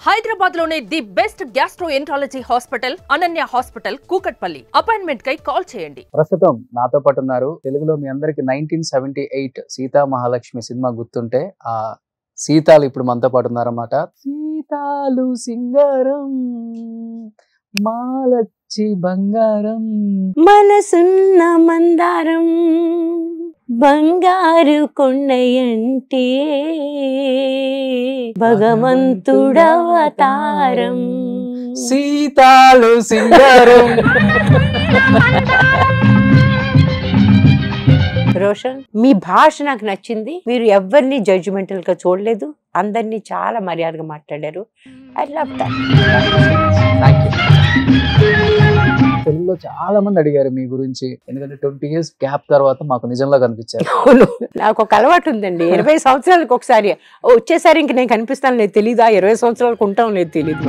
హైదరాబాద్ లోనే the best gastroenterology hospital Ananya hospital Kukatpally. Appointment కై call చేయండి. ప్రస్తుతం నాతో పాటు ఉన్నారు తెలుగులో మీ అందరికి 1978 సీతా మహాలక్ష్మి సినిమా గుర్తుంటే ఆ సీతాలు ఇప్పుడు మనతో పాటు ఉన్నారన్నమాట. సీతాలు సింగారం మాలచ్చి బంగారం మనసున్న మందారం బంగారు కొండయంటే భగవంతుడవతారం. సీతాలు సింగారం. రోషన్, మీ భాష నాకు నచ్చింది. మీరు ఎవరిని జడ్జిమెంటల్ గా చూడలేదు, అందరినీ చాలా మర్యాదగా మాట్లాడారు. I love that. తెలుగులో చాలా మంది అడిగారు మీ గురించి, ఎందుకంటే 20 years గ్యాప్ తర్వాత మాకు నిజంలో కనిపించారు. అవును, నాకు ఒక అలవాటు ఉందండి. 20 సంవత్సరాలకు ఒకసారి వచ్చేసారి ఇంక నేను కనిపిస్తాను లేదు తెలీదా, 20 సంవత్సరాలకు ఉంటాం లేదు తెలీదు.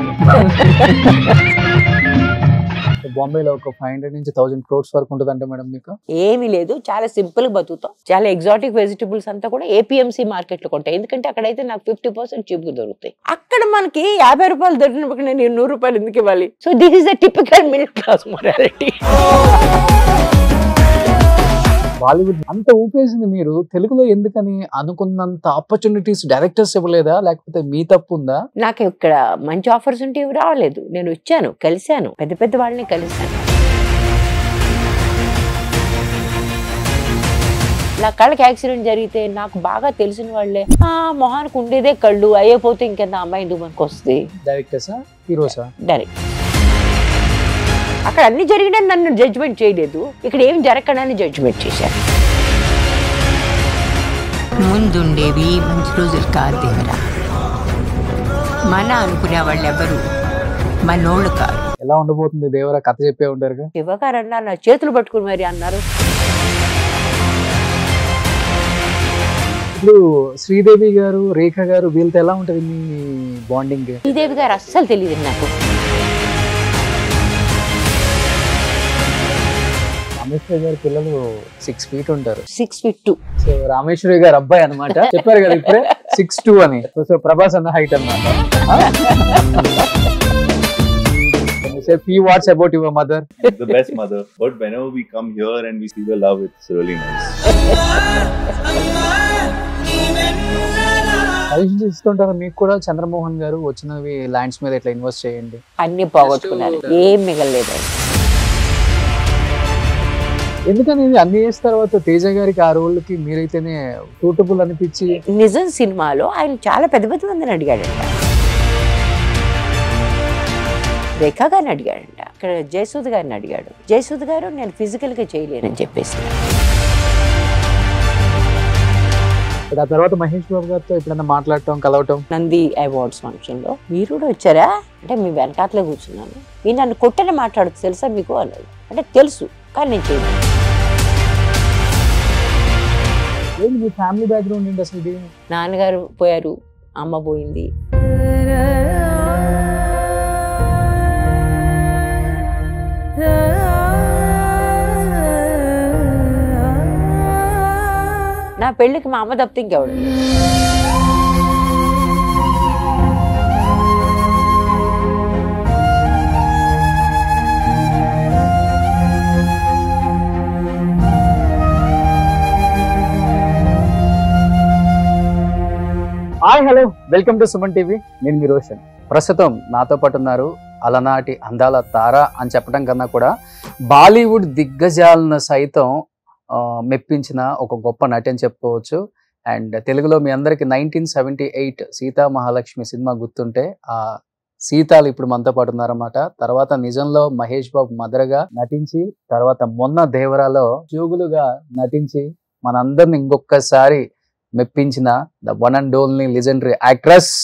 బాంబేలో ఒక 500 నుంచి 1000 crores వరకు ఉంటుందంటే మేడం మీకు? ఏమీ లేదు, చాలా సింపుల్ గా బతుకుతాం. చాలా ఎగ్జాటిక్ వెజిటబుల్స్ అంతా కూడా APMC మార్కెట్ లో కొంటాయి, ఎందుకంటే అక్కడైతే నాకు 50% చీప్ గా దొరుకుతాయి. అక్కడ మనకి 50 రూపాయలు దొరికినప్పుడు నేను 100 రూపాయలు ఎందుకు ఇవ్వాలి? So this is the typical middle class morality. Bollywood అంత ఊపేసింది, మీరు తెలుగులో ఎందుకని అనుకున్నంత ఆపర్చునిటీస్ డైరెక్టర్స్ ఇవ్వలేదా, లేకపోతే మీ తప్పు ఉందా? నాకు ఇక్కడ మంచి ఆఫర్స్ ఉంటే ఇవి రావలేదు. నేను వచ్చాను, కలిశాను, పెద్ద పెద్ద వాళ్ళని కలిశాను. నా కళ్ళకి యాక్సిడెంట్ జరిగితే నాకు బాగా తెలిసిన వాళ్ళే, మొహానికి ఉండేదే కళ్ళు, అయ్యపోతే ఇంకెంత అమ్మాయి ఎందుకు మనకు వస్తుంది. డైరెక్టర్సా హీరోసా? డైరెక్ట్. అక్కడ అన్ని జరిగినా నన్ను జడ్జిమెంట్ చేయలేదు, ఇక్కడ ఏం జరగకనని జడ్జిమెంట్ చేశారు. ముందుండేవి మంచి రోజులు కాదు దేవరా, మన అనుకునే వాళ్ళు ఎవరు మనోళ్ళు కాదు. ఎలా ఉండబోతుంది దేవరా? కథ చెప్పే ఉంటారుగా. శివగారు అన్నారు, నా చేతులు పట్టుకుని మరి అన్నారు. ఇప్పుడు శ్రీదేవి గారు, రేఖ గారు, వీళ్ళతో ఎలా ఉంటది మీ బాండింగ్? శ్రీదేవి గారు అస్సలు తెలియదు నాకు. రామేశ్వరి గారి పిల్లలు 6 feet ఉంటారు. 6 feet 2. సో రామేశ్వరి గారు అబ్బాయి అన్నమాట. చెప్పారు కదా ఇప్పుడే 6'2" అని. సో ప్రభాస్ అన్న హైట్ అన్నమాట. Say few words about your mother. The best mother. But whenever we come here and we see the love, it's really nice. Suggestions ఇస్తుంటారా మీకు కూడా? చంద్రమోహన్ గారు వచ్చినవి ల్యాండ్స్ మీద ఇట్లా ఇన్వెస్ట్ చేయండి. అన్ని పోగొట్టుకున్నారు, ఏం మిగలలేదు. ఎందుకని అన్ని చేసిన తర్వాత తేజ గారికి ఆ రోల్ కి మీరైతేనే సూటబుల్ అనిపించి? నిజం సినిమాలో ఆయన చాలా పెద్ద పెద్ద మందిని అడిగాడంట. రేఖా గారిని అడిగాడంట, ఇక్కడ జయసూద్ గారిని అడిగాడు. జయసూద్ గారు నేను ఫిజికల్ గా చేయలేనని చెప్పేసి. ఆ తర్వాత మహేష్ బాబు గారితో ఎప్పుడైనా మాట్లాడటం, కలవటం? నంది అవార్డ్స్ ఫంక్షన్ లో మీరు కూడా వచ్చారా అంటే, మీ వెనకాతలో కూర్చున్నాను. మీరు నన్ను కొట్టని మాట్లాడదు తెలుసా మీకు అన్నాడు. అంటే తెలుసు, కానీ నేను చేయను. ఏంటి మీ ఫ్యామిలీ బ్యాక్గ్రౌండ్ ఏంటి అసలు? ఇది నాన్నగారు పోయారు, అమ్మ పోయింది. నా పెళ్లికి మా అమ్మ తప్పితే ఇంకెవడు. Hi, hello, welcome to Suman TV. నేను మీ రోషన్. ప్రస్తుతం నాతో పాటు ఉన్నారు అలనాటి అందాల తార అని చెప్పడం కన్నా కూడా బాలీవుడ్ దిగ్గజాలను సైతం మెప్పించిన ఒక గొప్ప నటి అని చెప్పుకోవచ్చు. అండ్ తెలుగులో మీ అందరికి 1978 సీతా మహాలక్ష్మి సినిమా గుర్తుంటే ఆ సీతాలు ఇప్పుడు మనతో పాటు ఉన్నారన్నమాట. తర్వాత నిజంలో మహేష్ బాబు మదర్గా నటించి, తర్వాత మొన్న దేవరాలో జోగులుగా నటించి మనందరిని ఇంకొకసారి మెప్పించిన the one and only legendary actress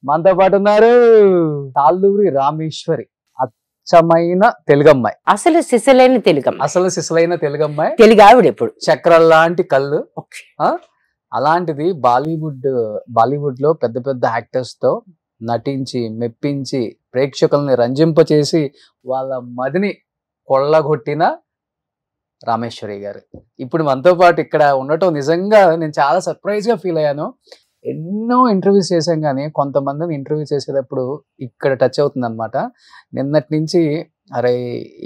మనతో పాటు ఉన్నారు. తాళ్ళూరి రామేశ్వరి, అచ్చమైన తెలుగమ్మాయి, అసలు సిసలైన తెలుగమ్మ, అసలు సిసలైన తెలుగమ్మాయి, తెలుగు ఆవిడ ఎప్పుడు చక్రం లాంటి కళ్ళు. అలాంటిది బాలీవుడ్ లో పెద్ద పెద్ద యాక్టర్స్ తో నటించి, మెప్పించి, ప్రేక్షకుల్ని రంజింపచేసి వాళ్ళ మదిని కొల్లగొట్టిన రామేశ్వరి గారు ఇప్పుడు మనతో పాటు ఇక్కడ ఉండటం నిజంగా నేను చాలా సర్ప్రైజ్ గా ఫీల్ అయ్యాను. ఎన్నో ఇంటర్వ్యూస్ చేసాం కానీ కొంతమందిని ఇంటర్వ్యూ చేసేటప్పుడు ఇక్కడ టచ్ అవుతుంది అనమాట. నిన్నటి నుంచి అరే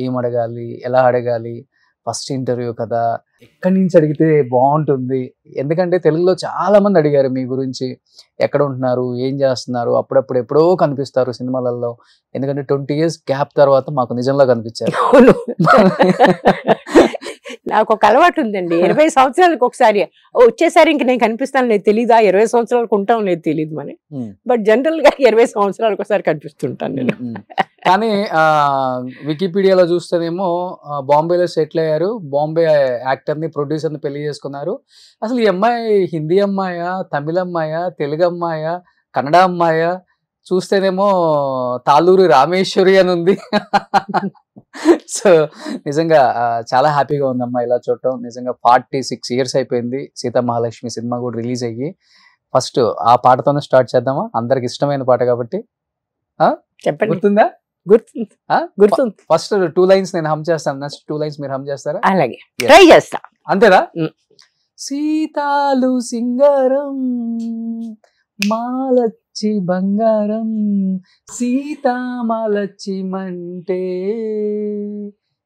ఏం అడగాలి, ఎలా అడగాలి, ఫస్ట్ ఇంటర్వ్యూ కదా, ఎక్కడి నుంచి అడిగితే బాగుంటుంది. ఎందుకంటే తెలుగులో చాలా మంది అడిగారు మీ గురించి, ఎక్కడ ఉంటున్నారు, ఏం చేస్తున్నారు, అప్పుడప్పుడు ఎప్పుడో కనిపిస్తారు సినిమాలలో. ఎందుకంటే 20 years గ్యాప్ తర్వాత మాకు నిజంలో కనిపించారు. నాకు ఒక అలవాటు ఉందండి, 20 సంవత్సరాలకు ఒకసారి వచ్చేసారి ఇంక నేను కనిపిస్తాను లేదు తెలీదా, 20 సంవత్సరాలకు ఉంటాం లేదు తెలియదు మరి, బట్ జనరల్ గా 20 సంవత్సరాలకు ఒకసారి కనిపిస్తుంటాను నేను. కానీ వికీపీడియాలో చూస్తేనేమో బాంబేలో సెటిల్ అయ్యారు, బాంబే యాక్టర్ ని ప్రొడ్యూసర్ ని పెళ్లి చేసుకున్నారు. అసలు ఈ అమ్మాయి హిందీ అమ్మాయా, తమిళ అమ్మాయా, తెలుగు అమ్మాయా, కన్నడ అమ్మాయా? చూస్తేనేమో తాళూరు రామేశ్వరి అని ఉంది. సో నిజంగా చాలా హ్యాపీగా ఉందమ్మా ఇలా చూడటం. నిజంగా 46 years అయిపోయింది సీతా మహాలక్ష్మి సినిమా కూడా రిలీజ్ అయ్యి. ఫస్ట్ ఆ పాటతోనే స్టార్ట్ చేద్దామా, అందరికి ఇష్టమైన పాట కాబట్టి. చెప్పండి. గుర్తుందా? గుర్తుంది. ఫస్ట్ 2 lines నేను హమ్ చేస్తాను, నెక్స్ట్ 2 lines మీరు హమ్ చేస్తారా? అలాగే ట్రై చేస్తా. అంతేనా? సీతాలు సింగారం మాలచ్చి బంగారం, సీతామాలచ్చి మంటే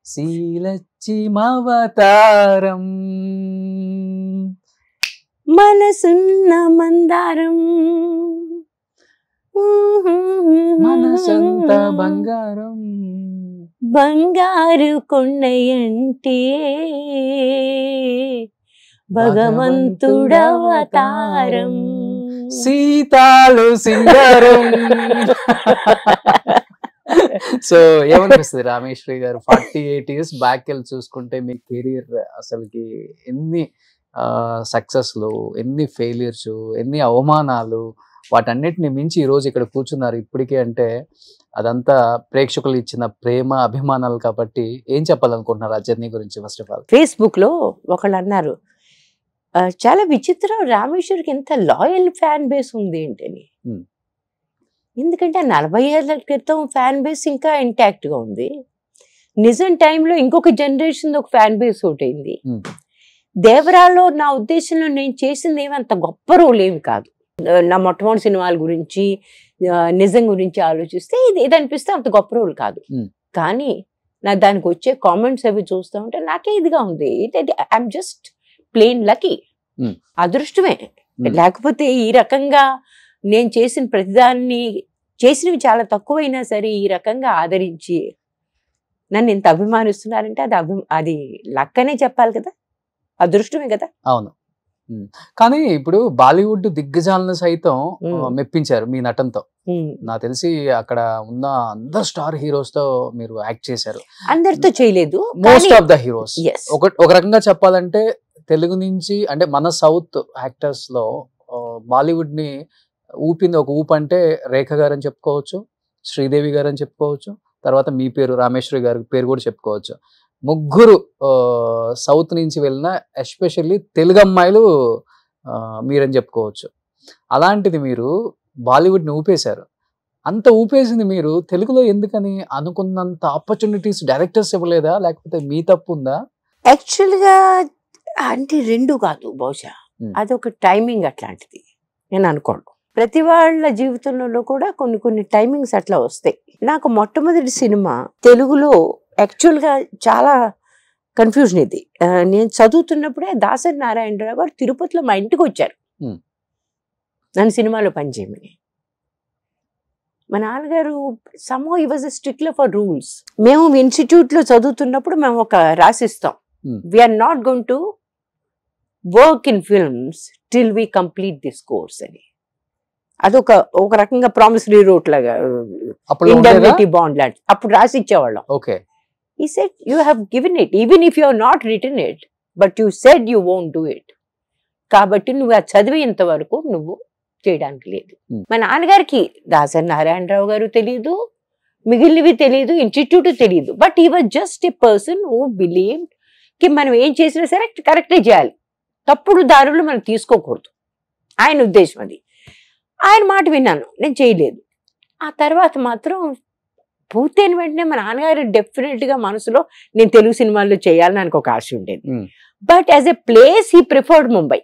శీలచ్చి మవతారం, మనసున్న మందారం మనసంత బంగారం, బంగారు కొండయంటే భగవంతుడవతారం, సీతాలు సింగారం. సో ఏమనిపిస్తుంది రామేశ్వరి గారు, 48 years బ్యాక్ వెళ్ళి చూసుకుంటే మీ కెరీర్ అసలుకి ఎన్ని సక్సెస్లు, ఎన్ని ఫెయిల్యూర్స్, ఎన్ని అవమానాలు, వాటన్నిటిని మించి ఈ రోజు ఇక్కడ కూర్చున్నారు ఇప్పటికే అంటే అదంతా ప్రేక్షకులు ఇచ్చిన ప్రేమ అభిమానాలు. కాబట్టి ఏం చెప్పాలనుకుంటున్నారు ఆ జర్నీ గురించి? ఫస్ట్ ఆఫ్ ఆల్ ఫేస్బుక్ లో ఒకళ్ళు అన్నారు, చాలా విచిత్రం, రామేశ్వరికి ఎంత లాయల్ ఫ్యాన్ బేస్ ఉంది ఏంటని. ఎందుకంటే 40 ఏళ్ల క్రితం ఫ్యాన్ బేస్ ఇంకా ఇంటాక్ట్ గా ఉంది. నిజం టైంలో ఇంకొక జనరేషన్ ఒక ఫ్యాన్ బేస్ ఒకటి అయింది. దేవరాలో నా ఉద్దేశంలో నేను చేసింది ఏమంత గొప్ప రోల్ ఏమి కాదు. నా మొట్టమొదటి సినిమాల గురించి నిజం గురించి ఆలోచిస్తే ఇది అనిపిస్తే అంత గొప్ప రోల్ కాదు. కానీ నా దానికి వచ్చే కామెంట్స్ అవి చూస్తూ ఉంటే నాకే ఇదిగా ఉంది. ఐఎమ్ జస్ట్ ప్లెయిన్ లక్కీ, అదృష్టమే. లేకపోతే ఈ రకంగా నేను చేసిన ప్రతిదాన్ని, చేసినవి చాలా తక్కువైనా సరే ఈ రకంగా ఆదరించి నన్ను ఇంత అభిమానిస్తున్నారంటే అది లక్ అనే చెప్పాలి కదా, అదృష్టమే కదా. అవును. కానీ ఇప్పుడు బాలీవుడ్ దిగ్గజాలను సైతం మెప్పించారు మీ నటనతో. నాకు తెలిసి అక్కడ ఉన్న అందరు స్టార్ హీరోస్ తో మీరు యాక్ట్ చేశారు. అందరితో చేయలేదు, మోస్ట్ ఆఫ్ ద హీరోస్. ఒక రకంగా చెప్పాలంటే తెలుగు నుంచి అంటే మన సౌత్ యాక్టర్స్ లో బాలీవుడ్ ని ఊపింది ఒక ఊపు అంటే రేఖ గారు అని చెప్పుకోవచ్చు, శ్రీదేవి గారు అని చెప్పుకోవచ్చు, తర్వాత మీ పేరు రామేశ్వరి గారి పేరు కూడా చెప్పుకోవచ్చు. ముగ్గురు సౌత్ నుంచి వెళ్ళిన ఎస్పెషల్లీ తెలుగు అమ్మాయిలు మీరని చెప్పుకోవచ్చు. అలాంటిది మీరు బాలీవుడ్ని ఊపేశారు. అంత ఊపేసింది మీరు తెలుగులో ఎందుకని? అనుకున్నంత ఆపర్చునిటీస్ డైరెక్టర్స్ ఇవ్వలేదా, లేకపోతే మీ తప్పు ఉందా? యాక్చువల్గా అంటే రెండు కాదు, బహుశా అదొక టైమింగ్ అట్లాంటిది నేను అనుకోను. ప్రతి వాళ్ళ జీవితంలో కూడా కొన్ని టైమింగ్స్ అట్లా వస్తాయి. నాకు మొట్టమొదటి సినిమా తెలుగులో యాక్చువల్గా చాలా కన్ఫ్యూజన్ ఇది. నేను చదువుతున్నప్పుడే దాసరి నారాయణరావు గారు తిరుపతిలో మా ఇంటికి వచ్చారు నన్ను సినిమాలో పనిచేయమని. మా నాన్నగారు somehow he was a stickler for rules. మేము ఇన్స్టిట్యూట్లో చదువుతున్నప్పుడు మేము ఒక రాసిస్తాం, we're not going to work in films till we complete this course అని. అదొక రకంగా ప్రామిసరీ రోట్ లాగా, ఇండెమ్నిటీ బాండ్ లాంటి అప్పుడు రాసి ఇచ్చేవాళ్ళం. Okay. He said, you have given it, even if you have not written it, but you said you won't do it. కాబట్టి నువ్వు ఆ చదివేంత వరకు నువ్వు చేయడానికి లేదు. మా నాన్నగారికి దాసరి నారాయణరావు గారు తెలియదు, మిగిలినవి తెలియదు, ఇన్స్టిట్యూట్ తెలియదు. But he was just a person who believed కి మనం ఏం చేసినా సరే కరెక్టే చేయాలి, తప్పుడు దారులు మనం తీసుకోకూడదు, ఆయన ఉద్దేశం అది. ఆయన మాట విన్నాను, నేను చేయలేదు. ఆ తర్వాత మాత్రం పూర్తయిన వెంటనే మా నాన్నగారు డెఫినెట్ గా మనసులో నేను తెలుగు సినిమాల్లో చేయాలని నాకు ఒక ఆశ ఉండేది. But as a place he preferred Mumbai,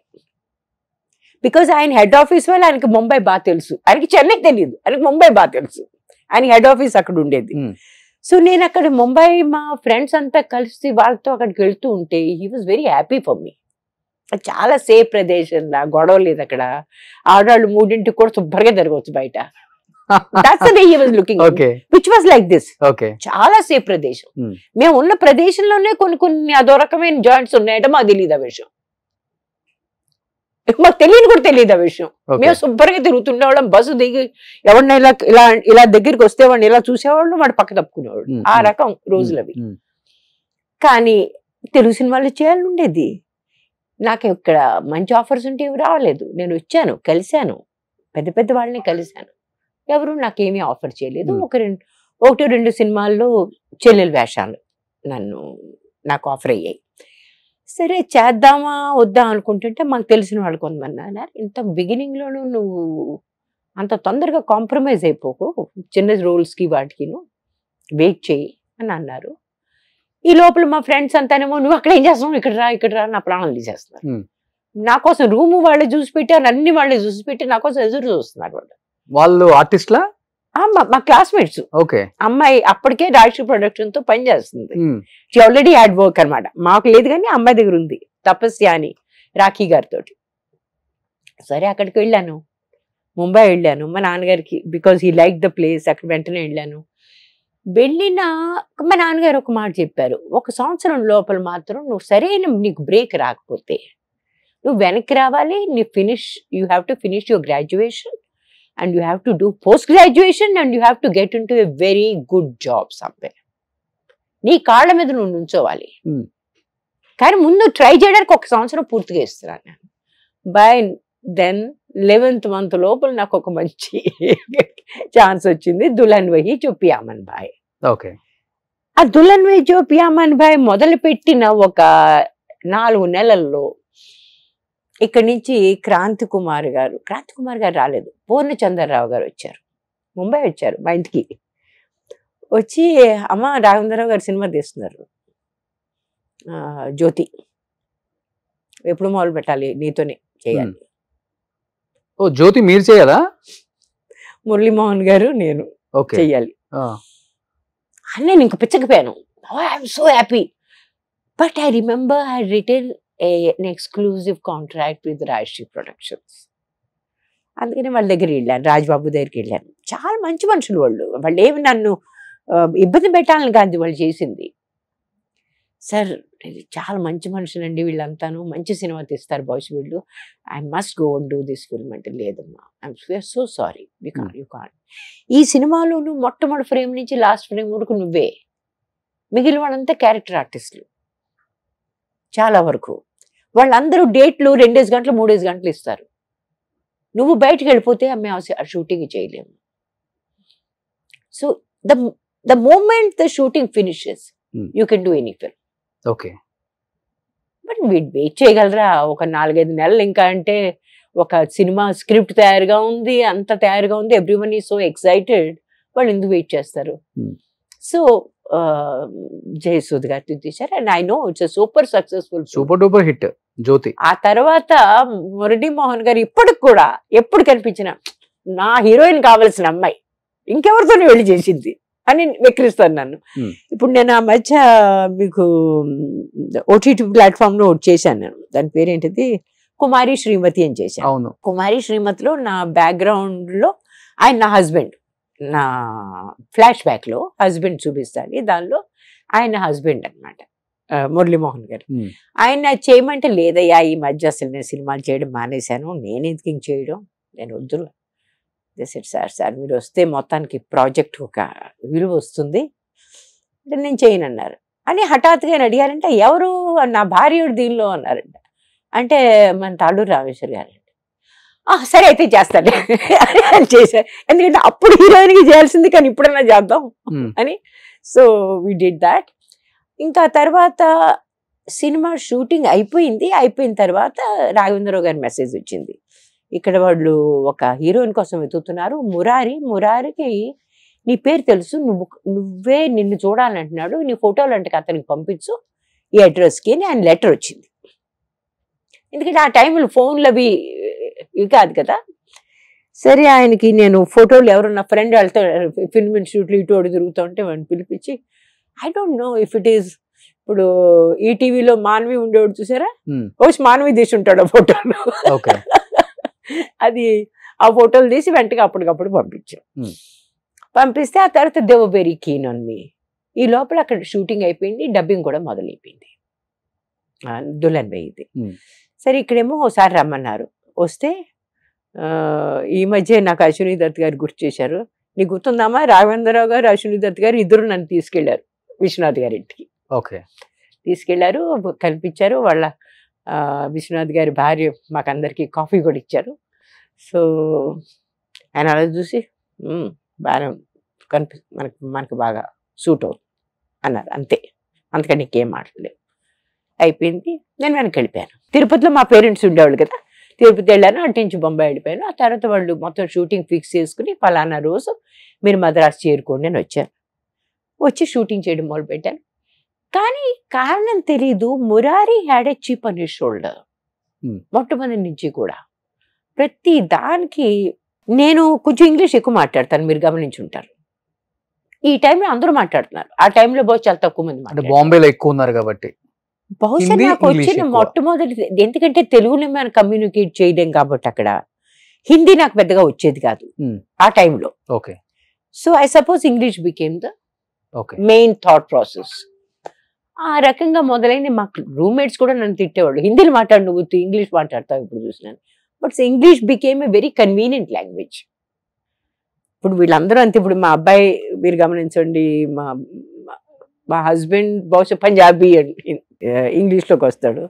because ఆయన హెడ్ ఆఫీస్ వల్ల ఆయనకి ముంబై బాగా తెలుసు, ఆయనకి చెన్నై తెలియదు, ఆయనకి ముంబై బాగా తెలుసు, ఆయన హెడ్ ఆఫీస్ అక్కడ ఉండేది. సో నేను అక్కడ ముంబై మా ఫ్రెండ్స్ అంతా కలిసి వాళ్ళతో అక్కడికి వెళ్తూ ఉంటే he was very happy for me. చాలా సేఫ్ ప్రదేశం, గొడవ లేదు అక్కడ, ఆడవాళ్ళు 3 కూడా శుభ్రంగా జరగవచ్చు బయట. That's the way he was looking, which was like this. చాలా సేఫ్ ప్రదేశం. మేము ఉన్న ప్రదేశంలోనే కొన్ని అదో రకమైన జాయింట్స్ ఉన్నాయంటే మాకు తెలియదు ఆ విషయం, మాకు తెలియని కూడా తెలియదు ఆ విషయం. మేము శుభ్రంగా తిరుగుతుండేవాళ్ళం, బస్సు దిగి ఎవరిని ఇలా దగ్గరికి వస్తే వాడిని ఇలా చూసేవాళ్ళు, వాడు పక్క తప్పుకునేవాడు, ఆ రకం రోజులు అవి. కానీ తెలుగు సినిమాలు చేయాలని ఉండేది నాకు. ఇక్కడ మంచి ఆఫర్స్ ఉంటే రావలేదు. నేను వచ్చాను, కలిశాను, పెద్ద పెద్ద వాళ్ళని కలిశాను, ఎవరు నాకేమీ ఆఫర్ చేయలేదు. 1-2 సినిమాల్లో చెల్లెలు వేషాలు నాకు ఆఫర్ అయ్యాయి. సరే చేద్దామా వద్దా అనుకుంటుంటే మాకు తెలిసిన వాళ్ళు కొంతమంది అన్నారు, ఇంత బిగినింగ్లోనూ నువ్వు అంత తొందరగా కాంప్రమైజ్ అయిపోకు, చిన్న రోల్స్కి వాటికి వెయిట్ చేయి అని అన్నారు. ఈ లోపల మా ఫ్రెండ్స్ అంతానేమో నువ్వు అక్కడ ఏం చేస్తావు, ఇక్కడ రా నా ప్రాణాలు తీసేస్తున్నారు. నా కోసం రూము వాళ్ళే చూసి పెట్టారు, అన్ని వాళ్ళే చూసి పెట్టి నా కోసం ఎదురు చూస్తున్నారు. వాళ్ళు ఆర్టిస్ట్లా? మా క్లాస్మేట్స్. అమ్మాయి అప్పటికే రాజశ్రీ ప్రొడక్షన్ తో పనిచేస్తుంది, షీ ఆల్రెడీ హ్యాడ్ వర్క్ అనమాట. మాకు లేదు కానీ అమ్మాయి దగ్గర ఉంది, తపస్య అని, రాఖీ గారితో. సరే అక్కడికి వెళ్ళాను, ముంబై వెళ్ళాను మా నాన్నగారికి, because he like the place. అక్కడ వెంటనే వెళ్ళాను. వెళ్ళిన మా నాన్నగారు ఒక మాట చెప్పారు, 1 సంవత్సరం లోపల మాత్రం నువ్వు సరైన నీకు బ్రేక్ రాకపోతే నువ్వు వెనక్కి రావాలి, you have to finish your graduation and you have to do post graduation and you have to get into a very good job somewhere. నీ కాళ్ళ మీద నువ్వు నుంచోవాలి, కానీ ముందు ట్రై చేయడానికి 1 సంవత్సరం పూర్తిగా ఇస్తున్నాను నేను. బై దెన్ 11th month లోపల నాకు ఒక మంచి ఛాన్స్ వచ్చింది, దుల్హన్ వహీ జో పియామన్ భాయ్. ఆ దుల్హన్ వహీ జో పియామన్ భాయ్ మొదలుపెట్టిన ఒక 4 నెలల్లో ఇక్కడి నుంచి క్రాంతి కుమార్ గారు రాలేదు, పూర్ణచంద్రరావు గారు వచ్చారు, ముంబై వచ్చారు మా ఇంటికి. వచ్చి అమ్మ రాఘవేంద్రరావు గారు సినిమా తీస్తున్నారు, జ్యోతి, ఎప్పుడు మొదలు పెట్టాలి, నీతోనే చేయాలి. జ్యోతి మీరు చేయాలా? మురళీమోహన్ గారు నేను చెయ్యాలి అని నేను ఇంక పిచ్చకపోయాను. I'm so happy. But I remember I return an exclusive contract with Rajshri Productions. అందుకని వాళ్ళ దగ్గర వెళ్ళాను, రాజ్బాబు దగ్గరికి వెళ్ళాను. చాలా మంచి మనుషులు వాళ్ళు ఏమి నన్ను ఇబ్బంది పెట్టాలని కాదు వాళ్ళు చేసింది. సార్ చాలా మంచి మనుషులండి వీళ్ళంతాను, మంచి సినిమా తీస్తారు బాయ్స్ వీళ్ళు, I must go and do this film అంటే, లేదమ్మా I'm so sorry you can't. ఈ సినిమాలోను మొట్టమొదటి ఫ్రేమ్ నుంచి లాస్ట్ ఫ్రేమ్ వరకు నువ్వే, మిగిలిన వాళ్ళంతా క్యారెక్టర్ ఆర్టిస్టులు. చాలా వరకు వాళ్ళందరూ డేట్లు 2 గంటలు 3 గంటలు ఇస్తారు, నువ్వు బయటకు వెళ్ళిపోతే మేము ఆ షూటింగ్ చేయలేము. So the moment the shooting finishes you can do any film. But wait చేయగలరా ఒక 4-5 నెలలు? ఇంకా అంటే ఒక సినిమా స్క్రిప్ట్ తయారుగా ఉంది, అంత తయారుగా ఉంది, ఎవ్రీవన్ ఈజ్ సో ఎక్సైటెడ్, వాళ్ళు ఎందుకు వెయిట్ చేస్తారు? సో జయసూద్ గారితో తీశారు, and I know it's super successful, super duper hit Jyothi. ఆ తర్వాత మురళీమోహన్ గారు ఇప్పటికి కూడా ఎప్పుడు కనిపించిన నా హీరోయిన్ కావాల్సిన అమ్మాయి ఇంకెవరితోనే వెళ్ళి చేసింది అని వెక్కిరిస్తాను నన్ను. ఇప్పుడు నేను ఆ మధ్య మీకు ఓటీటీ ప్లాట్ఫామ్ లో చేశాను నేను, దాని పేరేంటిది, కుమారి శ్రీమతి అని చేశాను. అవును, కుమారి శ్రీమతిలో నా బ్యాక్గ్రౌండ్ లో ఆయన నా హస్బెండ్, నా ఫ్లాష్ బ్యాక్ లో హస్బెండ్ చూపిస్తాను, దానిలో ఆయన హస్బెండ్ అనమాట మురళీమోహన్ గారు. ఆయన చేయమంటే లేదయ్యా ఈ మధ్య అసలు నేను సినిమాలు చేయడం మానేశాను, నేను ఎందుకు చేయడం, నేను వద్దు సార్ మీరు వస్తే మొత్తానికి ప్రాజెక్ట్ ఒక విలువ వస్తుంది, నేను చేయను అన్నారు. అని హఠాత్తుగా అడిగారంటే ఎవరు, నా భార్యుడు దీనిలో అన్నారంట. అంటే మన తాళూరు రామేశ్వర్ గారండి. సరే అయితే చేస్తాను అని చేశారు, ఎందుకంటే అప్పుడు హీరోయిన్కి చేయాల్సింది కానీ ఇప్పుడన్నా చేద్దాం అని. So we did that. ఇంకా తర్వాత సినిమా షూటింగ్ అయిపోయిన తర్వాత రాఘవేంద్రరావు గారి మెసేజ్ వచ్చింది, ఇక్కడ వాళ్ళు ఒక హీరోయిన్ కోసం వెతుకుతున్నారు, మురారికి నీ పేరు తెలుసు, నువ్వే నిన్ను చూడాలంటున్నాడు, నీ ఫోటోలు అంటే అతనికి పంపించు ఈ అడ్రస్కి అని ఆయన లెటర్ వచ్చింది. ఎందుకంటే ఆ టైంలో ఫోన్లు అవి ఇవి కాదు కదా. సరే ఆయనకి నేను ఫోటోలు ఎవరు నా ఫ్రెండ్ వాళ్ళతో ఫిల్మ్ ఇన్స్టిట్యూట్లో ఇటు అటు తిరుగుతూ ఉంటే వాడిని పిలిపించి I don't know if it is ఇప్పుడు ఈ టీవీలో మానవి ఉండేవాడు చూసారా, వచ్చి మానవి తీసి ఉంటాడు ఆ ఫోటోలు. అది ఆ ఫోటోలు తీసి వెంటనే అప్పటికప్పుడు పంపించాం. పంపిస్తే ఆ తర్వాత they were very keen on me. ఈ లోపల అక్కడ షూటింగ్ అయిపోయింది, డబ్బింగ్ కూడా మొదలైపోయింది దుల్హన్ భాయ్ది. సరే ఇక్కడేమో ఒకసారి రమ్మన్నారు. వస్తే ఈ మధ్య నాకు అశ్విని దత్ గారు గుర్తు చేశారు. నీకు గుర్తుందామా, రాఘవేంద్రరావు గారు అశ్విని దత్ గారు ఇద్దరు నన్ను తీసుకెళ్లారు విశ్వనాథ్ గారి ఇంటికి. తీసుకెళ్లారు, కల్పించారు. వాళ్ళ విశ్వనాథ్ గారి భార్య మాకందరికి కాఫీ కూడా ఇచ్చారు. సో ఆయన అలా చూసి బాగా మనకు బాగా సూట్ అవుతుంది అన్నారు. అంతే, అందుకని నీకేం మాట్లాడలేదు. అయిపోయింది. నేను వెనక్కి వెళ్ళిపోయాను. తిరుపతిలో మా పేరెంట్స్ ఉండేవాళ్ళు కదా, తిరుపతి వెళ్ళాను. అటు నుంచి బొంబాయి వెళ్ళిపోయాను. ఆ తర్వాత వాళ్ళు మొత్తం షూటింగ్ ఫిక్స్ చేసుకుని పలానా రోజు మీరు మద్రాసు చేరుకోండి అని వచ్చాను. వచ్చి షూటింగ్ చేయడం మొదలుపెట్టాను. కానీ కారణం తెలీదు, Murari had a cheap on his shoulder. మొట్టమొదటి నుంచి కూడా ప్రతి దానికి నేను కొంచెం ఇంగ్లీష్ ఎక్కువ మాట్లాడతాను, మీరు గమనించి ఉంటారు. ఈ టైంలో అందరూ మాట్లాడుతున్నారు, ఆ టైంలో బహుశా చాలా తక్కువ మంది బాంబేలో ఎక్కువ ఉన్నారు కాబట్టి బహుశా నాకు వచ్చిన మొట్టమొదటి, ఎందుకంటే తెలుగుని మనం కమ్యూనికేట్ చేయలేం కాబట్టి అక్కడ హిందీ నాకు పెద్దగా వచ్చేది కాదు ఆ టైంలో. So I suppose English became the main thought process. ఆ రకంగా మొదలైంది. మాకు రూమ్మేట్స్ కూడా నన్ను తిట్టేవాళ్ళు, హిందీలో మాట్లాడు, నువ్వు ఇంగ్లీష్ మాట్లాడతావు ఇప్పుడు చూసినాను. But English became a very convenient language. ఇప్పుడు వీళ్ళందరూ అంతే. ఇప్పుడు మా అబ్బాయి మీరు గమనించండి, మా హస్బెండ్ బహుశా పంజాబీ ఇంగ్లీష్లోకి వస్తాడు.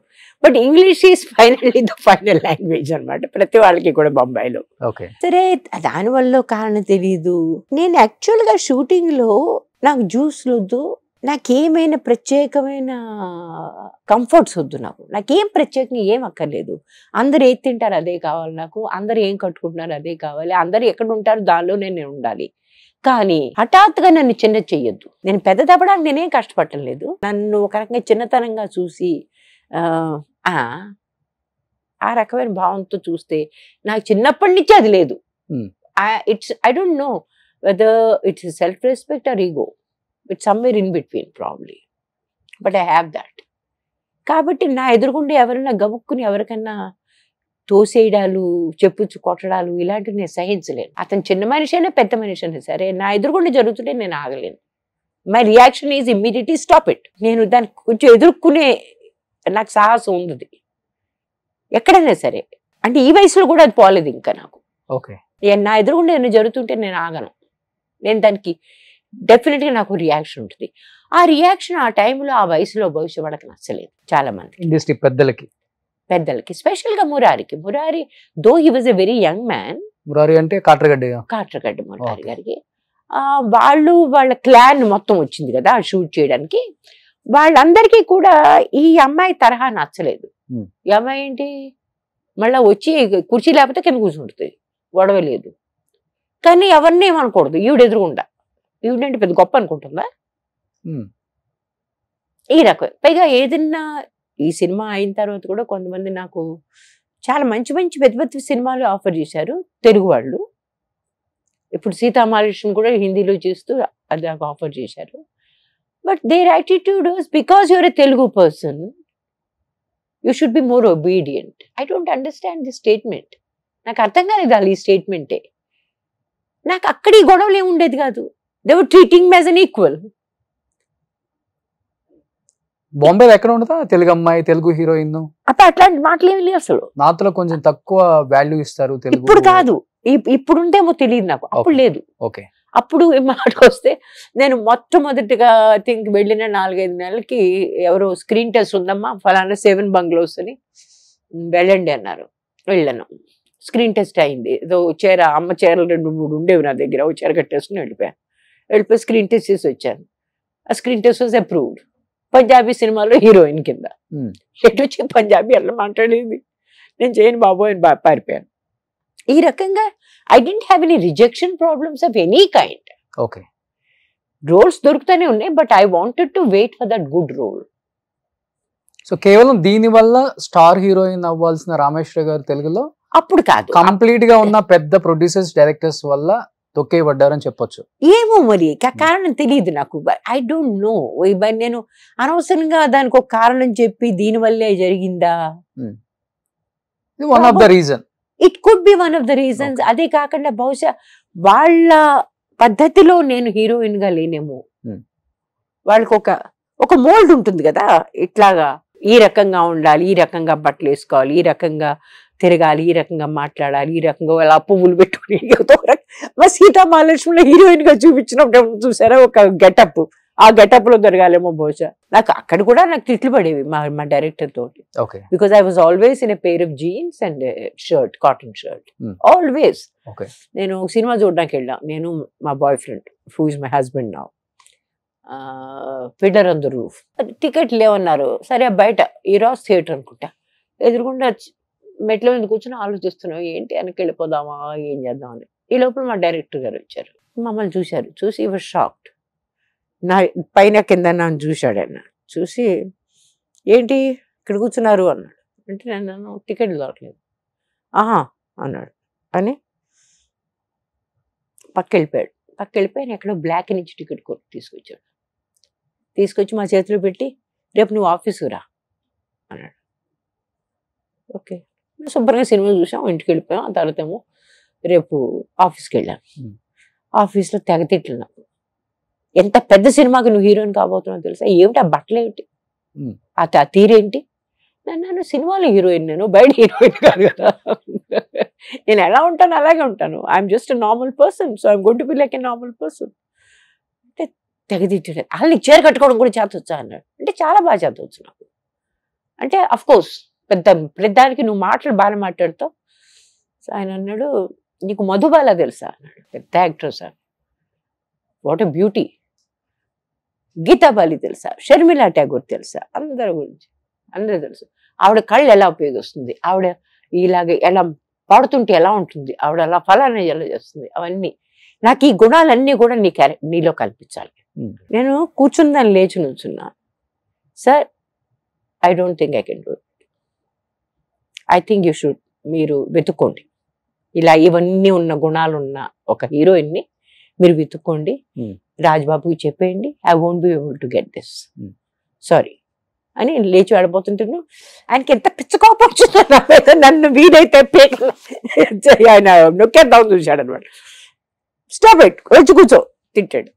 But English is finally the final language అనమాట ప్రతి వాళ్ళకి కూడా బొంబాయిలో. సరే దానివల్ల కారణం తెలీదు. నేను యాక్చువల్గా షూటింగ్లో నాకు జ్యూస్లు వద్దు, నాకేమైనా ప్రత్యేకమైన కంఫర్ట్స్ వద్దు, నాకేం ప్రత్యేకంగా ఏం అక్కర్లేదు. అందరు ఏది తింటారు అదే కావాలి నాకు, అందరు ఏం కట్టుకుంటున్నారు అదే కావాలి, అందరు ఎక్కడ ఉంటారు దానిలోనే నేను ఉండాలి. కానీ హఠాత్తుగా నన్ను చిన్న చెయ్యొద్దు. నేను పెద్ద తప్పడానికి నేనేం కష్టపడటం లేదు. నన్ను ఒక రకంగా చిన్నతనంగా చూసి ఆ రకమైన భావంతో చూస్తే నాకు చిన్నప్పటి నుంచి అది లేదు. I don't know whether it's self respect or ego. It's somewhere in between probably, but I have that. కాబట్టి నా ఎదురుగుండే ఎవరైనా గబుక్కుని ఎవరికన్నా తోసేయడాలు, చెప్పుచ్చు కొట్టడాలు ఇలాంటివి నేను సహించలేను. అతను చిన్న మనిషి అయినా పెద్ద మనిషి అయినా సరే నా ఎదురుగుండా జరుగుతుంటే నేను ఆగలేను. My reaction is immediately stop it. నేను దానికి కొంచెం ఎదుర్కొనే నాకు సాహసం ఉంది ఎక్కడైనా సరే. అంటే ఈ వయసులో కూడా అది పోలేదు ఇంకా నాకు. నా ఎదురుగుండా ఏమైనా జరుగుతుంటే నేను ఆగను. నేను దానికి డెఫినెట్గా నాకు రియాక్షన్ ఉంటుంది. ఆ రియాక్షన్ ఆ టైంలో ఆ వయసులో భవిష్యత్ వాళ్ళకి నచ్చలేదు చాలా మంది ఇండస్ట్రీ పెద్దలకి, స్పెషల్ గా Murari though he was a very young man. Murari అంటే కాట్రగడ్డ మురారి గారికి వాళ్ళ క్లాన్ మొత్తం వచ్చింది కదా షూట్ చేయడానికి. వాళ్ళందరికీ కూడా ఈ అమ్మాయి తరహా నచ్చలేదు. ఈ అమ్మాయి ఏంటి మళ్ళా వచ్చి కుర్చీ లేకపోతే కింద కూర్చుంటుంది, గొడవ లేదు. కానీ ఎవరిని ఏమనకూడదు, ఈవిడ ఎదురుగుండా. ఈవిడంటే పెద్ద గొప్ప అనుకుంటుందా ఈ రకం. పైగా ఏదన్నా ఈ సినిమా అయిన తర్వాత కూడా కొంతమంది నాకు చాలా మంచి పెద్ద పెద్ద సినిమాలు ఆఫర్ చేశారు తెలుగు వాళ్ళు. ఇప్పుడు సీతామహాలక్ష్మి కూడా హిందీలో చేస్తూ అది నాకు ఆఫర్ చేశారు. But their attitude was because you're a Telugu person you should be more obedient. I don't understand the statement. నాకు అర్థం కాలేదు వాళ్ళు ఈ స్టేట్మెంటే. నాకు అక్కడ ఈ గొడవలు ఏమి ఉండేది కాదు. They were treating me as an equal. బాంబేలో ఎక్కడ ఉండదా తెలుగు అమ్మాయి, తెలుగు హీరోయిన్? అట్లాంటి మాటలు ఏమి లేవు అసలు. నాతో కొంచెం తక్కువ వాల్యూ ఇస్తారు. ఇప్పుడు కాదు, ఇప్పుడు ఉంటేమో తెలియదు నాకు, అప్పుడు లేదు. అప్పుడు మాటకు వస్తే నేను మొట్టమొదటిగా థింక్ వెళ్ళిన 4-5 నెలలకి ఎవరో స్క్రీన్ టెస్ట్ ఉందమ్మా ఫలానా 7 బంగ్లోస్ అని వెళ్ళండి అన్నారు. వెళ్ళాను, స్క్రీన్ టెస్ట్ అయింది. ఏదో చీర, అమ్మ చీరలు 2-3 ఉండేవి నా దగ్గర. ఓ చీర కట్టేసుకుని వెళ్ళిపోయి స్క్రీన్ టెస్ట్ చేసి వచ్చాను. ఆ screen test was approved. Punjabi సినిమాలో హీరోయిన్ కింద. ఎటు వచ్చి పంజాబీ అట్లా మాట్లాడేది, నేను చేయను బాబోయ్ అని పారిపోయాను. ఈ రకంగా I didn't have any rejection problems of any kind. Roles దొరుకుతూనే ఉన్నాయి, but I wanted to wait for that good role. So కేవలం దీని వల్ల స్టార్ హీరోయిన్ అవ్వాల్సిన రామేశ్వర గారు తెలుగులో అప్పుడు కాదు. కంప్లీట్ గా ఉన్న పెద్ద ప్రొడ్యూసర్స్ డైరెక్టర్స్ వల్ల తొక్కేయబడ్డారని చెప్పొచ్చు. ఏమో మరి కారణం తెలియదు నాకు. I don't no. నేను అనవసరంగా దానికి ఒక కారణం చెప్పి దీనివల్లే జరిగిందా, one of the reason. It could B one of the reasons. అదే కాకుండా బహుశా వాళ్ళ పద్ధతిలో నేను హీరోయిన్ గా లేనేమో. వాళ్ళకి ఒక మోల్డ్ ఉంటుంది కదా, ఇట్లాగా ఈ రకంగా ఉండాలి, ఈ రకంగా బట్టలు వేసుకోవాలి, ఈ రకంగా తిరగాలి, ఈ రకంగా మాట్లాడాలి, ఈ రకంగా అలా పువ్వులు పెట్టుకుని మా సీతా మహాలక్ష్మిలో హీరోయిన్ గా చూపించినప్పుడు చూసారా ఒక గెటప్, ఆ గెటప్ లో దొరకాలేమో బహుశా. నాకు అక్కడ కూడా నాకు తిట్లు పడేవి మా డైరెక్టర్ తోటి. Because I was always in a pair of jeans and shirt, cotton shirt, always. నేను సినిమా చూడడానికి వెళ్ళాను, నేను మా boy friend who is my husband now, fiddler on the roof. Ticket లేవన్నారు. సరే బయట ఈరోజు థియేటర్ అనుకుంటా, ఎదురుకుండా మెట్ల మీద కూర్చొని ఆలోచిస్తున్నాం ఏంటి వెనక్కి వెళ్ళిపోదామా ఏం చేద్దామని. ఈ లోపల మా డైరెక్టర్ గారు వచ్చారు, మమ్మల్ని చూశారు. చూసి ఈ వాజ్ షాక్డ్. నా పైన కింద నన్ను చూశాడు. ఆయన చూసి ఏంటి ఇక్కడ కూర్చున్నారు అన్నాడు. అంటే నేను టికెట్ దొరకలేదు. ఆహా అన్నాడు అని పక్కెళ్ళిపోయాను. ఎక్కడో బ్లాక్ నుంచి టికెట్ కొట్టి తీసుకొచ్చి మా చేతిలో పెట్టి రేపు నువ్వు ఆఫీసుకు రా అన్నాడు. ఓకే, శుభ్రంగా సినిమా చూసాం, ఇంటికి వెళ్ళిపోయాం. ఆ తర్వాత ఏమో రేపు ఆఫీస్కి వెళ్ళాను. ఆఫీస్లో తెగ తిట్లు నాకు. ఎంత పెద్ద సినిమాకి నువ్వు హీరోయిన్ కాబోతున్నావు తెలుసా, ఏమిటి ఆ బట్టలు ఏమిటి, ఆ తీరేంటి. నన్ను సినిమాలో హీరోయిన్, నేను బయట హీరోయిన్ కాదు కదా. నేను ఎలా ఉంటాను అలాగే ఉంటాను. I'm just a normal person, so I'm going to be like a normal person. అంటే తెగదిట్టాడు. అలా నీకు చీర కట్టుకోవడం కూడా చేతొచ్చా అన్నాడు. అంటే చాలా బాగా చేతవచ్చు నాకు. అంటే అఫ్ కోర్స్ పెద్దానికి నువ్వు మాటలు బాగా మాట్లాడుతావు. సో ఆయన అన్నాడు, నీకు మధుబాల తెలుసా అన్నాడు. పెద్ద actor sir, what a beauty. Geetabali తెలుసా, షర్మిలా ఠాగూర్ తెలుసా, అందరి గురించి అందరూ తెలుసు. ఆవిడ కళ్ళు ఎలా ఉపయోగిస్తుంది, ఆవిడ ఇలాగ ఎలా పాడుతుంటే ఎలా ఉంటుంది, ఆవిడ అలా ఫలానా ఎలా చేస్తుంది, అవన్నీ నాకు ఈ గుణాలన్నీ కూడా నీలో కల్పించాలి. నేను కూర్చుందని లేచి నుంచున్నా. Sir I don't think I can do it. I think you should, మీరు వెతుక్కోండి, ఇలా ఇవన్నీ ఉన్న గుణాలు ఉన్న ఒక హీరోయిన్ని మీరు వెతుక్కోండి, రాజ్బాబుకి చెప్పేయండి, I won't be able to get this, sorry అని లేచి వెళ్ళిపోతుంటాను. ఆయనకి ఎంత పిచ్చకోపం వచ్చిందో నన్ను వీడైతే ఆయన నొక్కేద్దాం చూశాడు అనమాట. స్టాప్ ఇట్, వచ్చి కూర్చో తిట్టాడు.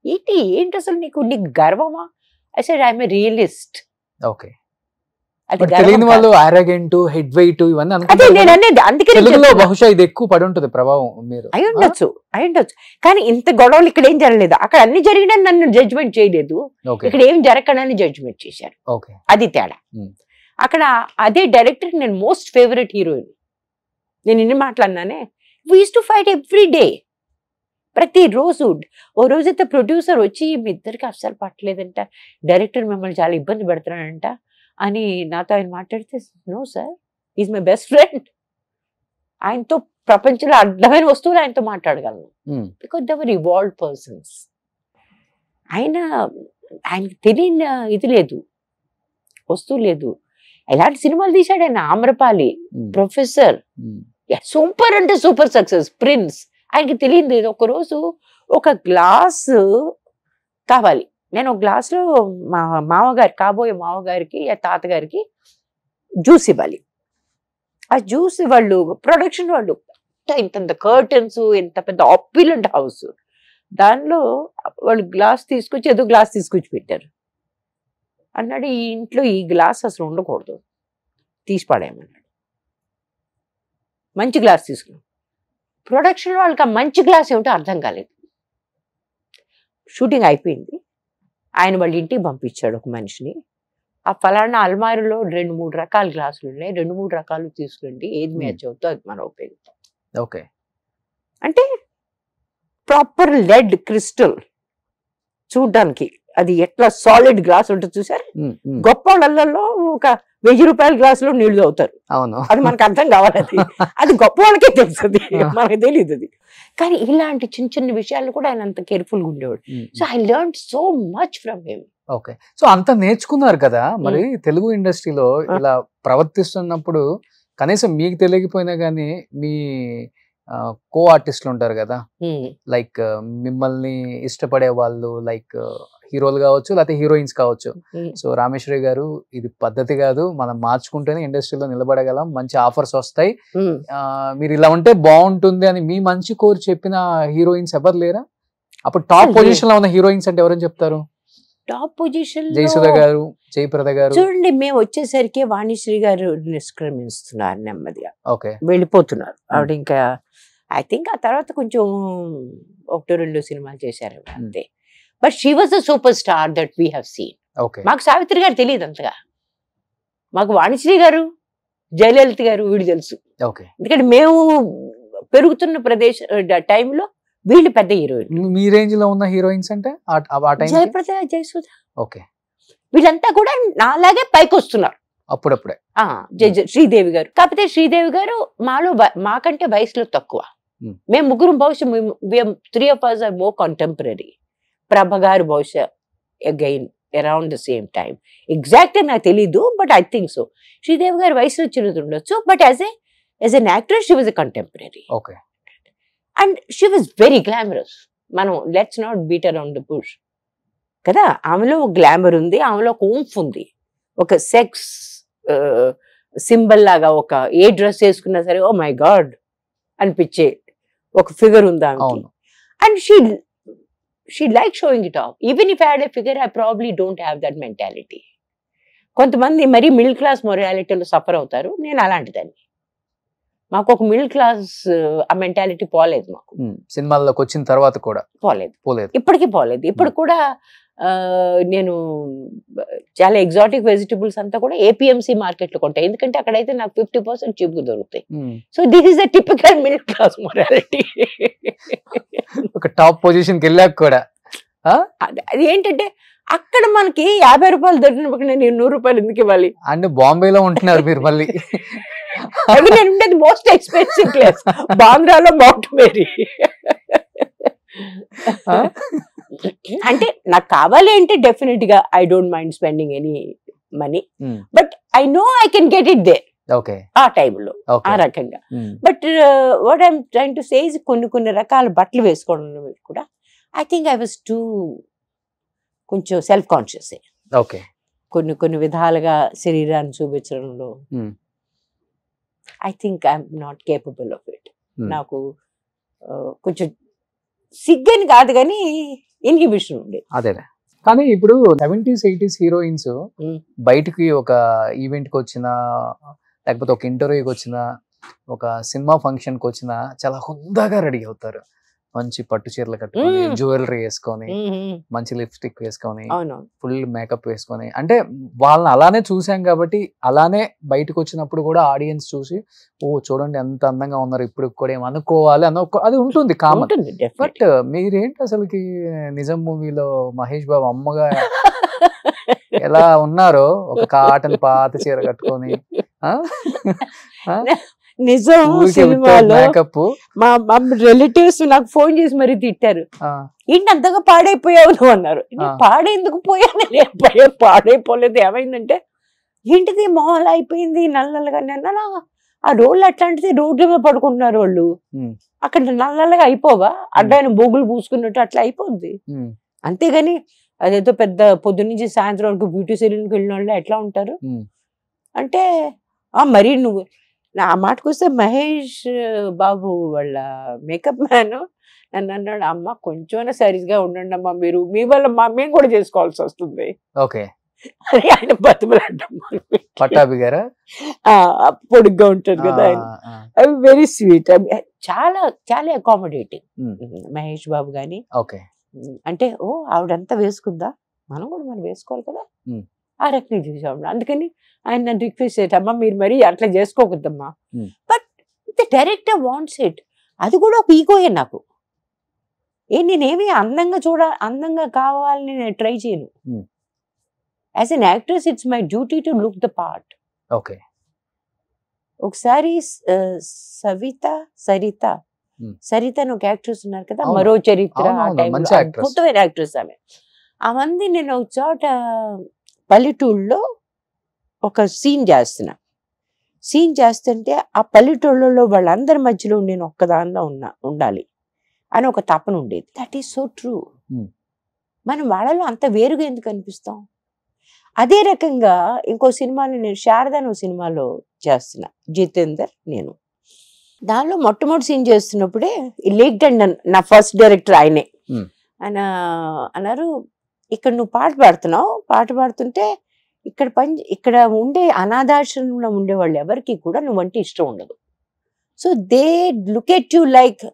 ఏంటి అసలు నీకు గర్వమా? I said I'm a realist. Okay, తెలియని వాళ్ళు ఆరోగెంట్, హెడ్ వెయిట్ ఇవన్నీ బహుశా ఇది ఎక్కువ పడి ఉంటుంది ప్రభావం. మీరు అయి ఉండొచ్చు. కానీ ఇంత గొడవలు ఇక్కడ ఏం జరగలేదు. అక్కడ అన్ని జరిగినా నన్ను జడ్జ్మెంట్ చేయలేదు, ఇక్కడ ఏం జరగకనని జడ్జ్మెంట్ చేశారు. అది తేడా. అక్కడ అదే డైరెక్టర్ నేను మోస్ట్ ఫేవరెట్ హీరోయిన్. నేను ఇన్ని మాట్లాడినానే, we used to fight every day, ప్రతి రోజు. ఓ రోజైతే ప్రొడ్యూసర్ వచ్చి మీ ఇద్దరికి అస్సలు పట్టలేదంట, డైరెక్టర్ మిమ్మల్ని చాలా ఇబ్బంది పెడుతున్నాడంట అని నాతో ఆయన మాట్లాడితే, no sir, is my best friend. ఆయనతో ప్రపంచంలో అడ్డమైన వస్తువులు ఆయనతో మాట్లాడగలను, because they were evolved persons. ఆయనకి తెలియని ఇది లేదు, వస్తువు లేదు. ఎలాంటి సినిమాలు తీశాడు ఆయన. ఆమ్రపాలి, ప్రొఫెసర్, సూపర్ అంటే సూపర్ సక్సెస్, ప్రిన్స్. ఆయనకి తెలియదు. ఒకరోజు ఒక గ్లాసు కావాలి, నేను ఒక గ్లాసులో మా మామగారి, కాబోయే మామగారికి, తాతగారికి జ్యూస్ ఇవ్వాలి. ఆ జ్యూస్ వాళ్ళు ప్రొడక్షన్ వాళ్ళు ఇంత కర్టన్స్, ఎంత పెద్ద ఆప్యులెంట్ హౌస్, దానిలో వాళ్ళు గ్లాస్ తీసుకొచ్చి ఏదో గ్లాస్ తీసుకొచ్చి పెట్టారు. అన్నాడు, ఈ ఇంట్లో ఈ గ్లాస్ అసలు ఉండకూడదు, తీసి పడేయమన్నాడు. మంచి గ్లాస్ తీసుకున్నాం. ప్రొడక్షన్ వాళ్ళకి ఆ మంచి గ్లాస్ ఏమిటో అర్థం కాలేదు. షూటింగ్ అయిపోయింది, ఆయన వాళ్ళ ఇంటికి పంపించాడు ఒక మనిషిని. ఆ ఫలానా అల్మారిలో 2-3 రకాల గ్లాసులు ఉన్నాయి, 2-3 రకాలు తీసుకురండి, ఏది మ్యాచ్ అవుతుందో అది మనం ఉపయోగిస్తాం. ఓకే, అంటే ప్రాపర్ లెడ్ క్రిస్టల్ చూడ్డానికి అది ఎట్లా సాలిడ్ గ్లాస్ ఉంటుంది చూసారు. గొప్ప వాళ్ళల్లో ఒక 1000 రూపాయల గ్లాసులో నీళ్లు అవుతారు. అవును, అది మనకు అర్థం కావాలి. అది గొప్ప వాళ్ళకే తెలుస్తుంది, మనకు తెలియదు అది. కానీ ఇలాంటి చిన్న చిన్న విషయాలు కూడా ఆయన అంత కేర్ఫుల్ గా ఉండేవాడు. So I learned so much from him. Okay, so అంత నేర్చుకున్నారు కదా, మరి తెలుగు ఇండస్ట్రీలో ఇలా ప్రవర్తిస్తున్నప్పుడు కనీసం మీకు తెలియకపోయినా కానీ మీ కో ఆర్టిస్టులు ఉంటారు కదా, లైక్ మిమ్మల్ని ఇష్టపడే వాళ్ళు, లైక్ హీరోలు కావచ్చు లేకపోతే హీరోయిన్స్ కావచ్చు. సో రామేశ్వరి గారు, ఇది పద్ధతి కాదు, మనం మార్చుకుంటేనే ఇండస్ట్రీలో నిలబడగలం, మంచి ఆఫర్స్ వస్తాయి, మీరు ఇలా ఉంటే బాగుంటుంది అని మీ మంచి కోరి చెప్పిన హీరోయిన్స్ ఎవరు లేరా? అప్పుడు టాప్ పొజిషన్ లో ఉన్న హీరోయిన్స్ అంటే ఎవరని చెప్తారు? టాప్ పొజిషన్ జయసుధ గారు, జయప్రద గారు. చూడండి, మేము వచ్చేసరికి వాణిశ్రీ గారు నిష్క్రమిస్తున్నారు, నెమ్మదిగా ఓకే వెళ్ళిపోతున్నారు ఆవిడ. ఇంకా ఐ థింక్ ఆ తర్వాత కొంచెం 1-2 సినిమాలు చేశారు అంతే. But she was the super star that we have seen. Okay, మాకు సావిత్రి గారు తెలియదు అంతగా, మాకు వాణిశ్రీ గారు, జయలలిత గారు వీడు తెలుసు. ఓకే, ఎందుకంటే మేము పెరుగుతున్న టైంలో వీళ్ళు పెద్ద హీరోయిన్. మీ రేంజ్ లో ఉన్న హీరోయిన్స్ అంటే జయప్రద, జయసుధ, ఓకే, వీళ్ళంతా కూడా నాలాగే పైకి వస్తున్నారు అప్పుడప్పుడే. శ్రీదేవి గారు, కాకపోతే శ్రీదేవి గారు మాకంటే వయసులో తక్కువ. మేము ముగ్గురు బహుశా 3 of us are more contemporary. Prabha గారు బహుశా again around the same time. Exact నాకు తెలీదు, but I think so. Sridevi గారు వయసులో చిన్నది ఉండొచ్చు, but as an actress she was a contemporary. Okay, and she was very glamorous. మనం let's not beat around the bush కదా. ఆమెలో గ్లామర్ ఉంది, ఆమెలో ఒక ఊంఫ్ ఉంది, ఒక సెక్స్ సింబల్ లాగా, ఒక ఏ డ్రెస్ వేసుకున్నా సరే ఓ మై గాడ్ అనిపించే ఒక ఫిగర్ ఉంది ఆమెకి. And she like showing it of. Even if I had a figure, I probably don't have that mentality. కొంతమంది మరీ మిడిల్ క్లాస్ మొరాలిటీలో సఫర్ అవుతారు, నేను అలాంటిదాన్ని. మాకు ఒక మిడిల్ క్లాస్ ఆ మెంటాలిటీ పోలేదు, మాకు సినిమాల్లోకి వచ్చిన తర్వాత కూడా పోలేదు, ఇప్పటికీ పోలేదు. ఇప్పుడు కూడా నేను చాలా ఎగ్జాటిక్ వెజిటబుల్స్ అంతా కూడా ఏపీఎంసీ మార్కెట్ లో కొంటాయి, ఎందుకంటే అక్కడైతే నాకు 50% చీప్ గా దొరుకుతాయి. So this is the typical middle class morality. ఒక టాప్ పొజిషన్ కి వెళ్ళాక కూడా అది ఏంటంటే అక్కడ మనకి 50 రూపాయలు దొరికినప్పుడు నేను 100 రూపాయలు ఎందుకు ఇవ్వాలి? అండ్ బాంబేలో ఉంటున్నారు మీరు మళ్ళీ. అది నేను ఉండేది మోస్ట్ ఎక్స్పెన్సివ్ ప్లేస్, బాంద్రాలో మౌంట్ మేరీ. అంటే నాకు కావాలి అంటే డెఫినెట్ గా I don't mind spending any money, but I know I can get it there ఆ టైంలో, ఆ రకంగా. But what I'm trying to say is కొన్ని రకాల బట్టలు వేసుకోవడం కూడా ఐ థింక్ ఐ వాజ్ కొంచెం సెల్ఫ్ కాన్షియస్. కొన్ని విధాలుగా శరీరాన్ని చూపించడంలో I think I'm not capable of it. నాకు కొంచెం సిగ్గని కాదు కానీ ఇన్హిబిషన్ ఉండేది. అదే, కానీ ఇప్పుడు 70s 80s హీరోయిన్స్ బయటికి ఒక ఈవెంట్ కి వచ్చినా, లేకపోతే ఒక ఇంటర్వ్యూకి వచ్చినా, ఒక సినిమా ఫంక్షన్ కి వచ్చినా చాలా హుందాగా రెడీ అవుతారు. మంచి పట్టు చీరలు కట్టుకొని, జ్యువెలరీ వేసుకొని, మంచి లిప్స్టిక్ వేసుకొని, ఫుల్ మేకప్ వేసుకొని, అంటే వాళ్ళని అలానే చూసాం కాబట్టి అలానే బయటకు వచ్చినప్పుడు కూడా ఆడియన్స్ చూసి ఓ చూడండి ఎంత అందంగా ఉన్నారు, ఇప్పుడు కూడా ఏం అనుకోవాలి అది ఉంటుంది కామన్. బట్ మీరేంటి అసలుకి నిజం మూవీలో మహేష్ బాబు అమ్మగా ఎలా ఉన్నారో, ఒక కాటన్ పాత చీర కట్టుకొని, నిజం సినిమాలో మా రిలేటివ్స్ నాకు ఫోన్ చేసి మరీ తిట్టారు, ఏంటి అంతగా పాడైపోయావు నువ్వు అన్నారు. పాడేందుకు పోయాను, పాడైపోలేదు. ఏమైందంటే ఏంటిది మొహం అయిపోయింది నల్లగా, ఆ రోడ్లు అట్లాంటిది రోడ్ల మీద పడుకుంటున్నారు వాళ్ళు, అక్కడ నల్లగా అయిపోవా, అడ్డాయిన బొగ్గులు పూసుకున్నట్టు అట్లా అయిపోద్ది. అంతేగాని అదేదో పెద్ద పొద్దున్నుంచి సాయంత్రం వరకు బ్యూటీ సెలూన్కి వెళ్ళిన వాళ్ళు ఎట్లా ఉంటారు అంటే, మరీ నువ్వు నా మాటకు వస్తే మహేష్ బాబు వాళ్ళ మేకప్ మ్యాన్ నన్ను అన్నాడు, అమ్మ కొంచెం సరిగ్గా ఉండండి అమ్మా, మీరు మీ వల్ల మేము కూడా చేసుకోవాల్సి వస్తుంది. అది ఆయన బతుకులాడ్డం. పట్టాభి గారా? పొడుగ్గా ఉంటారు కదా ఆయన, వెరీ స్వీట్, చాలా చాలా అకామిడేటింగ్ మహేష్ బాబు గాని. అంటే ఆవిడంతా వేసుకుందా, మనం కూడా వేసుకోవాలి కదా, ఆ రకంగా చూసాము. అందుకని ఆయన నన్ను రిక్వెస్ట్ చేయటమ్మా మీరు మరి అట్లా చేసుకోకూడదమ్మా, but the director wants it. అది కూడా ఒక ఈగోయే నాకు. నేనేమి అందంగా కావాలని నేను ట్రై చేయను. As an actress it's my duty to look the part. ఒకసారి సరిత అని ఒక యాక్ట్రెస్ ఉన్నారు కదా, మరో చరిత్ర, అద్భుతమైన యాక్ట్రెస్ ఆమె. అవంది నేను ఒక చోట పల్లెటూళ్ళలో ఒక సీన్ చేస్తున్నా, సీన్ చేస్తుంటే ఆ పల్లెటూళ్ళలో వాళ్ళందరి మధ్యలో నేను ఒక్కదానిలో ఉండాలి అని ఒక తపన ఉండేది. That is so true. మనం వాళ్ళలో అంత వేరుగా ఎందుకు అనిపిస్తాం? అదే రకంగా ఇంకో సినిమాలో నేను శారద అనే సినిమాలో చేస్తున్నా, జితేందర్ నేను. దానిలో మొట్టమొదటి సీన్ చేస్తున్నప్పుడే లేక్ అండ్ నా ఫస్ట్ డైరెక్టర్ ఆయనే. ఆయన అన్నారు, ఇక్కడ నువ్వు పాట పాడుతుంటే ఇక్కడ ఉండే అనాథాశ్రమంలో ఉండే వాళ్ళు ఎవరికి కూడా నువ్వంటే ఇష్టం ఉండదు. So they look at you like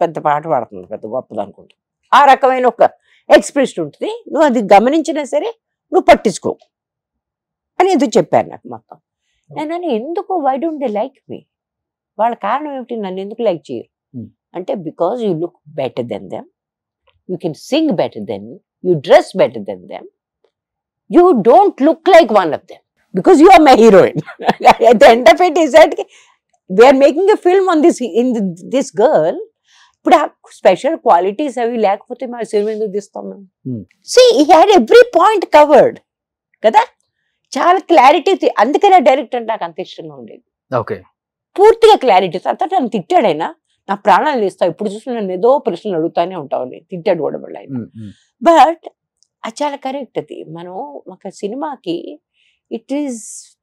పెద్ద పాట పాడుతుంది, పెద్ద గొప్పది అనుకుంటా. ఆ రకమైన ఒక ఎక్స్ప్రెషన్ ఉంటుంది. నువ్వు అది గమనించినా సరే నువ్వు పట్టించుకో అని ఎందుకు చెప్పారు నాకు మొత్తం. నేను ఎందుకు why don't they like me? వాళ్ళ కారణం ఏమిటి, నన్ను ఎందుకు లైక్ చేయరు అంటే, because you look better than them, you can sing better than, you dress better than them, you don't look like one of them because you are my heroine. At the end of it is that they are making a film on this girl. ఇప్పుడు ఆ special qualities అవి లేకపోతే మా cinema ఎందుకు తీస్తాం మేము? See, he had every point covered కదా, చాలా క్లారిటీ. అందుకనే డైరెక్టర్ అంటే నాకు అంత ఇష్టంగా ఉండేది. ఓకే, పూర్తిగా క్లారిటీ. తర్వాత నన్ను తిట్టాడైనా, నా ప్రాణాలు తీస్తావు, ఇప్పుడు చూసి నన్ను ఏదో ప్రశ్నలు అడుగుతానే ఉంటావు, తిట్టాడు కూడా మళ్ళీ ఆయన. బట్ అది చాలా కరెక్ట్. అది మనం ఒక సినిమాకి it is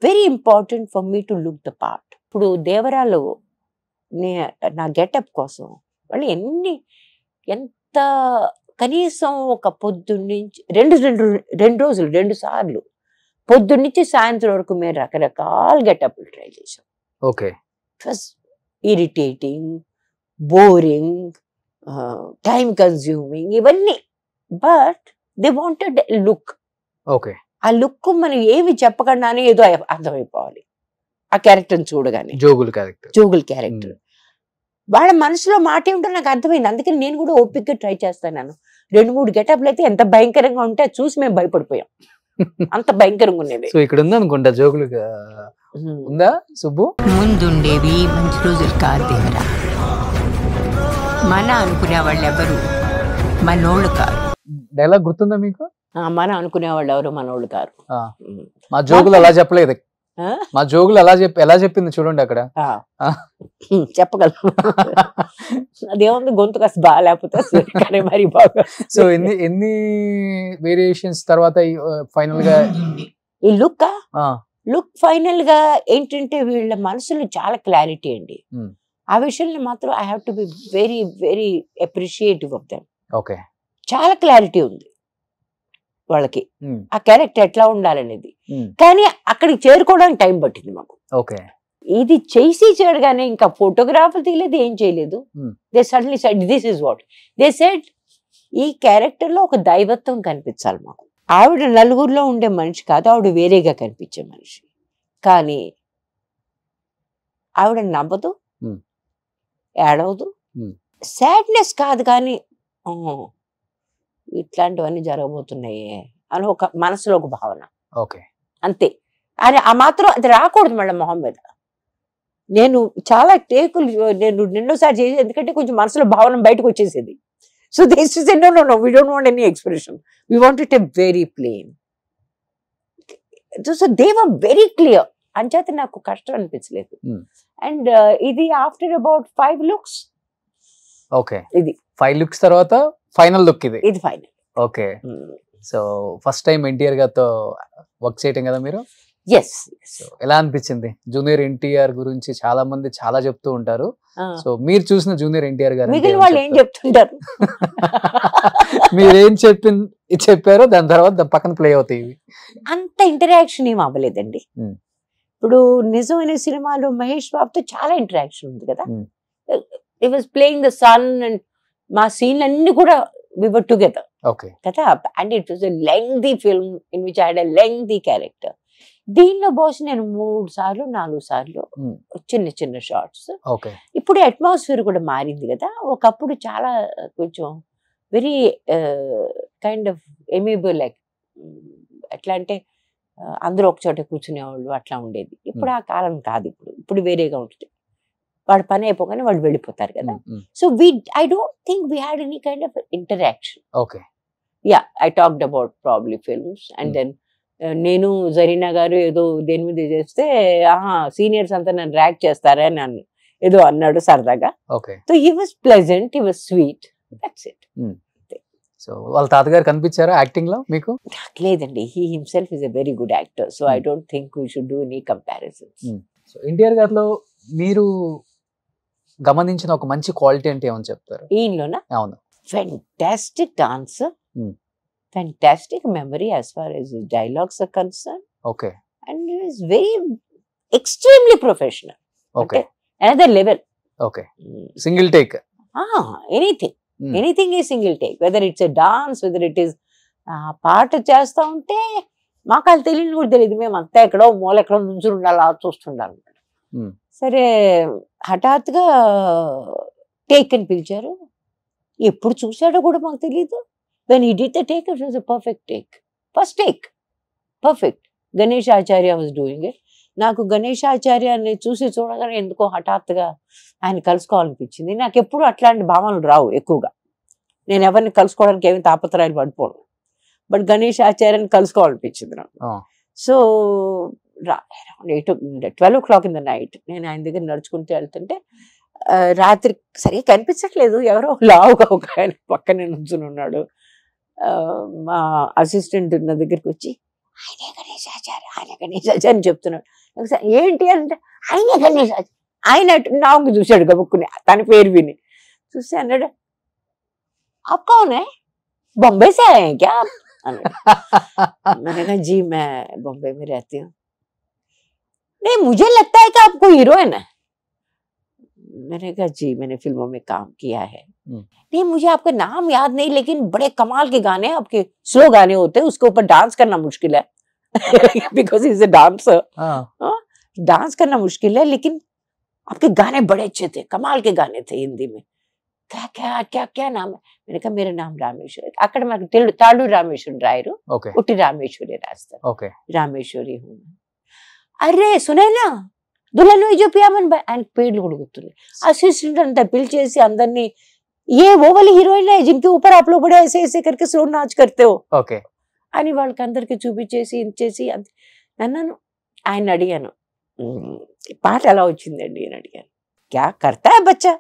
very important for me to look the part. ఇప్పుడు దేవరాలో నా గెటప్ కోసం వాళ్ళు ఎంత కనీసం ఒక పొద్దున్నుంచి రెండు రోజులు 2 సార్లు పొద్దున్నుంచి సాయంత్రం వరకు మేము రకరకాల గెటప్లు ట్రై చేసాం. Okay, it was irritating, boring, time consuming ఇవన్నీ. But they wanted look. Okay, ఆ లుక్ మనం ఏమి చెప్పకుండానే ఏదో అర్థమైపోవాలి ఆ క్యారెక్టర్ని చూడగానే. జోగుల్ క్యారెక్టర్ వాళ్ళ మనసులో మాట ఏమిటో నాకు అర్థమైంది. అందుకని నేను కూడా ఓపిక్గా ట్రై చేస్తాను. 2-3 గెటప్లు అయితే ఎంత భయంకరంగా ఉంటే చూసి మేము భయపడిపోయాం, అంత భయంకరంగా ఉండేది. సో ఇక్కడ ఉంది అనుకుంటా జోగులు ఉందా సుబ్బు? ముందుండేవి మంచి రోజులు కాదు దేవరా, మన అనుకునే వాళ్ళు ఎవరు మనోళ్ళు కాదు. డైలాగ్ గుర్తుందా మీకు? మనం అనుకునే వాళ్ళు ఎవరు మనోళ్ళు కారు. మా జోగులు అలా చెప్పలేదు, మా జోగులు ఎలా చెప్పింది చూడండి అక్కడ. చెప్పగలను, అదేముంది గొంతు కాస్త బాగా లేకపోతే మరి బాగా. సో ఎన్ని వేరియేషన్స్ తర్వాత ఫైనల్ గా ఈ లుక్ ఫైనల్ గా ఏంటంటే వీళ్ళ మనసులో చాలా క్లారిటీ అండి. ఆ విషయంలో మాత్రం I have to be very very appreciative of them. Okay, చాలా క్లారిటీ ఉంది వాళ్ళకి ఆ క్యారెక్టర్ ఎట్లా ఉండాలనేది. కానీ అక్కడికి చేరుకోవడానికి టైం పట్టింది మాకు. ఓకే, ఇది చేసి చేయగానే ఇంకా ఫోటోగ్రాఫర్ తీయలేదు, ఏం చేయలేదు. They suddenly said this is what they said. ఈ క్యారెక్టర్ లో ఒక దైవత్వం కనిపించాలి మాకు. ఆవిడ నలుగురిలో ఉండే మనిషి కాదు, ఆవిడ వేరేగా కనిపించే మనిషి. కానీ ఆవిడ నవ్వదు, ఏడవదు, సాడ్నెస్ కాదు, కానీ ఇట్లాంటివన్నీ జరగబోతున్నాయి అని ఒక మనసులో ఒక భావన. ఓకే, అంతే. అని ఆ మాత్రం అది రాకూడదు మేడం మొహం మీద. నేను చాలా టేకులు నేను రెండోసారి చేసి, ఎందుకంటే కొంచెం మనసులో భావన బయటకు వచ్చేసేది. So this is no we don't want any expression, we want it a very plain. So they were very clear. అంచేత నాకు కష్టం అనిపించలేదు. అండ్ ఇది ఆఫ్టర్ అబౌట్ 5 looks. ఓకే, ఇది 5 looks తర్వాత ఫైనల్ లుక్ ఇది final. Okay, so first time NTR గారితో work చేయటం కదా మీరు? ఎస్. ఎలా అనిపించింది? జూనియర్ ఎన్టీఆర్ గురించి చాలా మంది చాలా చెప్తూ ఉంటారు. సో మీరు చూసిన జూనియర్ ఎన్టీఆర్ గారు మిగిలిన వాళ్ళు ఏం చెప్తుంటారు? మీరేం చెప్పారో దాని తర్వాత పక్కన ప్లే అవుతాయి. అంత ఇంటరాక్షన్ ఏం అవ్వలేదండి. ఇప్పుడు నిజమైన సినిమాలో మహేష్ బాబుతో చాలా ఇంటరాక్షన్ ఉంది కదా. It was playing the son and మా సీన్లు అన్ని కూడా we were together. Okay. కదా. And it was a lengthy film in which I had a lengthy character. దీనిలో బహుశా నేను 3 సార్లు 4 సార్లు చిన్న చిన్న షార్ట్స్. ఇప్పుడు అట్మాస్ఫియర్ కూడా మారింది కదా. ఒకప్పుడు చాలా కొంచెం వెరీ కైండ్ ఆఫ్ ఎమేబుల్, లైక్ ఎట్లా అంటే అందరూ ఒక చోట కూర్చునేవాళ్ళు అట్లా ఉండేది. ఇప్పుడు ఆ కాలం కాదు. ఇప్పుడు వేరేగా ఉంటుంది. వాడు పని అయిపోగానే వాళ్ళు వెళ్ళిపోతారు కదా. So I don't think we had any kind of interaction. Okay, yeah, I talked about probably films and then నేను జరీనా గారు ఏదో దేని మీద చేస్తే సీనియర్స్ అంతా నన్ను ర్యాక్ చేస్తారా అని ఏదో అన్నాడు సరదాగా. Okay. So he was pleasant, he was sweet, that's it. So వాళ్ళ తాతగారు కనిపించారా యాక్టింగ్ లో మీకు? లేదండి, he himself is a very good actor, so I don't think we should do any comparisons. So NTR గారిలో మీరు గమనించిన ఒక మంచి క్వాలిటీ అంటే ఏమని చెప్తారు? ఈయనలోనా? అవును. Fantastic dancer, fantastic memory as far as his dialogues are concerned. Okay. And he is very extremely professional. Okay. Another level. Okay. Single take. Anything. Anything is single take. Whether it's a dance, whether it is పాట చేస్తా ఉంటే మాకు అది తెలియని కూడా తెలియదు. మేము అంతా ఎక్కడో మూల ఎక్కడో నుంచుని ఉండాలి, అలా చూస్తుండాలి అనమాట. సరే హఠాత్తుగా టేక్ అని పిలిచారు. ఎప్పుడు చూసాడో కూడా మాకు తెలియదు. When he did the take, it was a perfect take. First take. Perfect. Ganesh Acharya was doing it. నాకు గణేష్ ఆచార్యాన్ని చూడగానే ఎందుకో హఠాత్తుగా ఆయన కలుసుకోవాలనిపించింది. నాకు ఎప్పుడు అట్లాంటి భావనలు రావు ఎక్కువగా. నేను ఎవరిని కలుసుకోవడానికి ఏమి తాపత్రయాలు పడిపోను. బట్ గణేష్ ఆచార్యాన్ని కలుసుకోవాలనిపించింది నాకు. So 12 o'clock in the night నేను ఆయన దగ్గర నడుచుకుంటూ వెళ్తుంటే రాత్రి సరిగ్గా కనిపించట్లేదు. ఎవరో లావుగా ఒక ఆయన పక్కనే నుంచుని ఉన్నాడు. మా అసిస్టెంట్ నా దగ్గరికి వచ్చి ఆయనే గణేష్ ఆచార్య, ఆయన గణేష్ ఆచార్య అని చెప్తున్నాడు. ఏంటి అంటే ఆయనే గణేష్ ఆచార్య. ఆయన నాకు చూశాడు గబుక్కుని, తన పేరు విని చూసి అన్నాడు, आप कौन है? बॉम्बे से आए हैं क्या? मैंने कहा जी मैं बॉम्बे में रहती हूँ. नहीं मुझे लगता है कि आप कोई हीरोइन है. मैंने कहा जी मैंने फिल्मों में काम किया है. नहीं मुझे आपका नाम याद नहीं, लेकिन बड़े कमाल के गाने आपके, स्लो गाने होते हैं, उसके ऊपर डांस करना मुश्किल है. Because is a dancer. Dance करना मुश्किल है, लेकिन आपके गाने बड़े अच्छे थे, कमाल के गाने थे हिंदी में. क्या क्या क्या क्या नाम है? मैंने कहा मेरा नाम रामेश्वरी. అక్కడ మాకు తాళూరు రామేశ్వరి రాయరు, ఉట్టి రామేశ్వరి రాస్తారు. రామేశ్వరి హూ. అరే సునైనా దుల్హన్ जो पिया मन ఆయన పేర్లు కూడా గుర్తుంది. అసిస్టెంట్ అంతా పిలిచేసి అందరినీ, ये वो वाली हीरोइन है जिनके ऊपर आप लोग बड़े ऐसे ऐसे करके स्लो नाच करते हो అని వాళ్ళకి అందరికి చూపించేసి ఇచ్చేసి నన్ను ఆయన అడిగాను, పాట ఎలా వచ్చిందండి అని అడిగాను. क्या करता है बच्चा,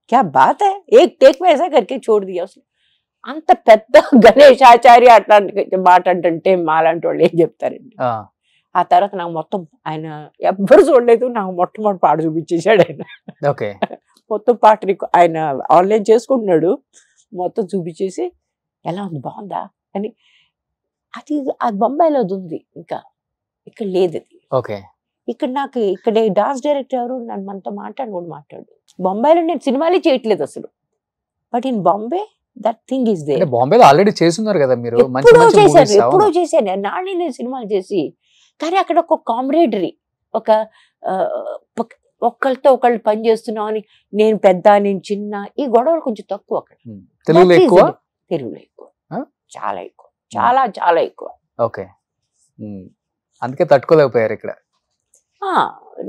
क्या बात है, एक टेक में ऐसा करके छोड़ दिया उसने. అంత పెద్ద గణేష్ ఆచార్య అట్లాంటి మాట అంటే మాలాంటి వాళ్ళు ఏం చెప్తారండి. ఆ తర్వాత నాకు మొత్తం ఆయన ఎవ్వరు చూడలేదు, నాకు మొట్టమొదటి పాట చూపించేశాడు ఆయన. మొత్తం పాట ఆయన ఆన్లైన్ చేసుకుంటున్నాడు, మొత్తం చూపించేసి ఎలా ఉంది బాగుందా అని. అది బొంబాయిలో ఉంది, ఇంకా ఇక్కడ లేదు అది. ఇక్కడ నాకు ఇక్కడ డాన్స్ డైరెక్టర్ ఎవరు నన్ను మనతో మాట్లాడు. బొంబాయిలో నేను సినిమాలే చేయట్లేదు అసలు, but in Bombay that thing is there. బాంబేలో ఆల్రెడీ చేస్తున్నారు కదా మీరు, ఎప్పుడో చేశాను నాని నేను సినిమాలు చేసి. కానీ అక్కడ ఒక కామ్రేడరీ, ఒక ఒకళ్ళతో ఒకళ్ళు పని చేస్తున్నాం అని, నేను పెద్ద నేను చిన్న, ఈ గొడవలు కొంచెం తక్కువ అక్కడ. తెలుగులో ఎక్కువ, చాలా ఎక్కువ, చాలా చాలా ఎక్కువ. అందుకే తట్టుకోలేకపోయారు ఇక్కడ.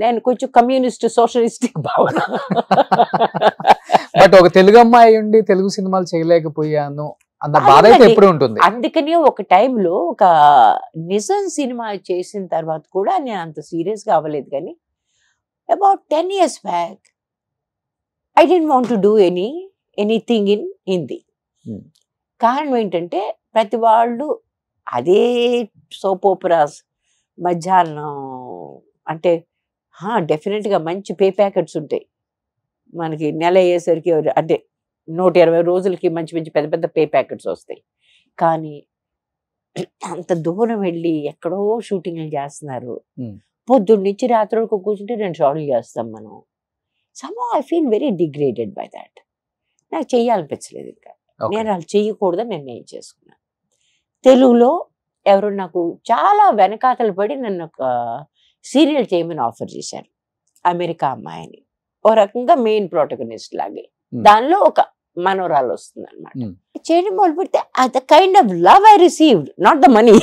నేను కొంచెం కమ్యూనిస్ట్ సోషలిస్టిక్ భావన. బట్ ఒక తెలుగు అమ్మాయి ఉండి తెలుగు సినిమాలు చేయలేకపోయాను అన్న బాధ అయితే ఎప్పుడు ఉంటుంది. అందుకని ఒక టైంలో ఒక నిజం సినిమా చేసిన తర్వాత కూడా నేను అంత సీరియస్ గా అవ్వలేదు. కానీ about 10 years back I don't want to do anything in Hindi. కారణం ఏంటంటే ప్రతి వాళ్ళు అదే సోప్ ఓపెరాస్ మధ్యాహ్నం అంటే డెఫినెట్గా మంచి పే ప్యాకెట్స్ ఉంటాయి మనకి. నెల అయ్యేసరికి అంటే 120 రోజులకి మంచి మంచి పెద్ద పెద్ద పే ప్యాకెట్స్ వస్తాయి. కానీ అంత దూరం వెళ్ళి ఎక్కడో షూటింగ్లు చేస్తున్నారు. పొద్దున్న నుంచి రాత్రి వరకు కూర్చుంటే 2 షాట్లు చేస్తాం మనం. Somehow I feel very degraded by that. నాకు చెయ్యాలనిపించలేదు, ఇంకా నేను అలా చెయ్యకూడదని నిర్ణయం చేసుకున్నాను. తెలుగులో ఎవరు నాకు చాలా వెనకాతలు పడి నన్ను ఒక సీరియల్ చేయమని ఆఫర్ చేశారు, అమెరికా అమ్మాయిని. ఓ రకంగా మెయిన్ ప్రోటగనిస్ట్ లాగే, దానిలో ఒక మనోరాలు వస్తుంది అనమాట. చేయడం మొదలు పెడితే the kind of love I received, not the money.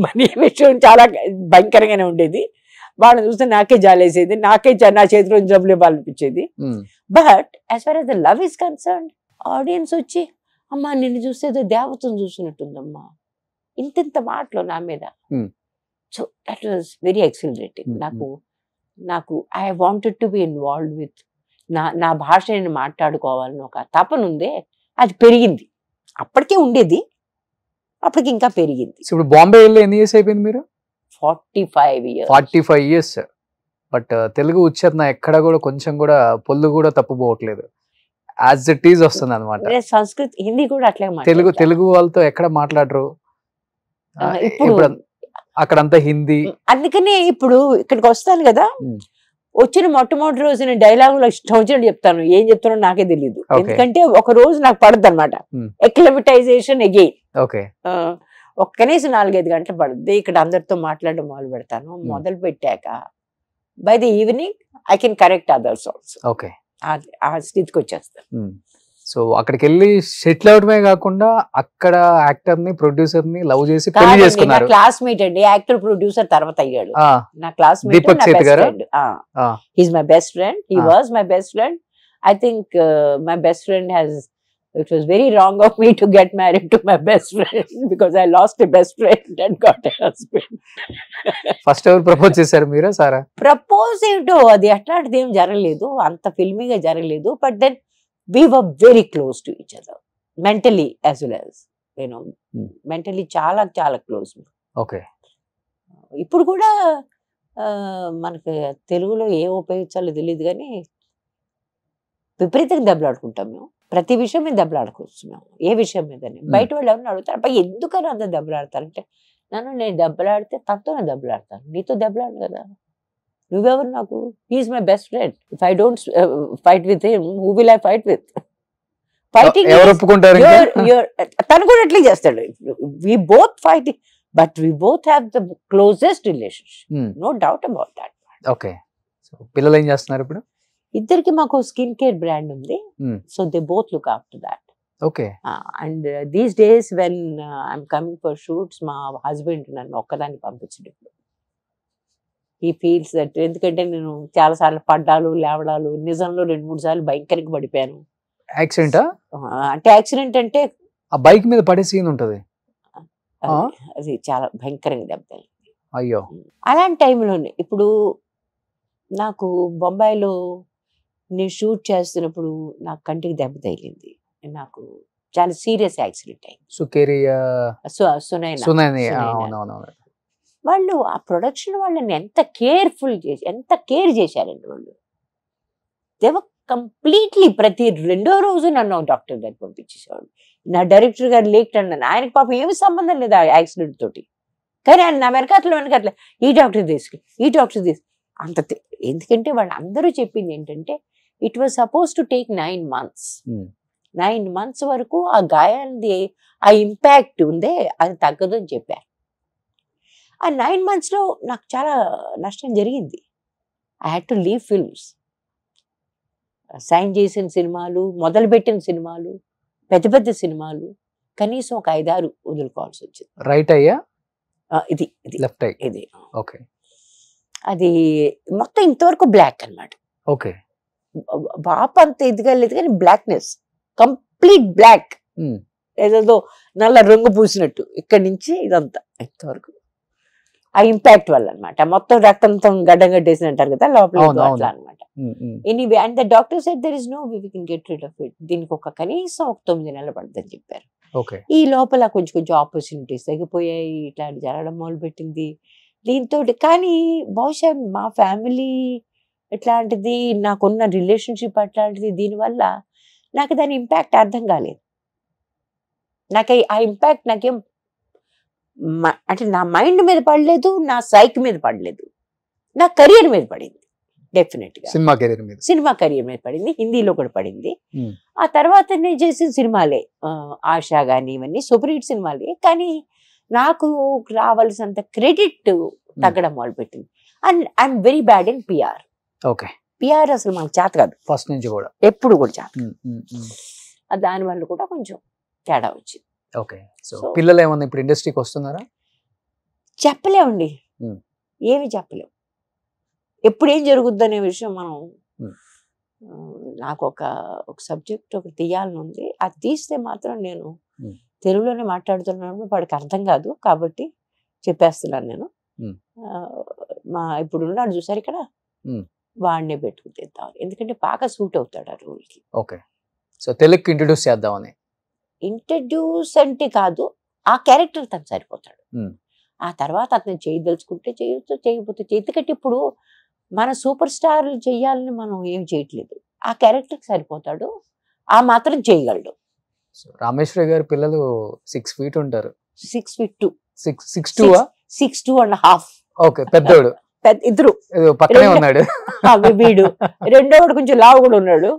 Money విషయం చాలా భయంకరంగానే ఉండేది. వాళ్ళని చూస్తే నాకే జాలేసేది, నాకే నా చేతిలో జబ్బులు ఇవ్వాలనిపించేది. But as far as the love is concerned, audience వచ్చి అమ్మా నిన్ను చూస్తే దేవతను చూసినట్టుందమ్మా, ఇంత మాటలు నా మీద. So that was very exhilarating. నాకు I wanted to be involve with నా భాష నేను మాట్లాడుకోవాలని ఒక తపన ఉందే, అది పెరిగింది. అప్పటికే ఉండేది, అప్పటికి ఇంకా పెరిగింది. ఇప్పుడు బాంబే వెళ్ళి ఎన్ని ఇయర్స్ అయిపోయింది మీరు? 45 years. 45 years. బట్ తెలుగు ఉచ్చారణ ఎక్కడ కూడా కొంచెం కూడా పొల్లు కూడా తప్పుపోవట్లేదు, యాజ్ ఇట్ ఈజ్ వస్తుంది అనమాట. సంస్కృత్ హిందీ కూడా అట్లే తెలుగు వాళ్ళతో ఎక్కడ మాట్లాడరు ఇప్పుడు, అక్కడంతా హిందీ. అందుకనే ఇప్పుడు ఇక్కడికి వస్తాను కదా, వచ్చిన మొట్టమొదటి రోజు నేను డైలాగులో ఇష్టం వచ్చినట్టు చెప్తాను, ఏం చెప్తానో నాకే తెలియదు. ఎందుకంటే ఒక రోజు నాకు పడద్దు అనమాట ఎక్లమిటైజేషన్ అగైన్. ఒక కనీసం 4-5 గంటలు పడుద్ది. ఇక్కడ అందరితో మాట్లాడడం మొదలు పెడతాను. మొదలు పెట్టాక by the evening I can correct others also. Okay, ఆ స్థితికి వచ్చేస్తాను. సో అక్కడికి వెళ్ళి సెటిల్ అవడమే కాకుండా అక్కడ యాక్టర్ ని ప్రొడ్యూసర్ ని లవ్ చేసి పెళ్లి చేసుకున్నారు. క్లాస్మేట్ అండి, యాక్టర్ ప్రొడ్యూసర్ తర్వాత అయ్యాడు. నా క్లాస్మేట్ దీపక్ సేత్ గారు. He's my best friend. He was my best friend. I think my best friend has, it was very wrong of me to get married to my best friend because I lost a best friend and got a husband. First ఎవరు propose చేశారు, మీరా సారా? Propose ఏంటో అది అట్లాంటిది ఏం జరగలేదు, అంత ఫిల్మీగా జరగలేదు. But then we were very close to each other mentally as well as mentally చాలా చాలా క్లోజ్. ఓకే, ఇప్పుడు కూడా మనకి తెలుగులో ఏం ఉపయోగించాలో తెలియదు కానీ విపరీతంగా దెబ్బలాడుకుంటాం మేము. ప్రతి విషయం మీద దెబ్బలాడుకోవచ్చు మేము, ఏ విషయం మీదని. బయట వాళ్ళు ఎవరిని అడుగుతారు, అబ్బాయి ఎందుకని అంత దెబ్బలాడతారంటే, నేను దెబ్బలాడితే తనతో నేను దెబ్బలాడతాను, నీతో దెబ్బలాడు కదా, నువ్వెవరు నాకు? He's my best friend. If I don't fight with him, who will I fight with? Fighting తను కూడా ఎట్లా చేస్తాడు. We both fighting, but we both have the closest relationship, no doubt about that. Okay, so పిల్లలు ఏం చేస్తున్నారు ఇప్పుడు? ఇద్దరికి మాకు స్కిన్ కేర్ బ్రాండ్ ఉంది, so they both look after that. Okay, and these days when I'm coming for shoots, మా husband నన్ను ఒక్కదాన్ని పంపించడు. హీ ఫీల్స్ దట్, ఎందుకంటే నేను చాలా సార్లు పడ్డాలు లేవడాలు, నిజంలో 2-3 సార్లు భయంకరంగా పడిపోయాను. యాక్సిడెంటా? అంటే యాక్సిడెంట్ అంటే ఆ బైక్ మీద పడే సీన్ ఉంటది, అది చాలా భయంకరంగా దెబ్బ. అయ్యో, అలాంటి టైంలోనే ఇప్పుడు నాకు బొంబాయిలో నేను షూట్ చేస్తున్నప్పుడు నాకు కంటికి దెబ్బ తగిలింది. నాకు చాలా సీరియస్ యాక్సిడెంట్ అయింది. వాళ్ళు ఆ ప్రొడక్షన్ వాళ్ళని ఎంత కేర్ఫుల్ చేసి, ఎంత కేర్ చేశారండి వాళ్ళు. దేవర్ కంప్లీట్లీ ప్రతి 2వ రోజు నన్ను డాక్టర్ దగ్గర పంపించేసేవాడు. నా డైరెక్టర్ గారు లేట్ అన్నాను, ఆయనకు పాపం ఏమి సంబంధం లేదు ఆ యాక్సిడెంట్ తోటి, కానీ ఆయన నా వెనకాతల ఈ డాక్టర్ తీసుకు, ఈ డాక్టర్ తీసుకు అంత. ఎందుకంటే వాళ్ళు అందరూ చెప్పింది ఏంటంటే, it was suppose to take 9 months. 9 months వరకు ఆ గాయాలది ఆ ఇంపాక్ట్ ఉందే అది తగ్గదు అని చెప్పారు. ఆ 9 monthsలో నాకు చాలా నష్టం జరిగింది. I had to leave films. Sign చేసిన సినిమాలు, మొదలుపెట్టిన సినిమాలు, పెద్ద పెద్ద సినిమాలు, కనీసం ఒక 5-6 వదులుకోవాల్సి వచ్చింది. రైట్ అయ్యా? ఇది లెఫ్ట్ అయ్యి. ఇది ఓకే, అది మొత్తం ఇంతవరకు బ్లాక్ అన్నమాట. ఓకే, బాప అంత ఇదిగా లేదు కానీ బ్లాక్నెస్, కంప్లీట్ బ్లాక్, ఏదో నల్ల రంగు పూసినట్టు ఇక్కడి నుంచి ఇదంతా ఇంతవరకు ఆ ఇంపాక్ట్ వల్ల అనమాట. మొత్తం రక్తంతో గడ్డం కట్టేసి అంటారు కదా లోపల, అట్లా అనమాట. Anyway, and the doctor said there is no way we can get rid of it. దీనికి కనీసం 9 నెలలు పడుతుందని చెప్పారు. ఈ లోపల కొంచెం కొంచెం ఆపర్చునిటీస్ తగ్గిపోయాయి, ఇట్లాంటి జరగడం మొదలు పెట్టింది దీంతో. కానీ బహుశా మా ఫ్యామిలీ ఎట్లాంటిది, నాకున్న రిలేషన్షిప్ అట్లాంటిది, దీనివల్ల నాకు దాని ఇంపాక్ట్ అర్థం కాలేదు. నాకు ఆ ఇంపాక్ట్ నాకేం అంటే నా మైండ్ మీద పడలేదు, నా సైక్ మీద పడలేదు, నా కెరియర్ మీద పడింది. డెఫినెట్ గా సినిమా కెరియర్ మీద పడింది, హిందీలో కూడా పడింది. ఆ తర్వాత నేను చేసిన సినిమాలే ఆశా గాని ఇవన్నీ సూపర్ హిట్ సినిమాలే, కానీ నాకు రావాల్సినంత క్రెడిట్ తగ్గడం మొదలుపెట్టింది. And I'm very bad in PR. PR అసలు మనకు చేత కాదు, ఫస్ట్ నుంచి కూడా ఎప్పుడు కూడా చేత. దానివల్ల కూడా కొంచెం తేడా వచ్చింది. పిల్లలు ఏమన్నా ఇప్పుడు ఇండస్ట్రీకి వస్తున్నారా? చెప్పలేమండి, ఏమి చెప్పలేము. ఎప్పుడు ఏం జరుగుద్ది అనే విషయం మనం, నాకు ఒక సబ్జెక్ట్ ఒకటి తీయాలని ఉంది. అది తీస్తే మాత్రం నేను తెలుగులోనే మాట్లాడుతున్నాను, వాడికి అర్థం కాదు కాబట్టి చెప్పేస్తున్నాను నేను. మా ఇప్పుడు ఉన్నాడు చూసారు ఇక్కడ, వాడినే పెట్టుకుని ఎందుకంటే బాగా సూట్ అవుతాడు ఆ రోల్కి. ఓకే, సో తెలుగుకి ఇంట్రడ్యూస్ చేద్దామని. ఇంట్రడ్యూస్ అంటే కాదు, ఆ క్యారెక్టర్ తను సరిపోతాడు. ఆ తర్వాత అతను చేయదలుచుకుంటే చేయొచ్చు, చేయకపోతే ఎందుకంటే ఇప్పుడు మన సూపర్ స్టార్లు చెయ్యాలని మనం ఏం చేయట్లేదు, ఆ క్యారెక్టర్కి సరిపోతాడు, ఆ మాత్రం చేయగలడు. రామేశ్వరి గారి పిల్లలు 6 feet ఉంటారు. 6 feet 2. 6'2"? 6'2.5". ఓకే, పెద్దోడు ఇద్దరు పక్కనే ఉన్నాడు. వీడు రెండోవాడు కొంచెం లావు కూడా ఉన్నాడు,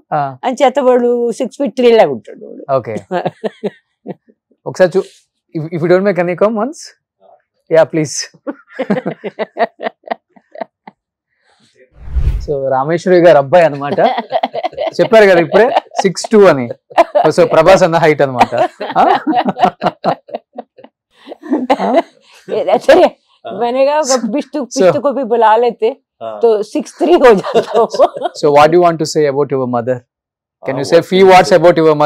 అని చేతవాడు 6 feet 3 లాగా ఉంటాడు. ఓకే, ఒకసారి if you don't make any come once. Yeah please. So Rameshwari గారు అబ్బాయి అన్నమాట, చెప్పారు కదా ఇప్పుడే 6'2" అని. సో ప్రభాస్ అన్న హైట్ అనమాట. సరే मैंने पिस्तु को भी बुला लेते तो 6'3" हो जाता. So what do you want to say about your mother? Can you say few words about your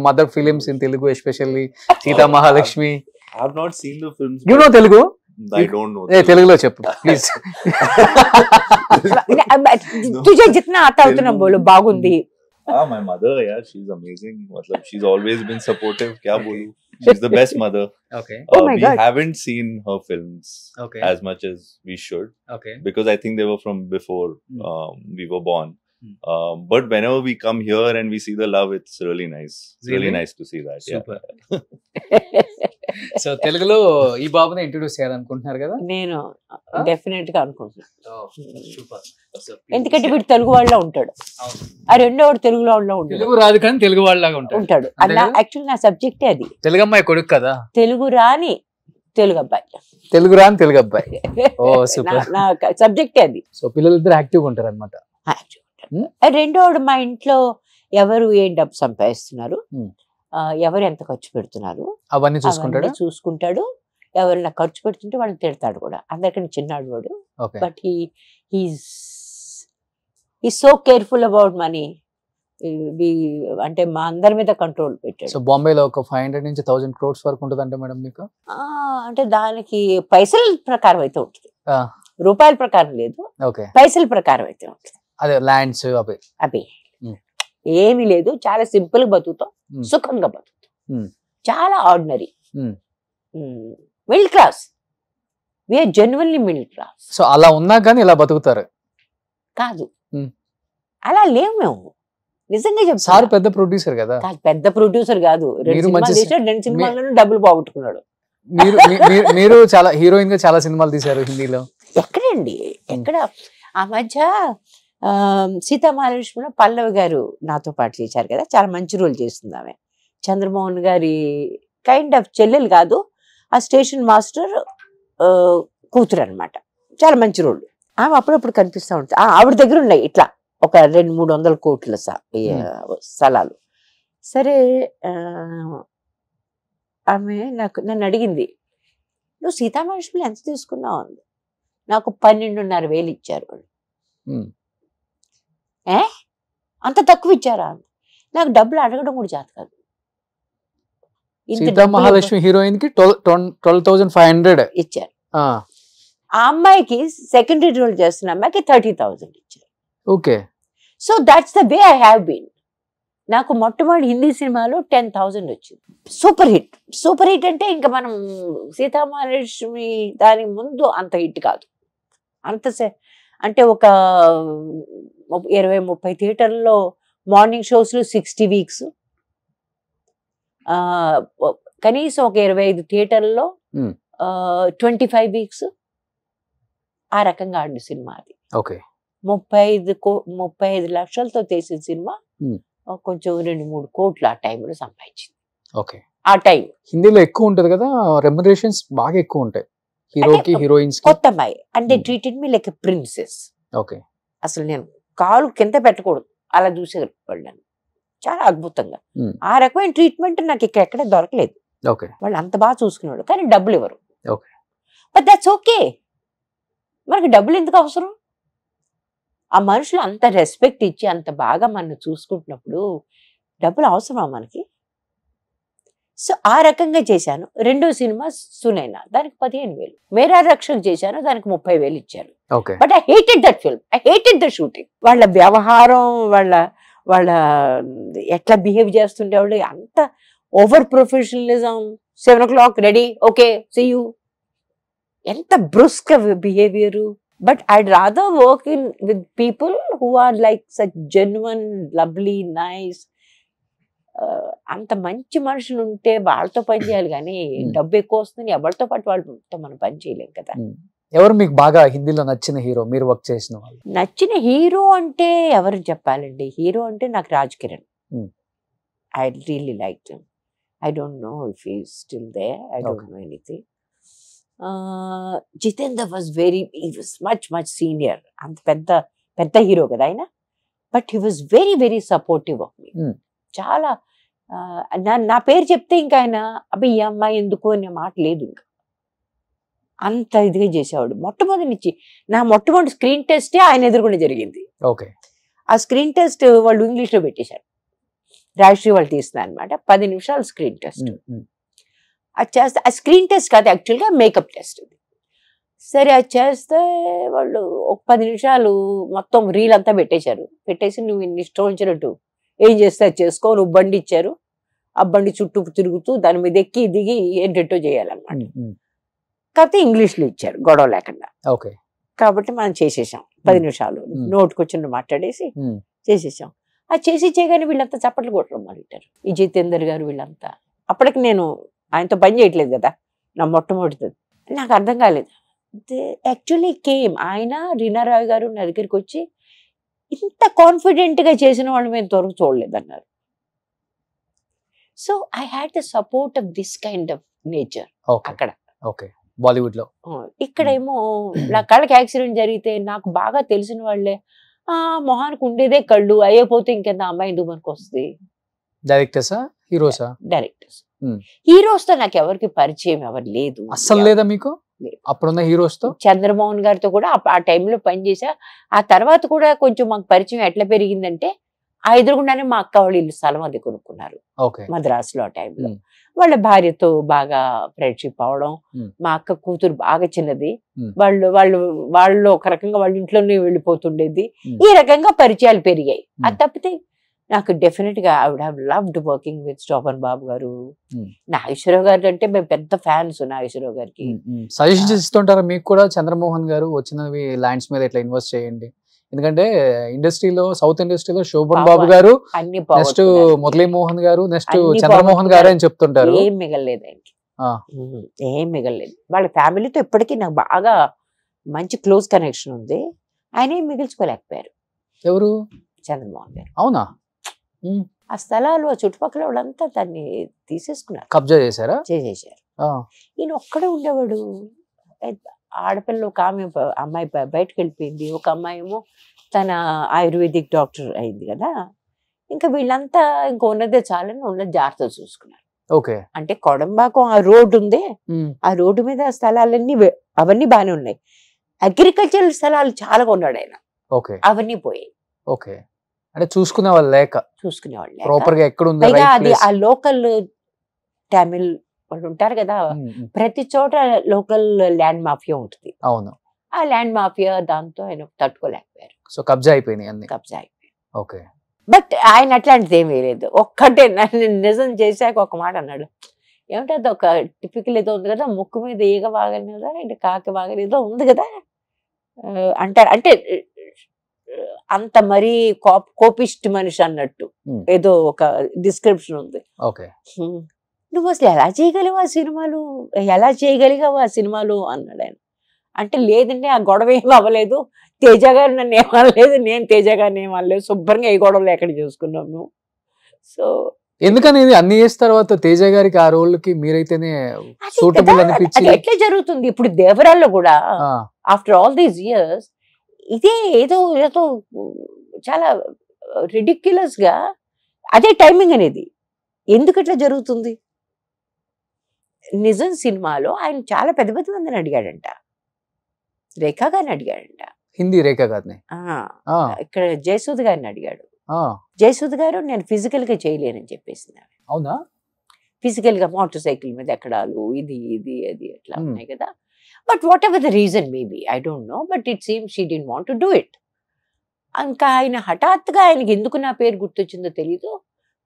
mother films in Telugu, especially Sita Mahalakshmi? I have not seen the films. You know Telugu? I don't know. Telugulo cheppu please. तुझे जितना आता उतना बोलो, बागुंदी. My mother, yeah, she's amazing. She's always been supportive. Kya bolu? She's the best mother. Okay. Oh my God. We haven't seen her films as much as we should. Okay. Because I think they were from before we were born. But whenever we come here and we see the love, it's really nice. It's really nice to see that. Super. So తెలుగులో ఈ బాబుని introduce చేయాలనుకుంటున్నారు కదా? నేను definite గా అనుకుంటున్నాను, ఎందుకంటే వీడు తెలుగు వాళ్ళ ఉంటాడు, ఆ రెండో వాడు తెలుగు వాళ్ళ ఉంటాడు. తెలుగు రాదు కానీ తెలుగు వాళ్ళలాగా ఉంటాడు. అలా యాక్చువల్లీ నా సబ్జెక్టే అది. తెలుగు అమ్మాయి కొడుకు కదా, తెలుగు రాని తెలుగు అబ్బాయి. తెలుగు రాని తెలుగు అబ్బాయి. ఓ సూపర్. నా సబ్జెక్టే అది. సో పిల్లలిద్దరు యాక్టివ్గా ఉంటారు అనమాట. రెండోడు మా ఇంట్లో ఎవరు ఏం డబ్బు సంపాదిస్తున్నారు, ఎవరు ఎంత ఖర్చు పెడుతున్నారు అవన్నీ చూసుకుంటాడు. ఎవరైనా ఖర్చు పెడుతుంటే వాళ్ళని తిడతాడు కూడా. అందరికన్నా చిన్నాడు వాడు, but he's so careful about money. అంటే మా అందరి మీద కంట్రోల్ పెట్టాడు. సో బాంబేలో ఒక 500 నుంచి 1000 crores వరకు ఉంటుంది అంటే మేడం మీకు? అంటే దానికి పైసల ప్రకారం అయితే ఉంటుంది, రూపాయల ప్రకారం లేదు, పైసల ప్రకారం అయితే ఉంటుంది. అదే ల్యాండ్స్ అవి ఏమీ లేదు, చాలా సింపుల్ గా బతుకుతాం, సుఖంగా బతుకుతాం, చాలా ordinary, middle class. We're genuinely middle class. So అలా ఉన్నా కానీ ఇలా బతుకుతారు కాదు, అలా లేవు మేము, నిజంగా చెప్తాను. సార్ పెద్ద ప్రొడ్యూసర్ కదా? పెద్ద ప్రొడ్యూసర్ కాదు, 2 సినిమాలను డబ్బులు పోగొట్టుకున్నాడు. మీరు చాలా హీరోయిన్ గా చాలా సినిమాలు తీశారు హిందీలో. ఎక్కడండి, ఎక్కడ? ఆ మధ్య సీతా మహాలక్ష్మిలో పల్లవి గారు నాతో పాటు చేశారు కదా, చాలా మంచి రోల్ చేస్తుంది ఆమె. చంద్రమోహన్ గారి కైండ్ ఆఫ్ చెల్లెలు కాదు, ఆ స్టేషన్ మాస్టర్ కూతురు అనమాట. చాలా మంచి రోల్. ఆమె అప్పుడప్పుడు కనిపిస్తూ ఉంటుంది. ఆవిడ దగ్గర ఉన్నాయి ఇట్లా ఒక 200-300 కోట్ల స్థలాలు. సరే ఆమె నన్ను అడిగింది, నువ్వు సీతా మహాలక్ష్మిలో ఎంత తీసుకున్నావు అంది. నాకు 12,500 ఇచ్చారు వాళ్ళు. అంత తక్కువ ఇచ్చారా? నాకు డబ్బులు అడగడం కూడా చేత కాదు. సీతా మహాలక్ష్మి హీరోయిన్ కి 12,500 ఇచ్చారు. ఆ అమ్మాయికి సెకండరీ రోల్ చేస్తున్న అమ్మాయికి 30,000 ఇచ్చారు. Okay. So that's the way I have been. నాకు మొట్టమొదటి హిందీ సినిమాలో 10,000 వచ్చింది. Super hit. సూపర్ హిట్ అంటే ఇంకా మనం సీతా మహాలక్ష్మి దాని ముందు అంత హిట్ కాదు. అంటే ఒక 20-30 థియేటర్లో మార్నింగ్ షోస్లో 60 weeks, కనీసం ఒక 25 థియేటర్లో 25 weeks, ఆ రకంగా ఆడిన సినిమా అది. 35 లక్షలతో చేసిన సినిమా కొంచెం 2-3 కోట్లు ఆ టైంలో సంపాదించింది. ఆ టైం హిందీలో ఎక్కువ ఉంటది కదా, రెమ్యునరేషన్స్ బాగా ఎక్కువ ఉంటాయి హీరోకి హీరోయిన్స్. కొత్త అమ్మాయి అంటే treated me like a princess. అసలు నేను కాలు కింద పెట్టకూడదు అలా చూసేవాళ్ళని, చాలా అద్భుతంగా. ఆ రకమైన ట్రీట్మెంట్ నాకు ఎక్కడ దొరకలేదు. వాళ్ళు అంత బాగా చూసుకునేవాడు, కానీ డబ్బులు ఇవ్వరు. But that's okay. మనకి డబ్బులు ఎందుకు అవసరం? ఆ మనుషులు అంత రెస్పెక్ట్ ఇచ్చి అంత బాగా మనం చూసుకుంటున్నప్పుడు డబ్బులు అవసరమా మనకి? సో ఆ రకంగా చేశాను. రెండో సినిమా సునైనా, దానికి 15,000. మేరా రక్షక్ చేశాను, దానికి 30,000 ఇచ్చారు. Okay. But I hated that film, I hated the shooting. వాళ్ళ వ్యవహారం, వాళ్ళ ఎట్లా బిహేవ్ చేస్తుండేవాళ్ళు, అంత over professionalism. 7 o'clock ready, okay see you, ఎంత brusque behaviour. But I'd rather work in with people who are like such genuine, lovely, nice. అంత మంచి మనుషులు ఉంటే వాళ్ళతో పని చేయాలి, కానీ డబ్బు ఎక్కువ వస్తుంది, ఎవరితో పాటు వాళ్ళతో మనం పని చేయలేం కదా. ఎవరు మీకు బాగా హిందీలో నచ్చిన హీరో, మీరు వర్క్ చేసిన వాళ్ళు? నచ్చిన హీరో అంటే ఎవరు చెప్పాలండి? హీరో అంటే నాకు Raj Kiran. I really like him. I don't know if he is still there, I don't know anything. Jeetendra was he was much senior. అంత పెద్ద హీరో కదా ఆయన, but he was very supportive of me. చాలా నా పేరు చెప్తే ఇంకా ఆయన అబ్బాయి ఈ అమ్మాయి ఎందుకు అనే మాట లేదు, ఇంకా అంత ఇదిగా చేసేవాడు. మొట్టమొదటి నుంచి నా మొట్టమొదటి స్క్రీన్ టెస్టే ఆయన ఎదురుకుండా జరిగింది. ఓకే. ఆ స్క్రీన్ టెస్ట్ వాళ్ళు ఇంగ్లీష్లో పెట్టేశారు, రాజశ్రీ వాళ్ళు తీస్తున్నారు అనమాట. 10 నిమిషాలు స్క్రీన్ టెస్ట్. అది చేస్తే ఆ స్క్రీన్ టెస్ట్ కాదు, యాక్చువల్గా మేకప్ టెస్ట్. సరే అది చేస్తే వాళ్ళు ఒక 10 నిమిషాలు మొత్తం రీల్ అంతా పెట్టేసి నువ్వు ఇన్ని ఇష్టం వచ్చినట్టు ఏం చేస్తే అది చేసుకో. నువ్వు బండి ఇచ్చారు, ఆ బండి చుట్టూ తిరుగుతూ దాని మీద ఎక్కి దిగి ఏంటో చేయాలన్నమాట. కాకపోతే ఇంగ్లీష్లో ఇచ్చారు గొడవ లేకుండా. ఓకే. కాబట్టి మనం చేసేసాం 10 నిమిషాలు నోటుకొచ్చిన మాట్లాడేసి చేసేసాం. అది చేసి చేయగానే వీళ్ళంతా చప్పట్లు కొట్టడం మొదలెట్టారు, ఈ జితేందర్ గారు వీళ్ళంతా. అప్పటికి నేను ఆయనతో పని చేయట్లేదు కదా, నా మొట్టమొదటి. నాకు అర్థం కాలేదు. యాక్చువల్లీ ఆయన రీనారాయ్ గారు నా దగ్గరికి వచ్చి ఇంత కాన్ఫిడెంట్గా చేసిన వాళ్ళు మేము త్వరగా చూడలేదన్నారు. So I had the support of this kind of nature అక్కడ. ఓకే. బాలీవుడ్ లో. ఇక్కడేమో నా కళ్ళకి యాక్సిడెంట్ జరిగితే నాకు బాగా తెలిసిన వాళ్ళే, మొహానికి ఉండేదే కళ్ళు, అయ్యపోతే ఇంకెంత అమ్మాయి ఎందుకు మనకు వస్తుంది. డైరెక్టర్సా, హీరోసా? డైరెక్టర్స్. హీరోస్ తో నాకు ఎవరికి పరిచయం ఎవరు లేదు అస్సలు. లేదా మీకు అప్పుడున్న హీరోస్ తో? చంద్రమోహన్ గారితో కూడా ఆ టైంలో పనిచేసా. ఆ తర్వాత కూడా కొంచెం మాకు పరిచయం ఎట్లా పెరిగిందంటే, ఆ ఎదురుగుండానే మా అక్క వాళ్ళు ఇల్లు స్థలం అది కొనుక్కున్నారు మద్రాసులో. ఆ టైంలో వాళ్ళ భార్యతో బాగా ఫ్రెండ్షిప్ అవడం, మా అక్క కూతురు బాగా చిన్నది, వాళ్ళు ఒక రకంగా వాళ్ళ ఇంట్లోనే వెళ్ళిపోతుండేది. ఈ రకంగా పరిచయాలు పెరిగాయి. అది తప్పితే నాకు డెఫినెట్ గా I would have loved working with Sobhan Babu గారు. నాగేశ్వరరావు గారు అంటే మేము పెద్ద ఫ్యాన్స్ నాగేశ్వరరావు గారికి. సజెషన్స్ ఇస్తుంటారా మీకు కూడా? చంద్రమోహన్ గారు వచ్చినవి ల్యాండ్స్ మీద ఇట్లా ఇన్వెస్ట్ చేయండి, ఎందుకంటే ఇండస్ట్రీలో, సౌత్ ఇండస్ట్రీలో శోభన్ బాబు గారు, నెక్స్ట్ మురళీ మోహన్ గారు, నెక్స్ట్ చంద్రమోహన్ గారు అని చెప్తుంటారు. ఏం మిగలలేదు ఆయనకి, ఏం మిగలలేదు. వాళ్ళ ఫ్యామిలీతో ఇప్పటికీ నాకు బాగా మంచి క్లోజ్ కనెక్షన్ ఉంది. ఆయన ఏం మిగిల్చుకోలేకపోయారు. ఎవరు? చంద్రమోహన్ గారు. అవునా? ఆ స్థలాలు ఆ చుట్టుపక్కల వాళ్ళంతా దాన్ని తీసేసుకున్నారు, కబ్జా చేశారా? చేసేసారు. ఈయన ఒక్కడే ఉండేవాడు. ఆడపిల్ల ఒక అమ్మాయి బయటకు వెళ్ళిపోయింది, ఒక అమ్మాయి ఏమో తన ఆయుర్వేదిక్ డాక్టర్ అయింది కదా. ఇంకా వీళ్ళంతా ఇంకా ఉన్నదే చాలని ఉన్నది జాగ్రత్త చూసుకున్నారు. ఓకే. అంటే కొడంబాకం ఆ రోడ్డు ఉంది, ఆ రోడ్డు మీద స్థలాలన్నీ అవన్నీ బాగానే ఉన్నాయి. అగ్రికల్చరల్ స్థలాలు చాలా కొన్నాడు ఆయన. ఓకే. అవన్నీ పోయాయి. ఓకే. అంటే చూసుకునే వాళ్ళు లేక, చూసుకునేవాళ్ళు ప్రాపర్ గా ఎక్కడ ఉంది. అది ఆ లోకల్ తమిళ్ వాళ్ళు ఉంటారు కదా, ప్రతి చోట లోకల్ ల్యాండ్ మాఫియా ఉంటుంది. అవును. ఆ ల్యాండ్ మాఫియా దాంతో ఆయన తట్టుకోలేకపోయారు. సో కబ్జా అయిపోయినాయి అన్ని. కబ్జా అయిపోయింది. ఓకే. బట్ ఆయన అట్లాంటిది ఏమీ లేదు. ఒక్కటే నన్ను నిజం చేశాక ఒక మాట అన్నాడు, ఏమంటే అది ఒక టిపికల్ ఏదో ఉంది కదా, ముక్కు మీద ఈగ వాగని కదా, అంటే కాకి వాగని ఏదో ఉంది కదా అంటారు. అంటే అంత మరీ కోపిస్ట్ మనిషి అన్నట్టు ఏదో ఒక డిస్క్రిప్షన్ ఉంది. ఓకే. నువ్వు అసలు ఎలా చేయగలిగావు ఆ సినిమాలు, ఎలా చేయగలిగావు ఆ సినిమాలు అన్నాడు ఆయన. అంటే లేదండి ఆ గొడవ ఏమి అవ్వలేదు, తేజ గారు నన్ను ఏమనలేదు, నేను తేజ గారిని ఏమనలేదు, శుభ్రంగా ఏ గొడవలు ఎక్కడ చేసుకున్నాము. సో ఎందుకని అన్ని చేసిన తర్వాత తేజ గారికి ఆ రోల్ కి మీరైతేనే సూటబుల్ అనిపించి ఎట్లా జరుగుతుంది? ఇప్పుడు దేవరాల్లో కూడా ఆఫ్టర్ ఆల్ దీస్ ఇయర్స్ ఇదే ఏదో చాలా రిడిక్యులస్ గా అదే టైమింగ్ అనేది ఎందుకు అట్లా జరుగుతుంది? నిజం సినిమాలో ఆయన చాలా పెద్ద పెద్ద మందిని అడిగాడంట, రేఖా గారిని అడిగాడంట, హిందీ రేఖా గారిని. ఇక్కడ జయసూద్ గారిని అడిగాడు. జయసూద్ గారు నేను ఫిజికల్ గా చేయలేనని చెప్పేసింది. అవునా? ఫిజికల్గా మోటార్ సైకిల్ మీద ఎక్కడాలు ఇది ఇది అది అట్లా ఉన్నాయి కదా. But what ever the reason maybe, I don't no, but it seem she did want to do it. ఇంకా ఆయన హఠాత్తుగా ఆయనకి ఎందుకు నా పేరు గుర్తొచ్చిందో తెలీదు.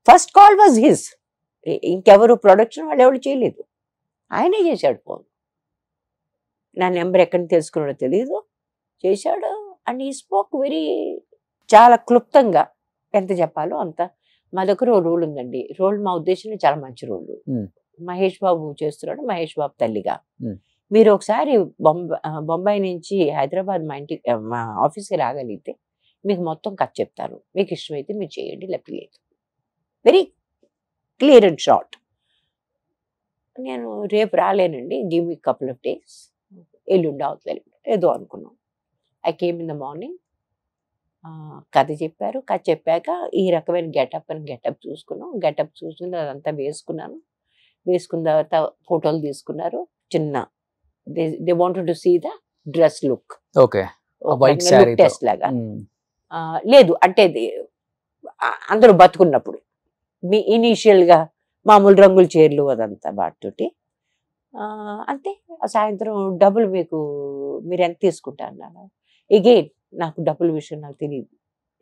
ఫస్ట్ కాల్ వాజ్ హిస్, ఇంకెవరు ప్రొడక్షన్ వాళ్ళు ఎవరు చేయలేదు, ఆయనే చేశాడు ఫోన్. నా నెంబర్ ఎక్కడి తెలుసుకున్నాడో తెలీదు, చేశాడు. అండ్ ఈ స్పోక్ వెరీ చాలా క్లుప్తంగా, ఎంత చెప్పాలో అంత. మా దగ్గర ఓ రోల్ ఉందండి, రోల్ మా ఉద్దేశంలో చాలా మంచి రోల్. మహేష్ బాబు చేస్తున్నాడు, మహేష్ బాబు తల్లిగా. మీరు ఒకసారి బొంబాయి నుంచి హైదరాబాద్ మా ఇంటికి మా ఆఫీస్కి రాగలిగితే మీకు మొత్తం కథ చెప్తాను, మీకు ఇష్టమైతే మీరు చేయండి, లేకపోతే లేదు. Very clear and short. నేను రేపు రాలేనండి, give me couple of days, ఎల్లుండి అవతల ఏదో అనుకున్నాం. I came in the morning, కథ చెప్పారు. కథ చెప్పాక ఈ రకమైన గెటప్ చూసుకున్నాం. గెటప్ చూసుకుని అదంతా వేసుకున్నాను. వేసుకున్న తర్వాత ఫోటోలు తీసుకున్నారు. చిన్న they wanted to see the dress look, okay, test లాగా. లేదు అంటే అందరూ బతుకున్నప్పుడు మీ ఇనీషియల్గా మామూలు రంగుల చీరలు అదంతా వాటితోటి. అంతే. సాయంత్రం డబ్బులు మీరు ఎంత తీసుకుంటారు? ఎగైన్ నాకు డబ్బుల విషయం నాకు తెలియదు,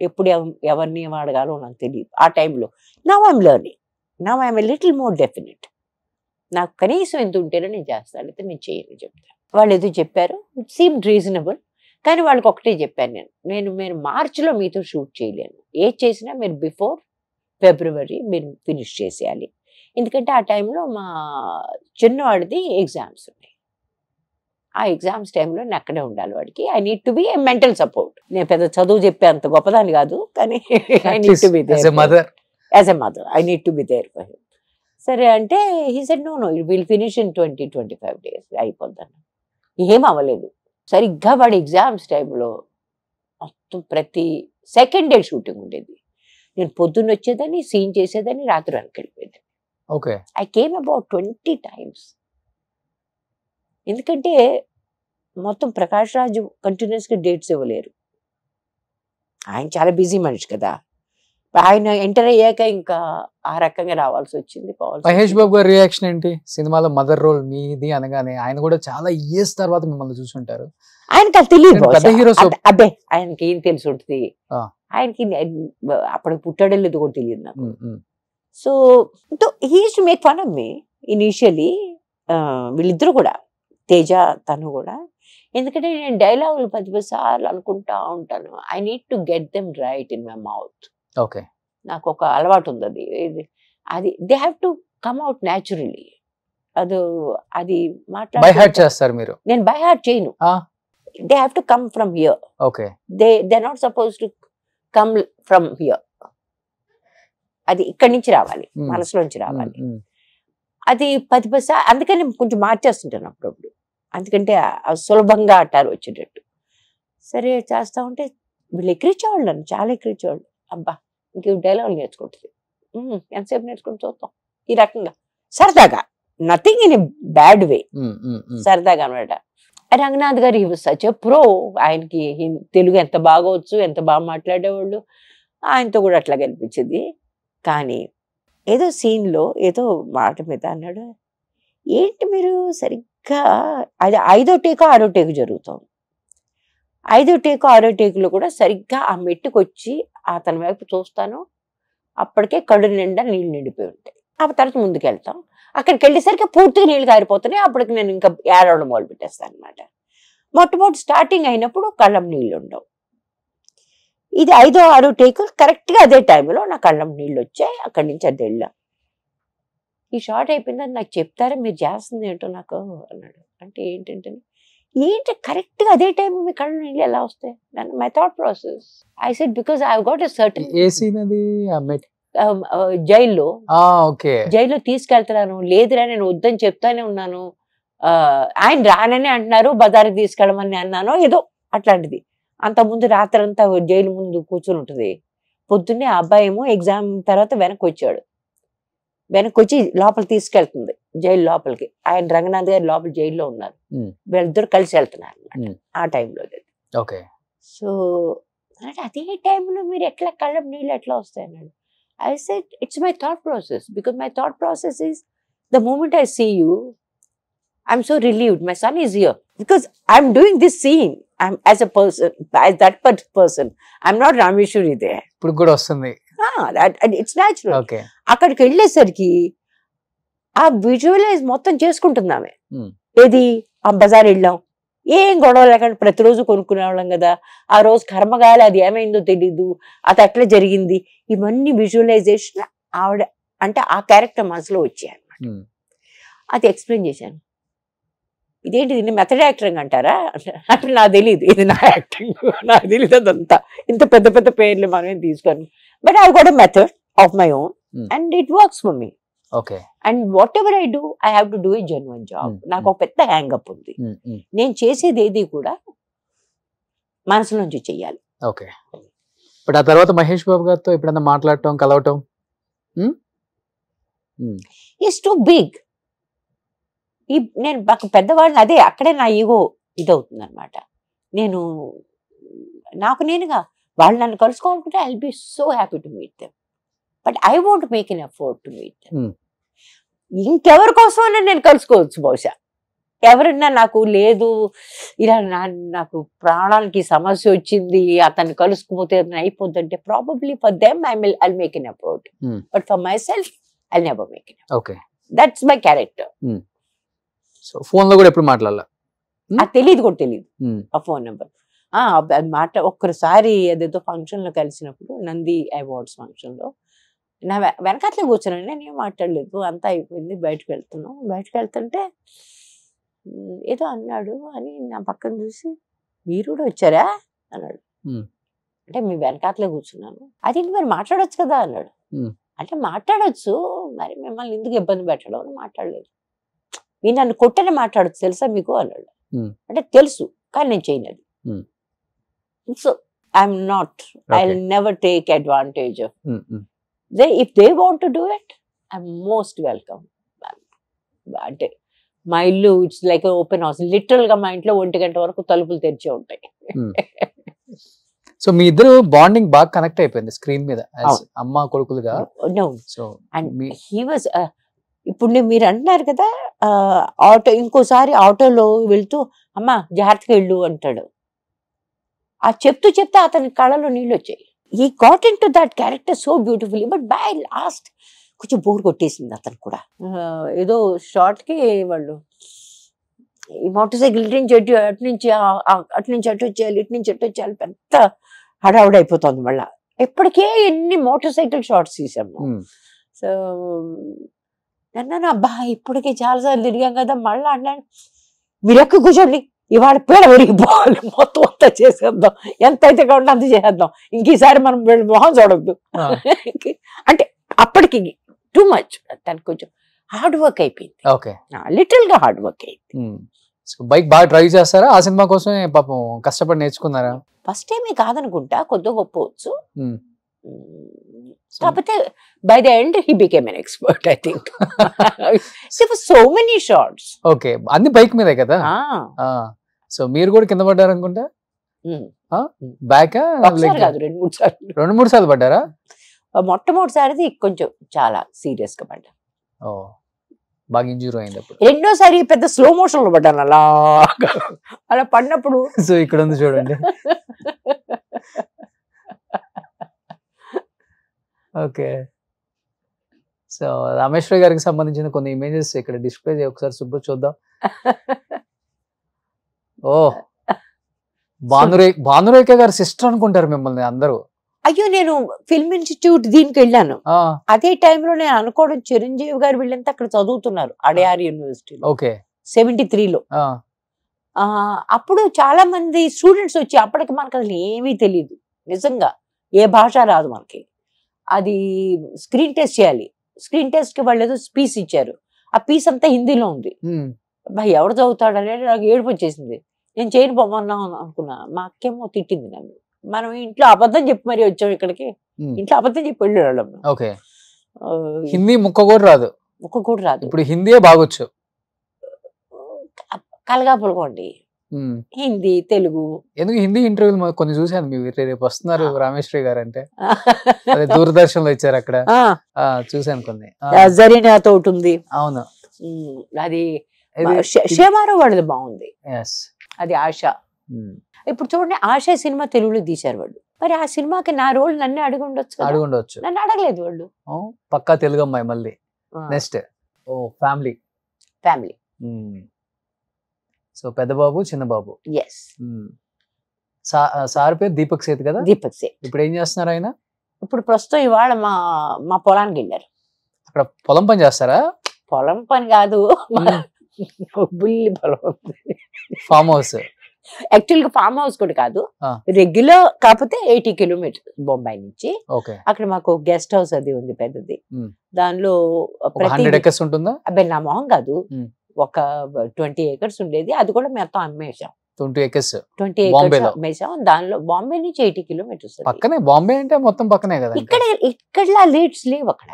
ఎప్పుడు ఎవరిని అడగాలో నాకు తెలియదు ఆ టైంలో. Now I'm learning, now I'm a little more definite. నాకు కనీసం ఎంత ఉంటేనో నేను చేస్తాను, అయితే నేను చేయను చెప్తాను. వాళ్ళు ఏదో చెప్పారు, ఇట్ సీమ్డ్ రీజనబుల్. కానీ వాళ్ళకి ఒకటే చెప్పాను మీరు మార్చిలో మీతో షూట్ చేయలేను, ఏది చేసినా మీరు బిఫోర్ ఫిబ్రవరి మీరు ఫినిష్ చేసేయాలి. ఎందుకంటే ఆ టైంలో మా చిన్నవాడిది ఎగ్జామ్స్ ఉన్నాయి. ఆ ఎగ్జామ్స్ టైంలో నేను అక్కడే ఉండాలి వాడికి. I need to be a mental support. నేను పెద్ద చదువు చెప్పే అంత గొప్పదాన్ని కాదు, కానీ I need to be there as a mother. I need to be there for him. సరే అంటే he said no it will finish in 20-25 days అయిపోద్దాను. ఏం అవ్వలేదు. సరిగ్గా వాడి ఎగ్జామ్స్ టైంలో మొత్తం ప్రతి సెకండ్ డే షూటింగ్ ఉండేది. నేను పొద్దున్న వచ్చేదాన్ని, సీన్ చేసేదాన్ని, రాత్రి వెనక్కి వెళ్ళిపోయేదాన్ని. Okay. I came about 20 times. ఎందుకంటే మొత్తం ప్రకాష్ రాజు కంటిన్యూస్గా డేట్స్ ఇవ్వలేరు, ఆయన చాలా బిజీ మనిషి కదా. ఆయన ఎంటర్ అయ్యాక ఇంకా ఆ రకంగా రావాల్సి వచ్చింది. మహేష్ బాబు గారి రియాక్షన్ ఏంటి సినిమాలో మదర్ రోల్ మీది అనగానే? ఆయన కూడా చాలా ఇయర్స్ తర్వాత మిమ్మల్ని చూసుంటారు. ఆయనకి అది తెలియదు, అదే ఆయనకి ఏం తెలిసి ఉంటుంది. ఆయనకి అప్పటికి పుట్టాడో లేదో కూడా తెలియదు నాకు. So he used to make fun of me initially, వీళ్ళిద్దరు కూడా, తేజ తను కూడా. ఎందుకంటే నేను డైలాగులు 10 సార్లు అనుకుంటా ఉంటాను. I need to get them right in my mouth. Okay. నాకు ఒక అలవాటు ఉంది అది they have to come out naturally. అది బై హార్ట్ చేస్తారు మీరు? నేను బై హార్ట్ చేయను. They have to come from here. Okay. They not suppose to come from here. అది ఇక్కడి నుంచి రావాలి, మనసులోంచి రావాలి. అది 10 సార్లు అందుకని కొంచెం మార్చేస్తుంటాను అప్పుడప్పుడు, అందుకంటే సులభంగా అట్టారు వచ్చేటట్టు. సరే చేస్తా ఉంటే వీళ్ళు ఎక్కిరించేవాళ్ళు, నన్ను చాలా ఎక్కిరించేవాళ్ళు. అబ్బా ఇంక డైలాగులు నేర్చుకుంటుంది, ఎంతసేపు నేర్చుకుని చూద్దాం ఈ రకంగా సరదాగా, nothing in a bad way, సరదాగా అనమాట. రంగనాథ్ గారు ఈ సచ్ ఎ ప్రో. ఆయనకి తెలుగు ఎంత బాగా వచ్చు, ఎంత బాగా మాట్లాడేవాళ్ళు. ఆయనతో కూడా అట్లా కనిపించింది. కానీ ఏదో సీన్లో ఏదో మాట మీద అన్నాడు, ఏంటి మీరు సరిగ్గా అది 5వ టేకు 6వ టేకు జరుగుతాం. 5వ టేకు 6వ టేకులో కూడా సరిగ్గా ఆ మెట్టుకు వచ్చి అతని వైపు చూస్తాను, అప్పటికే కళ్ళు నిండా నీళ్ళు నిండిపోయి ఉంటాయి. ఆ తర్వాత ముందుకు వెళ్తాం, అక్కడికి వెళ్ళేసరికి పూర్తిగా నీళ్ళు కారిపోతున్నాయి. అప్పటికి నేను ఇంకా ఏడవడం మొదలు పెట్టేస్తాను అనమాట. మొట్టమొదటి స్టార్టింగ్ అయినప్పుడు కళ్ళం నీళ్ళు ఉండవు. ఇది 5వ 6వ టేకు కరెక్ట్గా అదే టైంలో నా కళ్ళం నీళ్ళు వచ్చాయి. అక్కడి నుంచి అది వెళ్ళాం. ఈ షార్ట్ అయిపోయిందని నాకు చెప్తారా, మీరు చేస్తుంది ఏంటో నాకు అన్నాడు. అంటే ఏంటి కరెక్ట్గా అదే టైం మీ కళ్ళు నీళ్ళు ఎలా వస్తాయి? My thought process. I said because I got a certain. ఏ సీన్ అది? జైల్లో. ఓకే. జైల్లో తీసుకెళ్తున్నాను, లేదురా నేను వద్దని చెప్తానే ఉన్నాను, ఆయన రానని అంటున్నారు, బజార్కి తీసుకెళ్ళమని అన్నాను, ఏదో అట్లాంటిది. అంతకుముందు రాత్రంతా జైలు ముందు కూర్చుని ఉంటుంది. పొద్దున్నే ఆ అబ్బాయి ఏమో ఎగ్జామ్ తర్వాత వెనక్కి వచ్చాడు. వెనక్కి వచ్చి లోపల తీసుకెళ్తుంది జైలు లోపలికి. ఆయన రంగనాథ్ గారు లోపల జైల్లో ఉన్నారు, వీళ్ళిద్దరు కలిసి వెళ్తున్నారు అన్నమాట ఆ టైంలో. ఓకే. సో అదే టైంలో మీరు ఎట్లా కళ్ళం నీళ్ళు ఎట్లా వస్తాయి అన్నాడు. I said, it's my thought process, because my thought process is The moment I see you, I'm so relieved. My son is here because I'm doing this scene. I'm as a person, as that person. I'm not Rameshwari there. ఇప్పుడు కూడా వస్తుంది. It's natural. Okay. అక్కడికి వెళ్ళేసరికి ఆ visualise మొత్తం చేసుకుంటున్నామే. ఏది ఆ బజార్ వెళ్ళాం, ఏం గొడవ లేకుండా ప్రతిరోజు కొనుక్కునే వాళ్ళం కదా. ఆ రోజు కర్మగాలి అది ఏమైందో తెలీదు, అది అట్లా జరిగింది. ఇవన్నీ విజువలైజేషన్ ఆవిడ అంటే ఆ క్యారెక్టర్ మనసులో వచ్చాయి అన్నమాట. అది ఎక్స్ప్లెయిన్ చేశాను. ఇదేంటి దీన్ని మెథడ్ యాక్టింగ్ అంటారా అంటే నాకు తెలియదు, ఇది నా యాక్టింగ్, నాకు తెలియదు అదంతా. ఇంత పెద్ద పెద్ద పేర్లు మనమేం తీసుకోను. But I got a method of my own and it works for me. Okay. And what ever I do I have to do a genuine job. నాకు ఒక పెద్ద హ్యాంగప్ ఉంది. నేను చేసేది ఏది కూడా మనసు నుంచి చెయ్యాలి. ఓకే. బట్ ఆ తర్వాత మహేష్ బాబు గారితో ఎప్పుడన్నా మాట్లాడటం, కలవటం? Is too big. నేను పెద్దవాడిని, అదే అక్కడే నా ఈగో ఇదవుతుంది అనమాట. నేను నాకు నేనుగా వాళ్ళు నన్ను కలుసుకోవాలనుకుంటే I will be so happy to meet them. But I want make an effort to meet them. ఇంకెవరి కోసమైనా నేను కలుసుకోవచ్చు బహుశా. ఎవరన్నా నాకు లేదు ఇలా నాకు ప్రాణానికి సమస్య వచ్చింది, అతన్ని కలుసుకుపోతే అతను అయిపోద్ది అంటే probably for them I make an effort. But for my self I never make an effort. Okay. That's my character. So phone లో కూడా ఎప్పుడు మాట్లాడాల? అది తెలియదు కూడా తెలియదు ఆ ఫోన్ నెంబర్. ఒక్కసారి అదేదో ఫంక్షన్ లో కలిసినప్పుడు, నంది అవార్డ్స్ ఫంక్షన్ లో నా వెనకాతలే కూర్చున్నాను. నేను ఏం మాట్లాడలేదు, అంతా అయిపోయింది. బయటకు వెళ్తుంటే ఏదో అన్నాడు అని నా పక్కన చూసి, మీరు కూడా వచ్చారా అన్నాడు. అంటే మీ వెనకాతలే కూర్చున్నాను. అదేంటి మరి మాట్లాడొచ్చు కదా అన్నాడు. అంటే మాట్లాడొచ్చు, మరి మిమ్మల్ని ఎందుకు ఇబ్బంది పెట్టడం అని మాట్లాడలేదు. మీరు నన్ను కొట్టనే మాట్లాడచ్చు తెలుసా మీకు అన్నాడు. అంటే తెలుసు కానీ నేను చేయనది. So I'm not, I will never take advantage of. If they want to do it I'm most welcome. అంటే మా ఇల్లు it's like open house. Literal గా మా ఇంట్లో 1 గంట వరకు తలుపులు తెరిచే ఉంటాయి. సో మీ ఇద్దరు బాండింగ్ బాగా కనెక్ట్ అయిపోయింది స్క్రీన్ మీద, అమ్మ కొడుకులుగా. సో అండ్ హీ వాజ్, ఇప్పుడు మీరు అంటున్నారు కదా ఆటో, ఇంకోసారి ఆటోలో వెళ్తూ అమ్మ జాగ్రత్తగా వెళ్ళు అంటాడు. ఆ చెప్తూ అతని కళ్ళలో నీళ్ళు వచ్చాయి. ఈ got in to that character so beautifully. But by last కొంచెం బోర్ కొట్టేసింది అతను కూడా. ఏదో షార్ట్ కి వాళ్ళు ఈ మోటార్ సైకిల్ అటు నుంచి అటు వచ్చేయాలి, ఇటు నుంచి అటు వచ్చేయాలి, పెద్ద హడావుడైపోతుంది. మళ్ళా ఇప్పటికే ఎన్ని మోటార్ సైకిల్ షార్ట్స్ తీసాము. సో నన్ను అబ్బా ఇప్పటికే చాలాసార్లు తిరిగాం కదా, మళ్ళీ అన్నాను మీరు ఎక్కువ కూర్చోండి, ఇవాళ పీడ విరిగిపోవాలి, మొత్తం అంతా చేసేద్దాం, ఎంత అయితే కాకుండా అంత చేసేద్దాం, ఇంకీసారి మనం మొహం చూడద్దు. అంటే అప్పటికి టూ మచ్, దానికి కొంచెం హార్డ్ వర్క్ అయిపోయింది. ఓకే. లిటిల్ గా హార్డ్ వర్క్ అయింది. బైక్ బాగా డ్రైవ్ చేస్తారా? ఆ సినిమా కోసమే పాపం కష్టపడి నేర్చుకున్నారా? ఫస్ట్ టైమే కాదనుకుంటా, కొద్దిగా గొప్పవచ్చు. కాకపోతే by the end he became an expert I think. So many shorts. Okay. అన్ని బైక్ మీదే కదా. సో మీరు కూడా కింద పడ్డారు అనుకుంటా? బ్యాక్ కాదు, 2-3 సార్లు పడ్డారా? మొట్టమొదటిసారిది కొంచెం చాలా సీరియస్ గా పడ్డా. బాగా ఇంజూర్ అయింది అప్పుడు. రెండోసారి పెద్ద స్లో మోషన్ లో పడ్డాను అలా పడినప్పుడు. సో ఇక్కడ ఉంది చూడండి. ఓకే. సో రామేశ్వరి గారికి సంబంధించిన కొన్ని ఇమేజెస్ ఇక్కడ డిస్ప్లే ఒకసారి శుభ్ర చూద్దాం. ఓ భానురేఖ గారి సిస్టర్ అనుకుంటారు మిమ్మల్ని అందరూ. అయ్యో నేను ఫిల్మ్ ఇన్స్టిట్యూట్ దీనికి వెళ్ళాను. అదే టైంలో నేను అనుకోవడం చిరంజీవి గారు వీళ్ళంతా అక్కడ చదువుతున్నారు అడయార్ యూనివర్సిటీలో. ఓకే. 73లో. అప్పుడు చాలా మంది స్టూడెంట్స్ వచ్చి, అప్పటికి మనకు అసలు ఏమీ తెలియదు నిజంగా, ఏ భాష రాదు మనకి. అది స్క్రీన్ టెస్ట్ చేయాలి. స్క్రీన్ టెస్ట్ కి వాళ్ళు ఏదో స్పీచ్ ఇచ్చారు. ఆ పీస్ అంతా హిందీలో ఉంది. ఎవరు చదువుతాడు అనేది నాకు ఏడుపు వచ్చేసింది. నేను చేయను పోమన్నా అనుకున్నా. మా అక్కేమో తిట్టింది నన్ను. మనం ఇంట్లో అబద్ధం చెప్పి మరీ వచ్చాం ఇక్కడికి, ఇంట్లో అబద్ధం చెప్పి వెళ్ళేవాళ్ళం. ఓకే. హిందీ ముక్క కూడా రాదు. ఇప్పుడు హిందీయే బాగొచ్చు. కలగాపులకోండి హిందీ తెలుగు. ఎందుకు హిందీ ఇంటర్వ్యూలు కొన్ని చూసాను. మీ రేపు వస్తున్నారు రామేశ్వరి గారు అంటే, అదే దూరదర్శన్ లో ఇచ్చారు అక్కడ, చూసాను కొన్ని. జరీనాతో ఒకటి ఉంది. అవును. అది ఇది- శేమారావు వాళ్ళది బాగుంది, yes. అది ఆశ. ఇప్పుడు చూడండి, ఆశ సినిమా తెలుగులో తీశారు వాళ్ళు. మరి ఆ సినిమాకి నా రోల్ నన్ను అడిగి ఉండొచ్చు కదా. అడుగుండొచ్చు. నన్ను అడగలేదు వాళ్ళు. పక్కా తెలుగు అమ్మాయి మళ్ళీ. Next family. ఫ్యామిలీ. సో పెద్ద బాబు చిన్న బాబు. ఎస్. సార్ పేరు దీపక్ సేత్ కదా. దీపక్ సేత్. ఇప్పుడు ఏం చేస్తున్నారు ఆయన? ఇప్పుడు ప్రస్తుతం ఇవాళ మా పొలానికి వెళ్ళారు. అక్కడ పొలం పని చేస్తారా? పొలం పని కాదు, బుల్లి పొలం. Farm house. యాక్చువల్ గా ఫామ్ హౌస్ కూడా కాదు, ఆ. రెగ్యులర్ కాకపోతే 80 kilometers బొంబాయి నుంచి. ఓకే. అక్కడ మాకు గెస్ట్ హౌస్ అది ఉంది పెద్దది. దానిలో 100 acres ఉంటుందా? అబ్బాయి నా మొహం కాదు, మ్. ఒక 20 acres ఉండేది. అది కూడా మొత్తం అమ్మేశాం. 20 acres 20 acres బాంబేలో అమ్మేశాం. దానిలో బాంబే నుంచి 80 kilometers. పక్కనే. బాంబే అంటే మొత్తం పక్కనే కదా. ఇక్కడ రేట్స్ లేవు అక్కడ.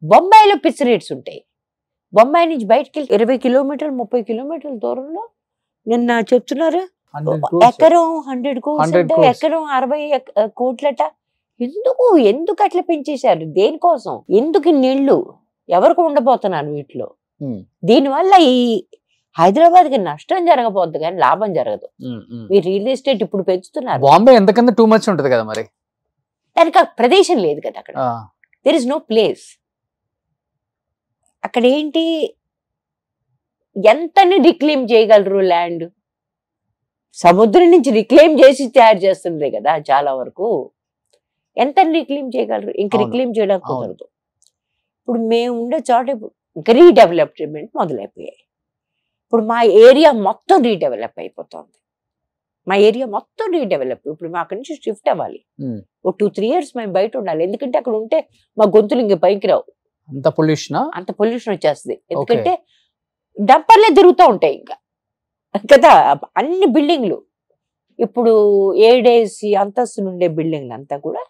బొంబాయిలో పిచ్ రేట్స్ ఉంటాయి. బొంబాయి నుంచి బయటకి వెళ్ళి 20 kilometers 30 kilometers దూరంలో నిన్న చెప్తున్నారు ఎకరం 100 crores, ఎకరం 60 కోట్లట. ఎందుకు అట్లా పెంచేశారు? దేనికోసం? ఎందుకు నీళ్లు ఎవరికి ఉండబోతున్నారు వీటిలో? దీనివల్ల ఈ హైదరాబాద్ కి నష్టం జరగబోద్దు కానీ లాభం జరగదు. ఈ రియల్ ఎస్టేట్ ఇప్పుడు పెంచుతున్నారు. బాంబే ఎంతకన్నా టూ మచ్ ఉంటది కదా మరి. దానికి ప్రదేశం లేదు కదా అక్కడ. There is no place. అక్కడ ఏంటి, ఎంతని రిక్లెయిమ్ చేయగలరు ల్యాండ్? సముద్రం నుంచి రిక్లెయిమ్ చేసి తయారు చేస్తుంది కదా చాలా వరకు. ఎంతని రిక్లెయిమ్ చేయగలరు? ఇంక రిక్లెయిమ్ చేయడానికి కుదరదు. ఇప్పుడు మేము ఉండే చోట ఇంకా రీడెవలప్మెంట్ మొదలైపోయాయి. ఇప్పుడు మా ఏరియా మొత్తం రీడెవలప్ అయిపోతుంది. మా ఏరియా మొత్తం రీడెవలప్. ఇప్పుడు మా అక్కడి నుంచి షిఫ్ట్ అవ్వాలి. ఓ 2-3 years మేము బయట ఉండాలి. ఎందుకంటే అక్కడ ఉంటే మా గొంతులు ఇంక పైకి రావు. అంత పొల్యూషన్ వచ్చేస్తుంది. ఎందుకంటే డంపర్లే తిరుగుతూ ఉంటాయి ఇంకా కదా. అన్ని బిల్డింగ్లు ఇప్పుడు 7 అంతస్తులు ఉండే బిల్డింగ్లు అంతా కూడా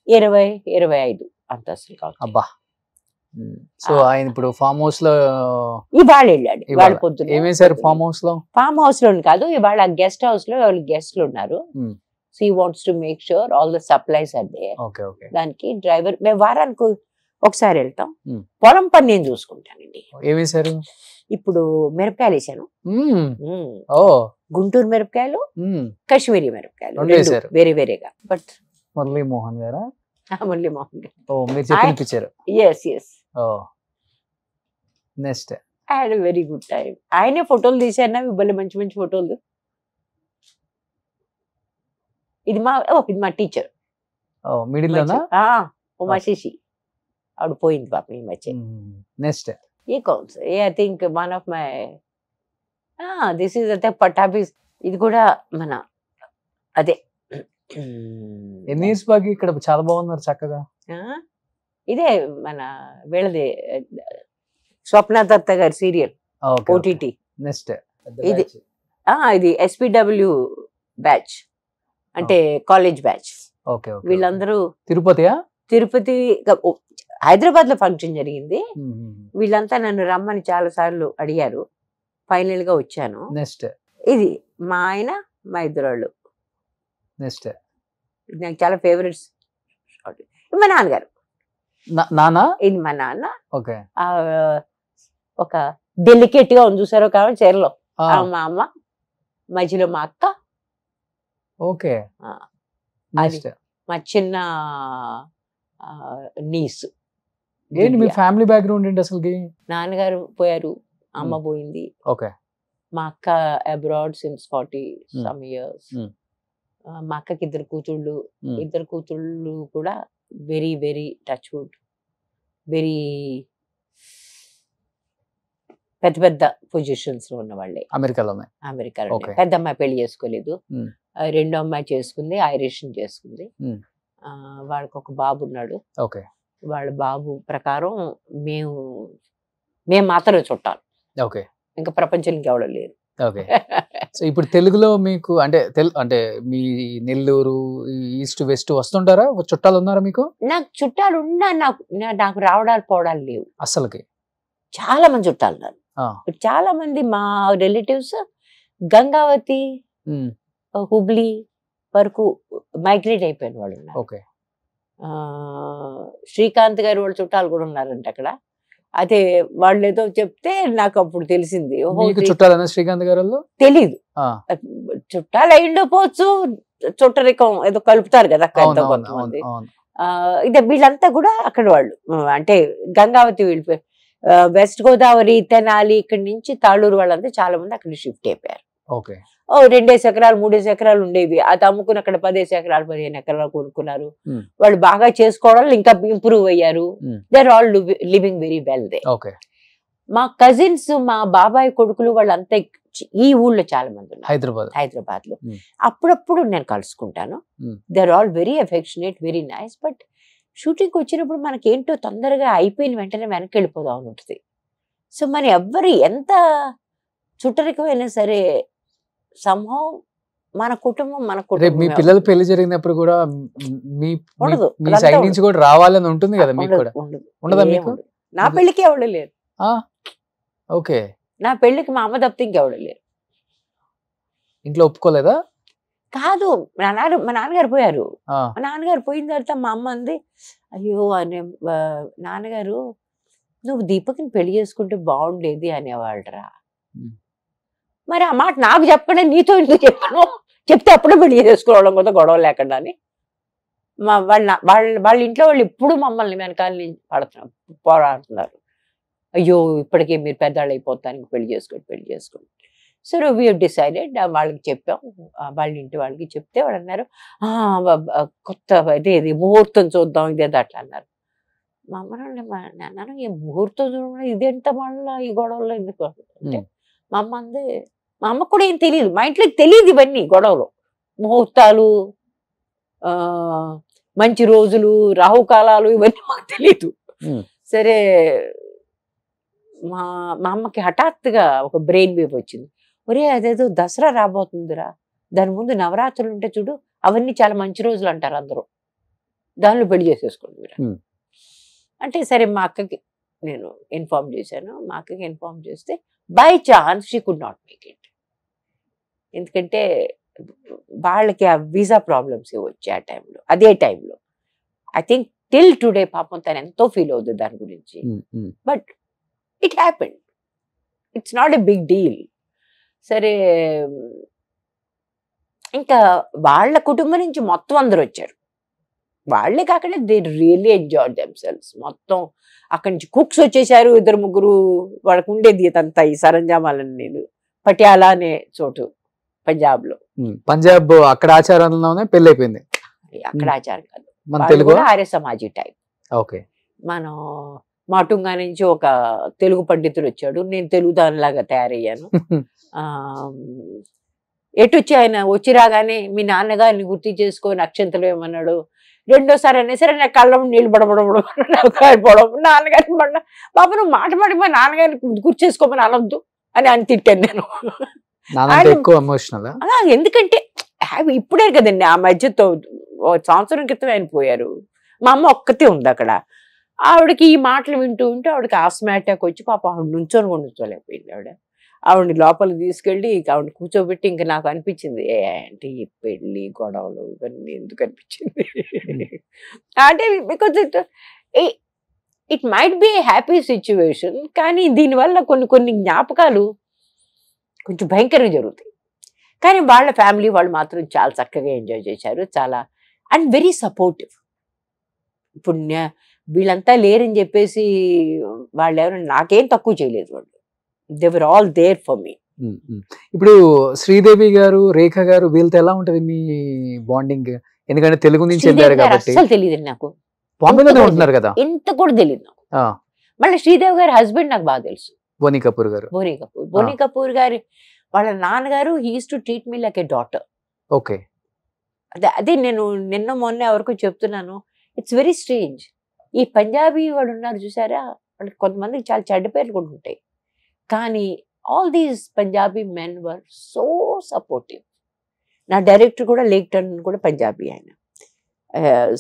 20-25 అంతస్తులు కావాలి. అబ్బా. సో ఆయన ఇప్పుడు ఫామ్ హౌస్ లో ఇవాళ వెళ్ళాడు. ఇవాళ పొద్దున ఏమేసారు ఫామ్ హౌస్ లో? ఫామ్ హౌస్ లో కాదు, ఇవాళ గెస్ట్ హౌస్ లో గెస్ట్లు ఉన్నారు. So he wants to make sure all the supplies are there. దానికి డ్రైవర్ మేము వారానికి ఒకసారి వెళ్తాం. పొలం పని నేను చూసుకుంటానండి. ఏమేసారు? ఇప్పుడు మిరపకాయలు వేసాను. గుంటూరు మిరపకాయలు, కాశ్మీరీ మిరపకాయలు వేరే వేరేగా. బట్ మురళీమోహన్ గారా? మురళీమోహన్ గారు. మీరు చెప్పినిపించారు. Yes. Next I had a very good time. ఆయనే ఫోటోలు తీశారు, ఇవ్వాలి మంచి మంచి ఫోటోలు. ఇది మా టీచర్. మిడిల్ లోనా? ఉమాశేషి. ఆవిడ పోయింది పాప ఈ మధ్య. నెక్స్ట్ ఈ కౌన్స్ I think one of my this is అదే పటాబీస్. ఇది కూడా మన అదే. ఎన్ని ఇయర్స్ బాగా ఇక్కడ చాలా బాగున్నారు చక్కగా. ఇదే మన వీళ్ళది స్వప్న దత్త గారి సీరియల్ ఓటీటీ. నెక్స్ట్ ఇది SPW బ్యాచ్ అంటే కాలేజ్ బ్యాచ్. వీళ్ళందరూ తిరుపతి హైదరాబాద్ లో ఫంక్షన్ జరిగింది. వీళ్ళంతా నన్ను రమ్మని చాలా సార్లు అడిగారు. ఫైనల్ గా వచ్చాను. నెక్స్ట్ ఇది మా ఆయన, మా ఇద్దరు వాళ్ళు. నెక్స్ట్ నాకు చాలా ఫేవరెట్స్. మా నాన్నగారు. ఇది మా నాన్న. ఒక డెలికేట్ గా ఉంది చూసారో కాబట్టి చీరలో మా అమ్మ, మధ్యలో మా అక్క. మా చిన్న నీసు. ఏంటి మీ ఫ్యామిలీ బ్యాక్గ్రౌండ్ ఏంటి అసలు? నాన్నగారు పోయారు, అమ్మ పోయింది. మా అక్క అబ్రాడ్ సిన్స్ 40 some years. మా అక్కకి ఇద్దరు కూతుళ్ళు కూడా very very touch wood, very పెద్ద పెద్ద పొజిషన్స్ లో ఉన్న వాళ్ళే అమెరికాలో. పెద్ద అమ్మాయి పెళ్లి చేసుకోలేదు, రెండో అమ్మాయి చేసుకుంది, ఐరిష్ చేసుకుంది. వాళ్ళకి ఒక బాబు ఉన్నాడు. వాళ్ళ బాబు ప్రకారం మేము మాత్రమే చుట్టాలి. ఇంకా ప్రపంచం ఇంకెవడో లేరు. సో ఇప్పుడు తెలుగులో మీకు అంటే మీ నెల్లూరు ఈస్ట్ వెస్ట్ వస్తుంటారా? చుట్టాలు ఉన్నారా మీకు? నాకు చుట్టాలు ఉన్నా నాకు రావడాలు పోవడాలు లేవు అసలుకి. చాలా మంది చుట్టాలు ఉన్నారు. చాలా మంది మా రిలేటివ్స్ గంగావతి, హుబ్లీ వరకు మైగ్రేట్ అయిపోయిన వాళ్ళు ఉన్నారు. శ్రీకాంత్ గారు వాళ్ళ చుట్టాలు కూడా ఉన్నారంట అక్కడ. అదే వాళ్ళు ఏదో చెప్తే నాకు అప్పుడు తెలిసింది. మీకు చుట్టాలన్నా శ్రీకాంత్ గారు? తెలీదు, చుట్టాలు అయిండపోవచ్చు, చుట్టరికం ఏదో కలుపుతారు కదా కొంతమంది. ఇదే వీళ్ళంతా కూడా అక్కడ వాళ్ళు, అంటే గంగావతి వెళ్ళిపోయి వెస్ట్ గోదావరి, తెనాలి, ఇక్కడి నుంచి తాళూరు వాళ్ళంతా చాలా మంది అక్కడ షిఫ్ట్ అయిపోయారు. 2 ఎకరాలు 3 ఎకరాలు ఉండేవి, అది అమ్ముకుని అక్కడ 10 ఎకరాలు 15 ఎకరాలు కొనుక్కున్నారు. వాళ్ళు బాగా చేసుకోవడం, ఇంకా ఇంప్రూవ్ అయ్యారు. They are all living very well they. మా కజిన్స్, మా బాబాయ్ కొడుకులు వాళ్ళంతా ఈ ఊళ్ళో చాలా మంది ఉన్నారు హైదరాబాద్ లో. అప్పుడప్పుడు నేను కలుసుకుంటాను. They are all very affectionate, very nice. But shooting వచ్చినప్పుడు మనకేంటో తొందరగా అయిపోయిన వెంటనే వెనక్కి వెళ్ళిపోదాం అని ఉంటుంది. సో మరి ఎవ్వరు ఎంత చుట్టరికమైనా సరే సంహం మన కుటుంబం మీ పిల్లల పెళ్లి జరిగినప్పుడు కూడా మీ సైడ్ నుంచి కూడా రావాలని ఉంటుంది కదా మీకు కూడా? ఉండదా మీకు? నా పెళ్లికి ఎవరు లేరు. ఓకే, నా పెళ్లికి మా అమ్మ తప్పితే ఇంకెవడు లేరు. ఇంట్లో ఒప్పుకోలేదా? కాదు, మా నాన్నగారు పోయారు. మా నాన్నగారు పోయిన తర్వాత మా అమ్మ అంది, అయ్యో అనే నాన్నగారు నువ్వు దీపక్ని పెళ్లి చేసుకుంటే బాగుండేది అనేవాళ్ళరా. మరి ఆ మాట నాకు చెప్పకుండా నీతో ఎందుకు చెప్పాను? చెప్తే అప్పుడే పెళ్లి చేసుకోవడం కదా, గొడవ లేకుండా అని. వాళ్ళ ఇంట్లో వాళ్ళు ఎప్పుడు మమ్మల్ని వెనకాల పోరాడుతున్నారు. అయ్యో ఇప్పటికే మీరు పెద్దవాళ్ళు అయిపోతానికి పెళ్లి చేసుకోండి. So we have decided. వాళ్ళకి చెప్పాం, వాళ్ళ ఇంటి వాళ్ళకి చెప్తే వాళ్ళు అన్నారు, కొత్త ఇదే ముహూర్తం చూద్దాం ఇదేదో అట్లా అన్నారు. మా అమ్మ ఈ ముహూర్తం చూడడం ఇదేంత మళ్ళీ ఈ గొడవలో ఎందుకు అంటే, మా అమ్మ అందే, మా అమ్మకు కూడా ఏం తెలియదు, మా ఇంట్లోకి తెలియదు ఇవన్నీ గొడవలు, ముహూర్తాలు, మంచి రోజులు, రాహుకాలాలు, ఇవన్నీ మాకు తెలియదు. సరే మా అమ్మకి హఠాత్తుగా ఒక బ్రెయిన్ వేవ్ వచ్చింది. ఒరే అదేదో దసరా రాబోతుందిరా, దాని ముందు నవరాత్రులు ఉంటే చూడు, అవన్నీ చాలా మంచి రోజులు అంటారు అందరూ, దానిలో పెళ్లి చేసేసుకోండి మీరు అంటే. సరే మా అక్కకి నేను ఇన్ఫార్మ్ చేశాను. మా అక్కకి ఇన్ఫార్మ్ చేస్తే by chance she could not make it. ఎందుకంటే వాళ్ళకి ఆ వీసా ప్రాబ్లమ్స్ వచ్చాయి ఆ టైంలో, అదే టైంలో. ఐ థింక్ టిల్ టుడే పాపం తను ఎంతో ఫీల్ అవుతుంది దాని గురించి. But it happened, it's not a big deal. సరే ఇంకా వాళ్ళ కుటుంబం నుంచి మొత్తం అందరూ వచ్చారు. వాళ్ళే కాకుండా దే రియల్లీ ఎంజాయ్ దెమ్సెల్వ్స్. మొత్తం అక్కడి నుంచి కుక్స్ వచ్చేసారు, 2-3. వాళ్ళకు ఉండేది అంతా ఈ సరంజామాలన్నీ. పటియాలా అనే చోటు పంజాబ్ అక్కడ ఆచారంలోనే పెళ్లి అయిపోయింది. అక్కడ ఆచారం కాదు, మన తెలుగు ఆర్య సమాజీ టైప్. ఓకే, మనం మాటుంగా నుంచి ఒక తెలుగు పండితుడు వచ్చాడు, నేను తెలుగు దానిలాగా తయారయ్యాను. ఎటు వచ్చి ఆయన వచ్చి రాగానే మీ నాన్నగారిని గుర్తు చేసుకొని అక్షంతలు ఏమన్నాడు. రెండోసారి అయినా సరే నా కళ్ళ నీళ్ళు బడబడబడబడిపోవడం, నాన్నగారిని పడ బాబు నువ్వు మాట పడి మా నాన్నగారిని గుర్తు చేసుకోమని అనొద్దు అని తిట్టాను నేను. ఎందుకంటే ఇప్పుడే కదండి, ఆ మధ్యతో సంవత్సరం క్రితం ఆయన పోయారు. మా అమ్మ ఒక్కతే ఉంది అక్కడ. ఆవిడకి ఈ మాటలు వింటూ ఉంటే ఆవిడకి ఆస్మా అటాక్ వచ్చి పాప ఆవిడ నుంచోలేకపోయింది. ఆవిడని లోపలికి తీసుకెళ్ళి ఆవిడని కూర్చోబెట్టి ఇంకా నాకు అనిపించింది అంటే ఈ పెళ్ళి గొడవలు ఇవన్నీ ఎందుకు అనిపించింది అంటే because it might be happy situation, కానీ దీనివల్ల కొన్ని జ్ఞాపకాలు కొంచెం భయంకరంగా జరుగుతాయి. కానీ వాళ్ళ ఫ్యామిలీ వాళ్ళు మాత్రం చాలా చక్కగా ఎంజాయ్ చేశారు, చాలా అండ్ వెరీ సపోర్టివ్. ఇప్పుడు వీళ్ళంతా లేరని చెప్పేసి వాళ్ళు ఎవరు నాకేం తక్కువ చేయలేదు, వాళ్ళు they were all there for me. ఇప్పుడు శ్రీదేవి గారు, రేఖ గారు వీళ్ళతో ఎలా ఉంటది మీ బాండింగ్? ఎందుకంటే తెలుగు నుంచి వెళ్ళారు కాబట్టి. అసలు తెలియదు నాకు, బాంబేలోనే ఉంటున్నారు కదా, ఎంత కూడా తెలియదు నాకు. మళ్ళీ శ్రీదేవి గారి హస్బెండ్ నాకు బాగా తెలుసు, బోనీ కపూర్ గారు. బోనీ కపూర్ గారి వాళ్ళ నాన్నగారు he used to treat me like a daughter. Okay, అదే నేను నిన్న మొన్న ఎవరికో చెప్తున్నాను, ఇట్స్ వెరీ స్ట్రేంజ్. ఈ పంజాబీ వాడు ఉన్నారు చూసారా, వాళ్ళకి కొంతమందికి చాలా చెడ్డ పేర్లు కూడా ఉంటాయి, కానీ all these Punjabi men were so supportive. నా డైరెక్టర్ కూడా లేక్ టన్ కూడా పంజాబీ, ఆయన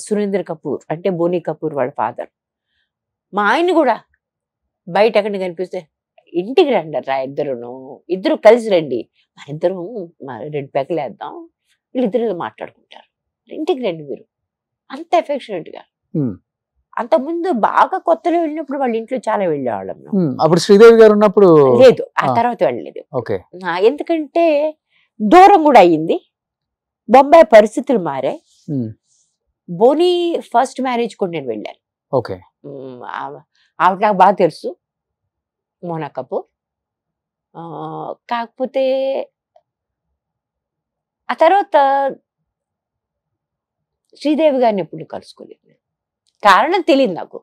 సురేంద్ర కపూర్ అంటే బోనీ కపూర్ వాళ్ళ ఫాదర్. మా ఆయన కూడా బయట ఎక్కడ కనిపిస్తే ఇంటికి రండి రా, ఇద్దరు కలిసి రండి, మన ఇద్దరు 2 పెక్కలు వేద్దాం, వీళ్ళిద్దరు మాట్లాడుకుంటారు, ఇంటికి రండి మీరు, అంత ఎఫెక్షనేట్గా. అంతకుముందు బాగా కొత్తలో వెళ్ళినప్పుడు వాళ్ళ ఇంట్లో చాలా వెళ్ళేవాళ్ళం మేము. అప్పుడు శ్రీదేవి గారు ఉన్నప్పుడు లేదు, ఆ తర్వాత వెళ్ళలేదు. ఓకే ఎందుకంటే దూరం కూడా అయ్యింది, బొంబాయి పరిస్థితులు మారాయి. బోని ఫస్ట్ మ్యారేజ్ కూడా నేను వెళ్ళాను. ఓకే ఆవిడ నాకు బాగా తెలుసు, మోనా కపూర్. కాకపోతే ఆ తర్వాత శ్రీదేవి గారిని ఎప్పుడు కలుసుకోలేదు. కారణం తెలియదు నాకు.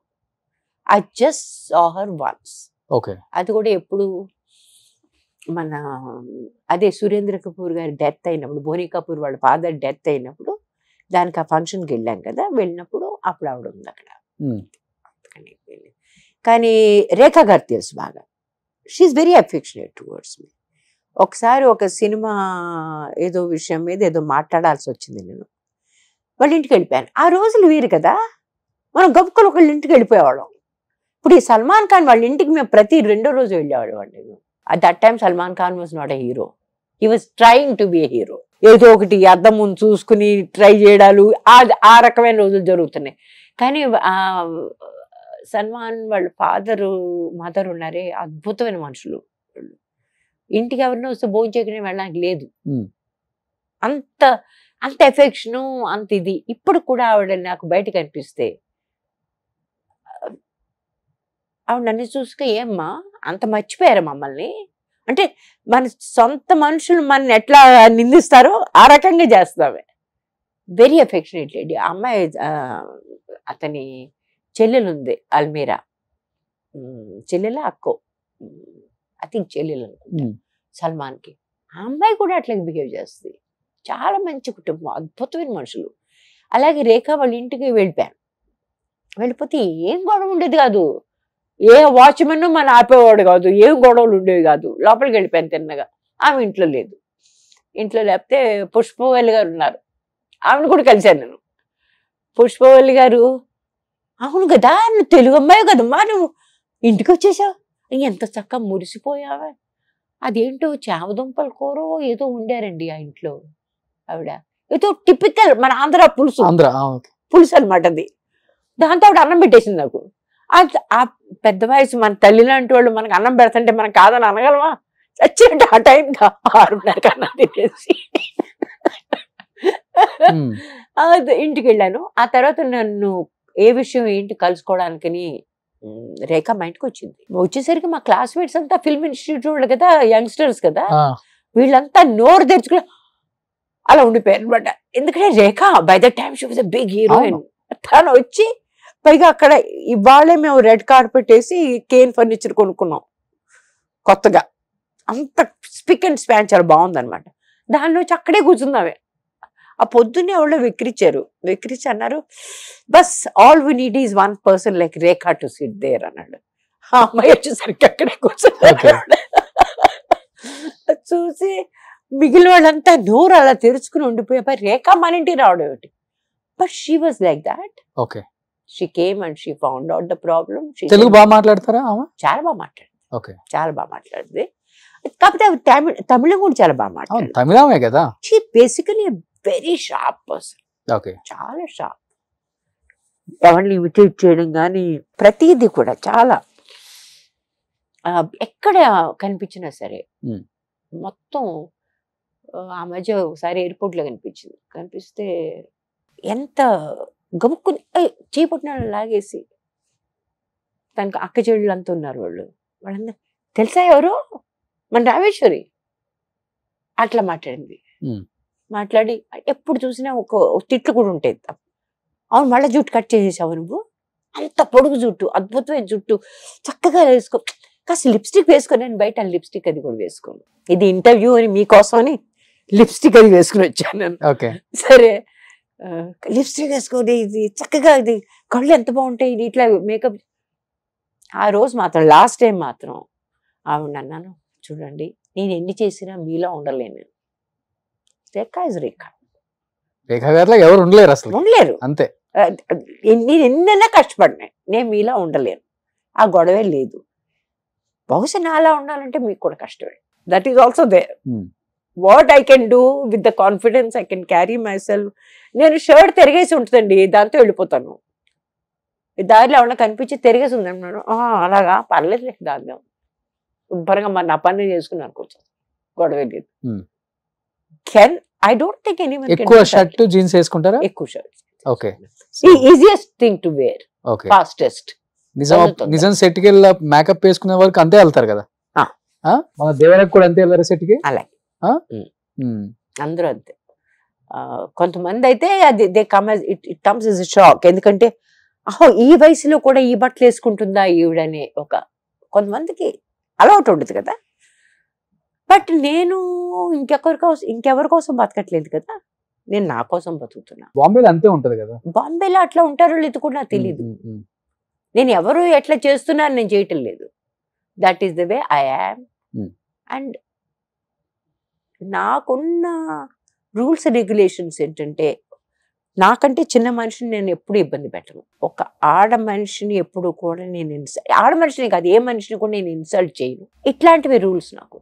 I just saw her once. Okay అది కూడా ఎప్పుడు మన అదే సురేంద్ర కపూర్ గారి డెత్ అయినప్పుడు, బోనీ కపూర్ వాళ్ళ ఫాదర్ డెత్ అయినప్పుడు దానికి ఆ ఫంక్షన్కి వెళ్ళాం కదా, వెళ్ళినప్పుడు అప్పుడు ఆవిడ ఉంది అక్కడ. కానీ రేఖా గారు తెలుసు బాగా. She's very affectionate towards me. ఒకసారి ఒక సినిమా ఏదో విషయం మీద ఏదో మాట్లాడాల్సి వచ్చింది, నేను వాళ్ళ ఇంటికి వెళ్ళిపోయాను. ఆ రోజులు వేరు కదా, మనం గబుక్కలు ఒకళ్ళ ఇంటికి వెళ్ళిపోయేవాళ్ళం. ఇప్పుడు ఈ సల్మాన్ ఖాన్ వాళ్ళ ఇంటికి మేము ప్రతి 2వ రోజు వెళ్ళేవాళ్ళం అండి. At that time Salman Khan was not a hero, he was trying to be a hero. ఏదో ఒకటి అద్దం ముందు చూసుకుని ట్రై చేయడాలు ఆ రకమైన రోజులు జరుగుతున్నాయి. కానీ సల్మాన్ వాళ్ళ ఫాదరు మదర్ ఉన్నారే, అద్భుతమైన మనుషులు. ఇంటికి ఎవరినో వస్తే భోజనం చేయకుండా వెళ్ళడానికి లేదు, అంత అంత ఎఫెక్షను, అంత ఇది. ఇప్పుడు కూడా ఆవిడ నాకు బయట కనిపిస్తే ఆవిడ నన్ను చూసుక, ఏమ్మా అంత మర్చిపోయారా మమ్మల్ని అంటే, మన సొంత మనుషులు మన ఎట్లా నిందిస్తారో ఆ రకంగా చేస్తామే. Very affectionate lady. ఆ అమ్మాయి అతని చెల్లెలు ఉంది అల్మీరా, చెల్లెల అక్కో, ఐ థింక్ చెల్లెలు అనుకుంటా సల్మాన్కి. ఆ అమ్మాయి కూడా అట్లాగే బిహేవ్ చేస్తుంది. చాలా మంచి కుటుంబం, అద్భుతమైన మనుషులు. అలాగే రేఖ వాళ్ళ ఇంటికి వెళ్ళిపోయాను. వెళ్ళిపోతే ఏం గొడవ ఉండేది కాదు, ఏ వాచ్మెన్ మన ఆపేవాడు కాదు, ఏం గొడవలు ఉండేవి కాదు. లోపలికి వెళ్ళిపోయాను తిన్నగా. ఆమె ఇంట్లో లేదు. ఇంట్లో లేకపోతే పుష్పవల్లి గారు ఉన్నారు, ఆమెను కూడా కలిశాను నేను. పుష్పవల్లి గారు, అవును కదా నువ్వు తెలుగు అమ్మాయి కదమ్మా, నువ్వు ఇంటికి వచ్చేసావు, ఎంత చక్కగా మురిసిపోయావా. అదేంటో చామదుంపల కూర ఏదో ఉండారండి ఆ ఇంట్లో. ఆవిడ ఏదో టిపికల్ మన ఆంధ్ర పులుసు, పులుసు అనమాట అది. దాంతో ఆవిడ అన్నం పెట్టేసింది నాకు. ఆ పెద్ద వయసు మన తల్లి లాంటి వాళ్ళు మనకు అన్నం పెడతంటే మనం కాదని అనగలమా? చచ్చేట ఆ టైం 6:30 అన్నం తినేసి ఇంటికి వెళ్ళాను. ఆ తర్వాత నన్ను ఏ విషయం ఏంటి కలుసుకోవడానికని రేఖ మా ఇంటికి వచ్చింది. వచ్చేసరికి మా క్లాస్మేట్స్ అంతా ఫిల్మ్ ఇన్స్టిట్యూట్ వాళ్ళు కదా, యంగ్స్టర్స్ కదా, వీళ్ళంతా నోరు తెరుచుకుని అలా ఉండిపోయారు అనమాట. ఎందుకంటే Rekha by the time she was a big heroine. తను వచ్చి పైగా అక్కడ ఇవాళే మేము రెడ్ కార్పెట్ వేసి కేన్ ఫర్నిచర్ కొనుక్కున్నాం కొత్తగా. అంత స్పిక్ అండ్ స్పాన్ చాలా బాగుందనమాట. దాని నుంచి అక్కడే కూర్చుందామే. ఆ పొద్దున్నే వాళ్ళు వెక్కిరించి అన్నారు, బస్ all we need is 1 person like Rekha to sit there అన్నాడు. ఆ అమ్మాయి వచ్చేసరికి అక్కడే కూర్చున్నారు. చూసి మిగిలిన వాళ్ళంతా నోరు అలా తెరుచుకుని ఉండిపోయే, రేఖా మన ఇంటికి రావడం ఏమిటి. But she was like that. Okay, she came and she found out the problem. Telugu బాగా మాట్లాడతారా? చాలా బాగా మాట్లాడింది. ఓకే, చాలా బాగా మాట్లాడింది. కాకపోతే తమిళం కూడా చాలా బాగా మాట్లాడింది. తమిళమే కదా. She basically very sharp person. Okay, చాలా షార్ప్. ఎవరిని ఇమిటేట్ చేయడం కానీ ప్రతిదీ కూడా చాలా, ఎక్కడ కనిపించినా సరే మొత్తం. ఆ మధ్య ఒకసారి ఎయిర్పోర్ట్లో కనిపిస్తే ఎంత గబుక్కుని చేపట్టిన లాగేసి, తనకు అక్క చెల్లెళ్ళు అంతా ఉన్నారు. వాళ్ళందరూ తెలుసా ఎవరు, మన రామేశ్వరి. అట్లా మాట్లాడింది. మాట్లాడి ఎప్పుడు చూసినా ఒక తిట్లు కూడా ఉంటాయి. అవును, మళ్ళీ జుట్టు కట్ చేసేసావు నువ్వు, అంత పొడుగు జుట్టు, అద్భుతమైన జుట్టు, చక్కగా వేసుకో, కాస్త లిప్స్టిక్ వేసుకో. నేను బయట లిప్స్టిక్ అది కూడా వేసుకోను, ఇది ఇంటర్వ్యూ అని మీకోసం అని లిప్స్టిక్ అది వేసుకుని వచ్చాను నేను. సరే లిప్స్టిక్ వేసుకోండి, ఇది చక్కగా, ఇది కళ్ళు ఎంత బాగుంటాయి, ఇది ఇట్లా మేకప్. ఆ రోజు మాత్రం లాస్ట్ టైం మాత్రం ఆవిడ అన్నాను, చూడండి నేను ఎన్ని చేసినా మీలా ఉండలేను. రేఖ ఇస్ రేఖ. రేఖ గారిలో ఎవరు ఉండలేరు, అసలు ఉండలేరు. అంతే. నేను ఎన్నైనా కష్టపడినాయి, నేను మీలా ఉండలేను. ఆ గొడవే లేదు. బహుశా నాలా ఉండాలంటే మీకు కూడా కష్టమే. That is also there. What I can do with the confidence I can carry myself. నేను షర్ట్ తిరిగేసి ఉంటుందండి, దాంతో వెళ్ళిపోతాను. దారిలో ఎవరైనా కనిపించి తిరిగేసి ఉంది అన్నాడు. అలాగా పర్లేదు దాన్ని శుభ్రంగా మరి నా పని చేసుకున్నాను కొంచెం గొడవ లేదు. Can I don't think anyone ఎక్కువ షర్ట్ జీన్స్ వేసుకుంటారా? ఎక్కువ shirt. Okay. Easiest thing to wear, okay. Fastest. నిజం సెట్ కి వెళ్ళి మేకప్ వేసుకునే వరకు అంతే వెళ్తారు కదా. మన దేవరకు కూడా అంతే వెళ్ళారు సెట్ కి. అలాగే అందరూ అంతే. కొంతమంది అయితే అది they come it comes is shock. ఎందుకంటే ఈ వయసులో కూడా ఈ బట్టలు వేసుకుంటుందా ఈవిడనే ఒక కొంతమందికి అలవాటు ఉండదు కదా. బట్ నేను ఇంకెవరి కోసం బతకట్లేదు కదా, నేను నా కోసం బతుకుతున్నా. బాంబేలో అంతే ఉంటది కదా. బాంబేలో అట్లా ఉంటారో లేదు కూడా నాకు తెలీదు. నేను ఎవరు ఎట్లా చేస్తున్నాను నేను చేయటం లేదు. That is the way I am. And నాకున్న రూల్స్ రెగ్యులేషన్స్ ఏంటంటే, నాకంటే చిన్న మనిషిని నేను ఎప్పుడు ఇబ్బంది పెట్టను. ఒక ఆడ మనిషిని ఎప్పుడు కూడా నేను ఆడ మనిషిని కాదు ఏ మనిషిని కూడా నేను ఇన్సల్ట్ చేయను. ఇట్లాంటివి రూల్స్ నాకు.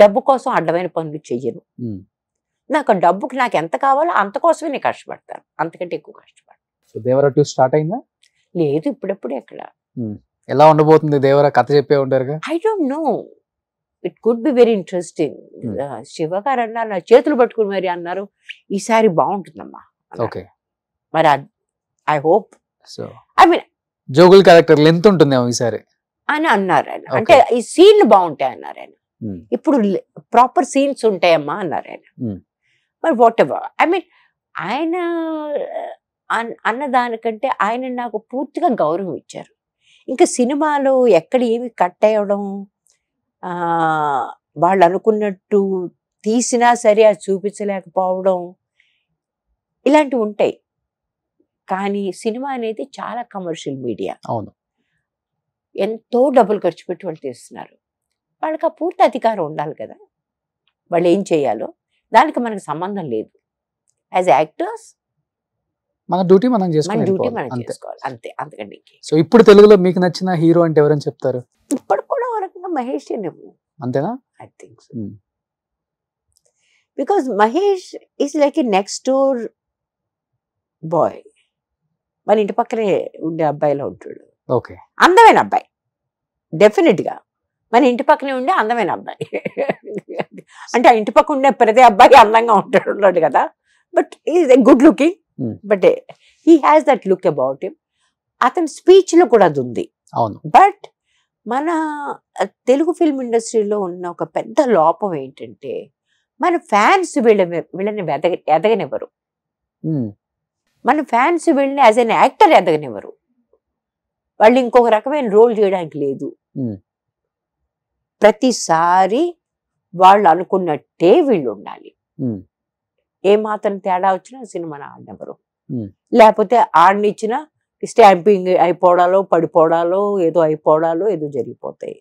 డబ్బు కోసం అడ్డమైన పనులు చెయ్యను. నాకు డబ్బుకి నాకు ఎంత కావాలో అంత కోసమే నేను కష్టపడతాను, అంతకంటే ఎక్కువ కష్టపడతాను. సో దేవరా 2 స్టార్ట్ అయిందా? లేదు, ఇప్పుడెప్పుడు ఎక్కడ. ఎలా ఉండబోతుంది దేవరా? కథ చెప్పే ఉంటారుగా. I don't know, it could be very interesting. Shiva గారు అన్నారు, నా చేతులు పట్టుకుని మరి అన్నారు ఈసారి బాగుంటుందమ్మా. ఓకే. మరి I hope. So I mean జోగుల్ క్యారెక్టర్ లెంత్ ఉంటుందేమో ఈసారి అని అన్నారు ఆయన. అంటే ఈ సీన్లు బాగుంటాయి అన్నారు ఆయన. ఇప్పుడు ప్రాపర్ సీన్స్ ఉంటాయమ్మా అన్నారు ఆయన. మరి వాట్ ఎవర్, ఐ మీన్ ఆయన అన్న దానికంటే ఆయన నాకు పూర్తిగా గౌరవం ఇచ్చారు. ఇంకా సినిమాలో ఎక్కడ ఏమి కట్ అయ్యడం, వాళ్ళు అనుకున్నట్టు తీసినా సరే అది చూపించలేకపోవడం ఇలాంటివి ఉంటాయి. కానీ సినిమా అనేది చాలా కమర్షియల్ మీడియా. అవును. ఎంతో డబ్బులు ఖర్చు పెట్టి వాళ్ళు తీస్తున్నారు. వాళ్ళకి ఆ పూర్తి అధికారం ఉండాలి కదా, వాళ్ళు ఏం చేయాలో. దానికి మనకు సంబంధం లేదు. యాజ్ యాక్టర్స్ మన డ్యూటీ మనం మన డ్యూటీ మనం చేసుకోవాలి. చేసుకోవాలి అంతే, అంతకండి. సో ఇప్పుడు తెలుగులో మీకు నచ్చిన హీరో అంటే ఎవరని చెప్తారు? ఇప్పుడు కూడా ఒక రకంగా మహేష్ అంతేనా? I think so. Because Mahesh is like a next door boy. మన ఇంటి పక్కనే ఉండే అబ్బాయిలో ఉంటాడు. ఓకే. అందమైన అబ్బాయి, డెఫినెట్ గా మన ఇంటి పక్కనే ఉండే అందమైన అబ్బాయి. అంటే ఆ ఇంటి పక్క ఉండే ప్రతి అబ్బాయి అందంగా ఉంటాడు కదా. But is a good looking. But he has that look about him. అతని స్పీచ్ లో కూడా అది ఉంది. అవును. బట్ మన తెలుగు ఫిల్మ్ ఇండస్ట్రీలో ఉన్న ఒక పెద్ద లోపం ఏంటంటే, మన ఫ్యాన్స్ వీళ్ళని ఎదగనివ్వరు. మన ఫ్యాన్స్ వీళ్ళని యాజ్ అన్ యాక్టర్ ఎదగనివ్వరు. వాళ్ళు ఇంకొక రకమైన రోల్ చేయడానికి లేదు. ప్రతిసారి వాళ్ళు అనుకున్నట్టే వీళ్ళు ఉండాలి. ఏ మాత్రం తేడా వచ్చినా సినిమాని ఆడనివ్వరు. లేకపోతే ఆడనిచ్చినా స్టాంపింగ్ అయిపోవడాలో పడిపోవడాలో ఏదో అయిపోవడాలో ఏదో జరిగిపోతాయి.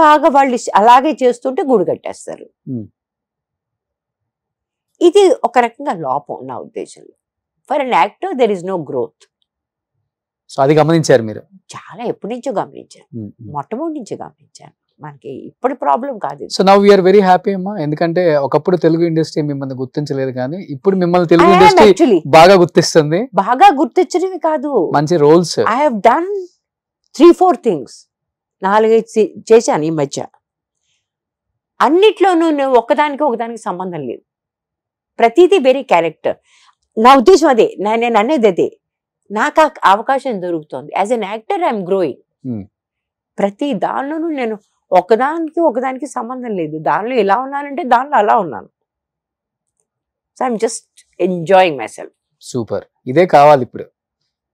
బాగా వాళ్ళు అలాగే చేస్తుంటే గుడి కట్టేస్తారు. ఇది ఒక రకంగా లోపం నా ఉద్దేశంలో. For an actor there is no growth. So అది గమనించారు మీరు? చాలా ఎప్పటి నుంచో గమనించాను, మొట్టమొదటి నుంచి గమనించాను. మనకి ఇప్పుడు ప్రాబ్లం కాదు. So now we're very happy అమ్మా. ఎందుకంటే ఒకప్పుడు తెలుగు ఇండస్ట్రీ మిమ్మల్ని గుర్తించలేదు, కానీ ఇప్పుడు మిమ్మల్ని తెలుగు ఇండస్ట్రీ బాగా గుర్తిస్తుంది. బాగా గుర్తించడమే కాదు, మంచి roles. I have done 3-4 things, 4-5 చేశాను ఈ మధ్య. అన్నిట్లోనూ ఒకదానికి సంబంధం లేదు. ప్రతిదీ వెరీ క్యారెక్టర్. నా ఉద్దేశం అదే, నేను అనేది అదే. నాకు అవకాశం దొరుకుతుంది. As an actor I'm growing. ప్రతి దానిలోనూ నేను ఒకదానికి సంబంధం లేదు. దానిలో ఎలా ఉన్నానంటే దానిలో అలా ఉన్నాను. So I'm just enjoying my self. Super. ఇదే కావాలి ఇప్పుడు.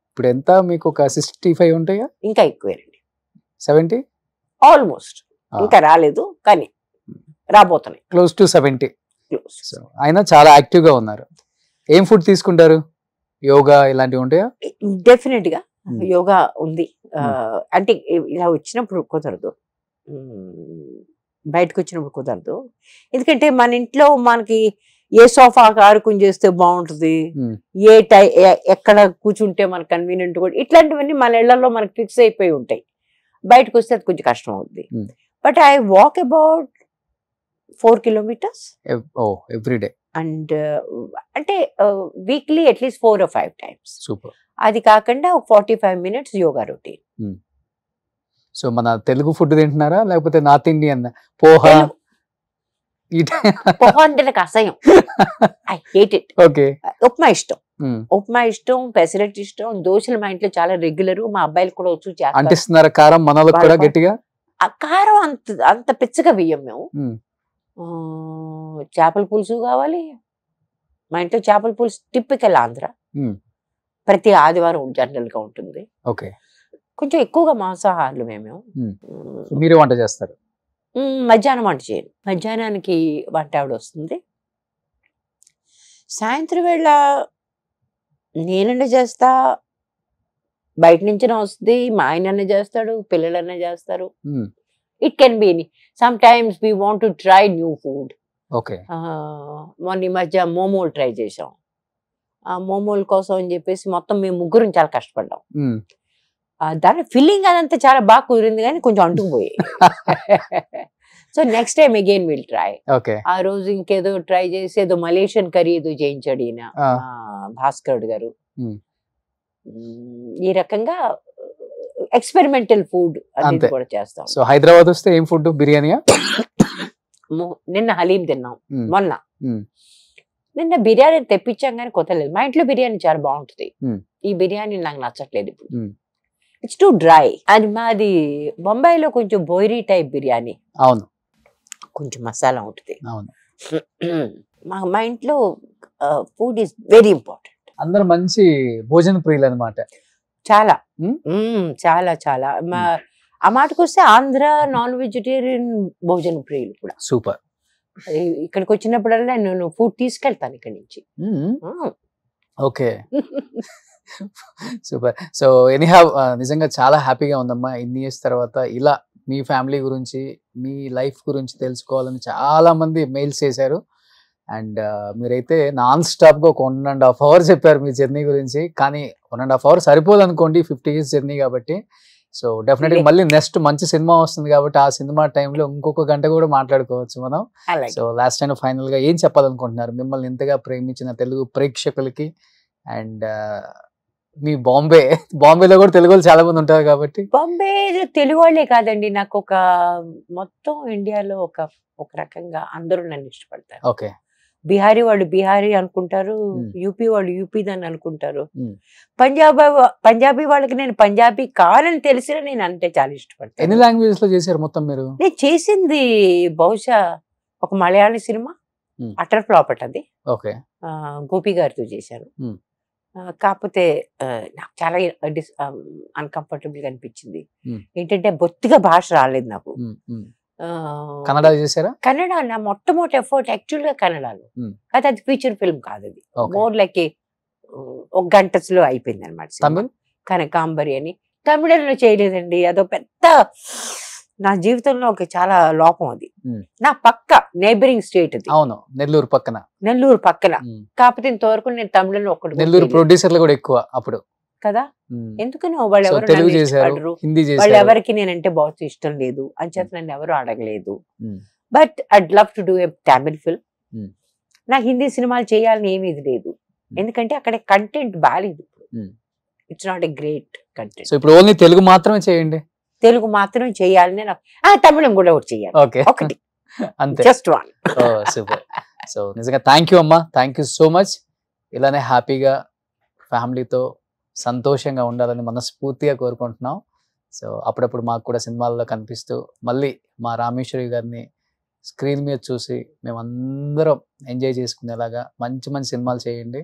ఇప్పుడు ఎంత మీకు? ఒక 65 ఉంటాయా? ఇంకా ఎక్కువేనండి. 70 ఆల్మోస్ట్. ఇంకా రాలేదు కానీ రాబోతున్నాయి. Close to 70. క్లోజ్. ఆయన చాలా యాక్టివ్ గా ఉన్నారు. ఏం ఫుడ్ తీసుకుంటారు? యోగా ఇలాంటివి ఉంటాయా? డెఫినెట్ గా యోగా ఉంది. అంటే ఇలా వచ్చినప్పుడు కుదరదు, బయటకు వచ్చినప్పుడు కుదరదు. ఎందుకంటే మన ఇంట్లో మనకి ఏ సోఫా ఆరుకుని చేస్తే బాగుంటుంది, ఎక్కడ కూర్చుంటే మనకు కన్వీనియంట్ కూడా, ఇట్లాంటివన్నీ మన ఇళ్లలో మనకి ఫిక్స్ అయిపోయి ఉంటాయి. బయటకు వస్తే అది కొంచెం కష్టం అవుతుంది. But I walk about 4 kilometers every day. And అంటే వీక్లీ అట్లీస్ట్ 4 or 5 times. సూపర్. అది కాకుండా ఒక 45 minutes యోగా రొటీన్. సో మన తెలుగు ఫుడ్ తింటున్నారా లేకపోతే నార్త్ ఇండియన్ పోహ పోహ అంటే నాకు అసహ్యం, I hate it. Okay. Upma ఇష్టం, ఉప్మా ఇష్టం, పెసరట్ ఇష్టం, దోశలు మా ఇంట్లో చాలా రెగ్యులర్, మా అబ్బాయిలు కూడా వచ్చు చేస్తారు. అంటిస్తున్నారా కారం మనలకు కూడా గట్టిగా? ఆ కారం అంత పిచ్చగా వెయ్యం మేము. చేపల పులుసు కావాలి మా ఇంట్లో, చేపల పులుసు టిపికల్ ఆంధ్ర, ప్రతి ఆదివారం జనరల్ గా ఉంటుంది. ఓకే. కొంచెం ఎక్కువగా మాంసాహారులు మేము. మీరు వంట చేస్తారు? మధ్యాహ్నం వంట చేయను, మధ్యాహ్నానికి వంట ఆవిడ వస్తుంది. సాయంత్రం వేళ నేనన్నా చేస్తా, బయట నుంచి వస్తుంది, మా ఆయన చేస్తాడు, పిల్లలన్నా చేస్తారు. It can be any. Some times we want to try new food. Okay. మొన్న ఈ మధ్య మోమోలు ట్రై చేసాం. ఆ మోమోల కోసం అని చెప్పేసి మొత్తం మేము ముగ్గురం చాలా కష్టపడ్డాం. దాని ఫిల్లింగ్ అదంతా చాలా బాగా కుదిరింది కానీ కొంచెం అంటుకుపోయాయి. So next time again will try. ఆ రోజు ఇంకేదో ట్రై చేసి ఏదో మలేషియన్ కర్రీ ఏదో చేయించాడు ఈయన భాస్కరుడు గారు. ఈ రకంగా ఎక్స్పెరిమెంటల్ ఫుడ్ అనేది కూడా చేస్తాం. సో హైదరాబాద్ వస్తే ఏం ఫుడ్? బిర్యానీయా? నిన్న హలీం తిన్నాం, మొన్న నిన్న బిర్యానీ తెప్పించాం కానీ కొత్తలేదు. మా ఇంట్లో బిర్యానీ చాలా బాగుంటుంది, ఈ బిర్యానీ నాకు నచ్చట్లేదు ఇప్పుడు, ఇట్స్ టూ డ్రై. అది మాది బొంబాయిలో కొంచెం బోయిరీ టైప్ బిర్యానీ. అవును, కొంచెం మసాలా ఉంటుంది. అవును. మా ఇంట్లో ఫుడ్ ఈస్ వెరీ ఇంపార్టెంట్. అందరూ మంచి భోజన ప్రియులు అనమాట. చాలా చాలా చాలా. ఆ మాటకు వస్తే ఆంధ్ర నాన్ వెజిటేరియన్ భోజన ప్రియులు కూడా. సూపర్. ఇక్కడికి వచ్చినప్పుడల్లా నేను ఫుడ్ తీసుకెళ్తాను ఇక్కడి నుంచి. Okay, super. సో ఎనీహౌ నిజంగా చాలా హ్యాపీగా ఉందమ్మా. ఇన్ని ఇయర్స్ తర్వాత ఇలా మీ ఫ్యామిలీ గురించి, మీ లైఫ్ గురించి తెలుసుకోవాలని చాలా మంది మెయిల్స్ చేశారు. అండ్ మీరైతే నాన్ స్టాప్ గా 1.5 hours చెప్పారు మీ జర్నీ గురించి. కానీ 1.5 hours సరిపోదు అనుకోండి, 50 years జర్నీ కాబట్టి. సో డెఫినెట్ గా మళ్ళీ నెక్స్ట్ మంచి సినిమా వస్తుంది కాబట్టి ఆ సినిమా టైంలో ఇంకొక గంట కూడా మాట్లాడుకోవచ్చు మనం. సో లాస్ట్ టైం ఫైనల్ గా ఏం చెప్పాలనుకుంటున్నారు మిమ్మల్ని ఇంతగా ప్రేమించిన తెలుగు ప్రేక్షకులకి? అండ్ మీ బాంబేలో కూడా తెలుగు వాళ్ళు చాలా మంది ఉంటారు కాబట్టి. బాంబేలో తెలుగు వాళ్ళే కాదండి, నాకు ఒక మొత్తం ఇండియాలో ఒక రకంగా అందరూ నన్ను ఇష్టపడతారు. ఓకే. బీహారీ వాళ్ళు బీహారీ అనుకుంటారు, యూపీ వాళ్ళు యూపీ దాన్ని అనుకుంటారు, పంజాబీ వాళ్ళకి నేను పంజాబీ కాదని తెలిసినా నేను అంటే చాలా ఇష్టపడతాను. ఎన్ని లాంగ్వేజెస్ లో చేశారు మొత్తం మీరు? నేను చేసింది బహుశా ఒక మలయాళీ సినిమా, అటర్ ఫ్లాప్ అది. ఓకే. గోపి గారితో చేశాను. కాకపోతే నాకు చాలా అన్కంఫర్టబుల్ గా అనిపించింది. ఏంటంటే బొత్తిగా భాష రాలేదు నాకు. కన్నడ చేశారా? కన్నడ నా మొట్టమొదటి ఎఫర్ట్ యాక్చువల్ గా కన్నడలో, అయితే అది ఫీచర్ ఫిల్మ్ కాదు, అది మోర్ లైక్ ఒక గంటలో అయిపోయింది అనమాట. తమిళ్ కనకాంబరి అని తమిళంలో చేయలేదండి. అదో పెద్ద నా జీవితంలో ఒక చాలా లోపం అది. నా పక్క నైబరింగ్ స్టేట్ అది. అవును, నెల్లూరు పక్కన. కాకపోతే ఇంతవరకు నేను తమిళంలో ఒకటి. నెల్లూరు ప్రొడ్యూసర్లు కూడా ఎక్కువ అప్పుడు కదా, ఎందుకనో వాళ్ళు ఎవరికి నేనంటే బాగా ఇష్టం లేదు అని చెప్పి నన్ను ఎవరు అడగలేదు. But I'd love to do a Tamil film. నాకు హిందీ సినిమాలు చేయాలని ఏమీ ఇది లేదు, ఎందుకంటే అక్కడ కంటెంట్ బాలేదు. It's not a great content. So ఇప్పుడు ఓన్లీ తెలుగు మాత్రమే చేయండి. తెలుగు మాత్రమే చేయాలని నాకు, తమిళం కూడా ఒకటి చేయాలి, ఒకటి అంతే, జస్ట్ వన్. సూపర్. సో నిజంగా థ్యాంక్ యూ అమ్మా, థ్యాంక్ యూ సో మచ్. ఇలానే హ్యాపీగా ఫ్యామిలీతో సంతోషంగా ఉండాలని మనస్ఫూర్తిగా కోరుకుంటున్నాం. సో అప్పుడప్పుడు మాకు కూడా సినిమాల్లో కనిపిస్తూ మళ్ళీ మా రామేశ్వరి గారిని స్క్రీన్ మీద చూసి మేమందరం ఎంజాయ్ చేసుకునేలాగా మంచి మంచి సినిమాలు చేయండి.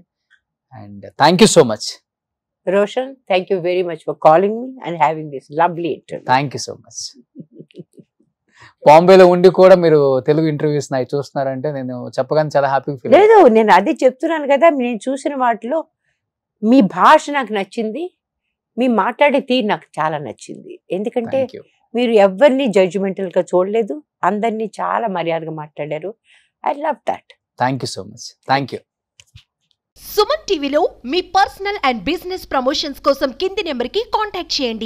And thank you so much. Roshan, thank you very much for calling me and having this lovely interview. Thank you so much. బాంబేలో ఉండి కూడా మీరు తెలుగు ఇంటర్వ్యూస్ నాకు చూస్తున్నారంటే నేను చెప్పగానే చాలా హ్యాపీ ఫీల్. లేదు, నేను అదే చెప్తున్నాను కదా, నేను చూసిన వాటిలో మీ భాష నాకు నచ్చింది, మీ మాట్లాడే తీరు నాకు చాలా నచ్చింది. ఎందుకంటే మీరు ఎవరిని జడ్జిమెంటల్ గా చూడలేదు, అందరినీ చాలా మర్యాదగా మాట్లాడారు. I love that. Thank you so much. Thank you. Suman టీవీలో మీ పర్సనల్ అండ్ బిజినెస్ ప్రమోషన్స్ కోసం కింది నెంబర్కి కాంటాక్ట్ చేయండి.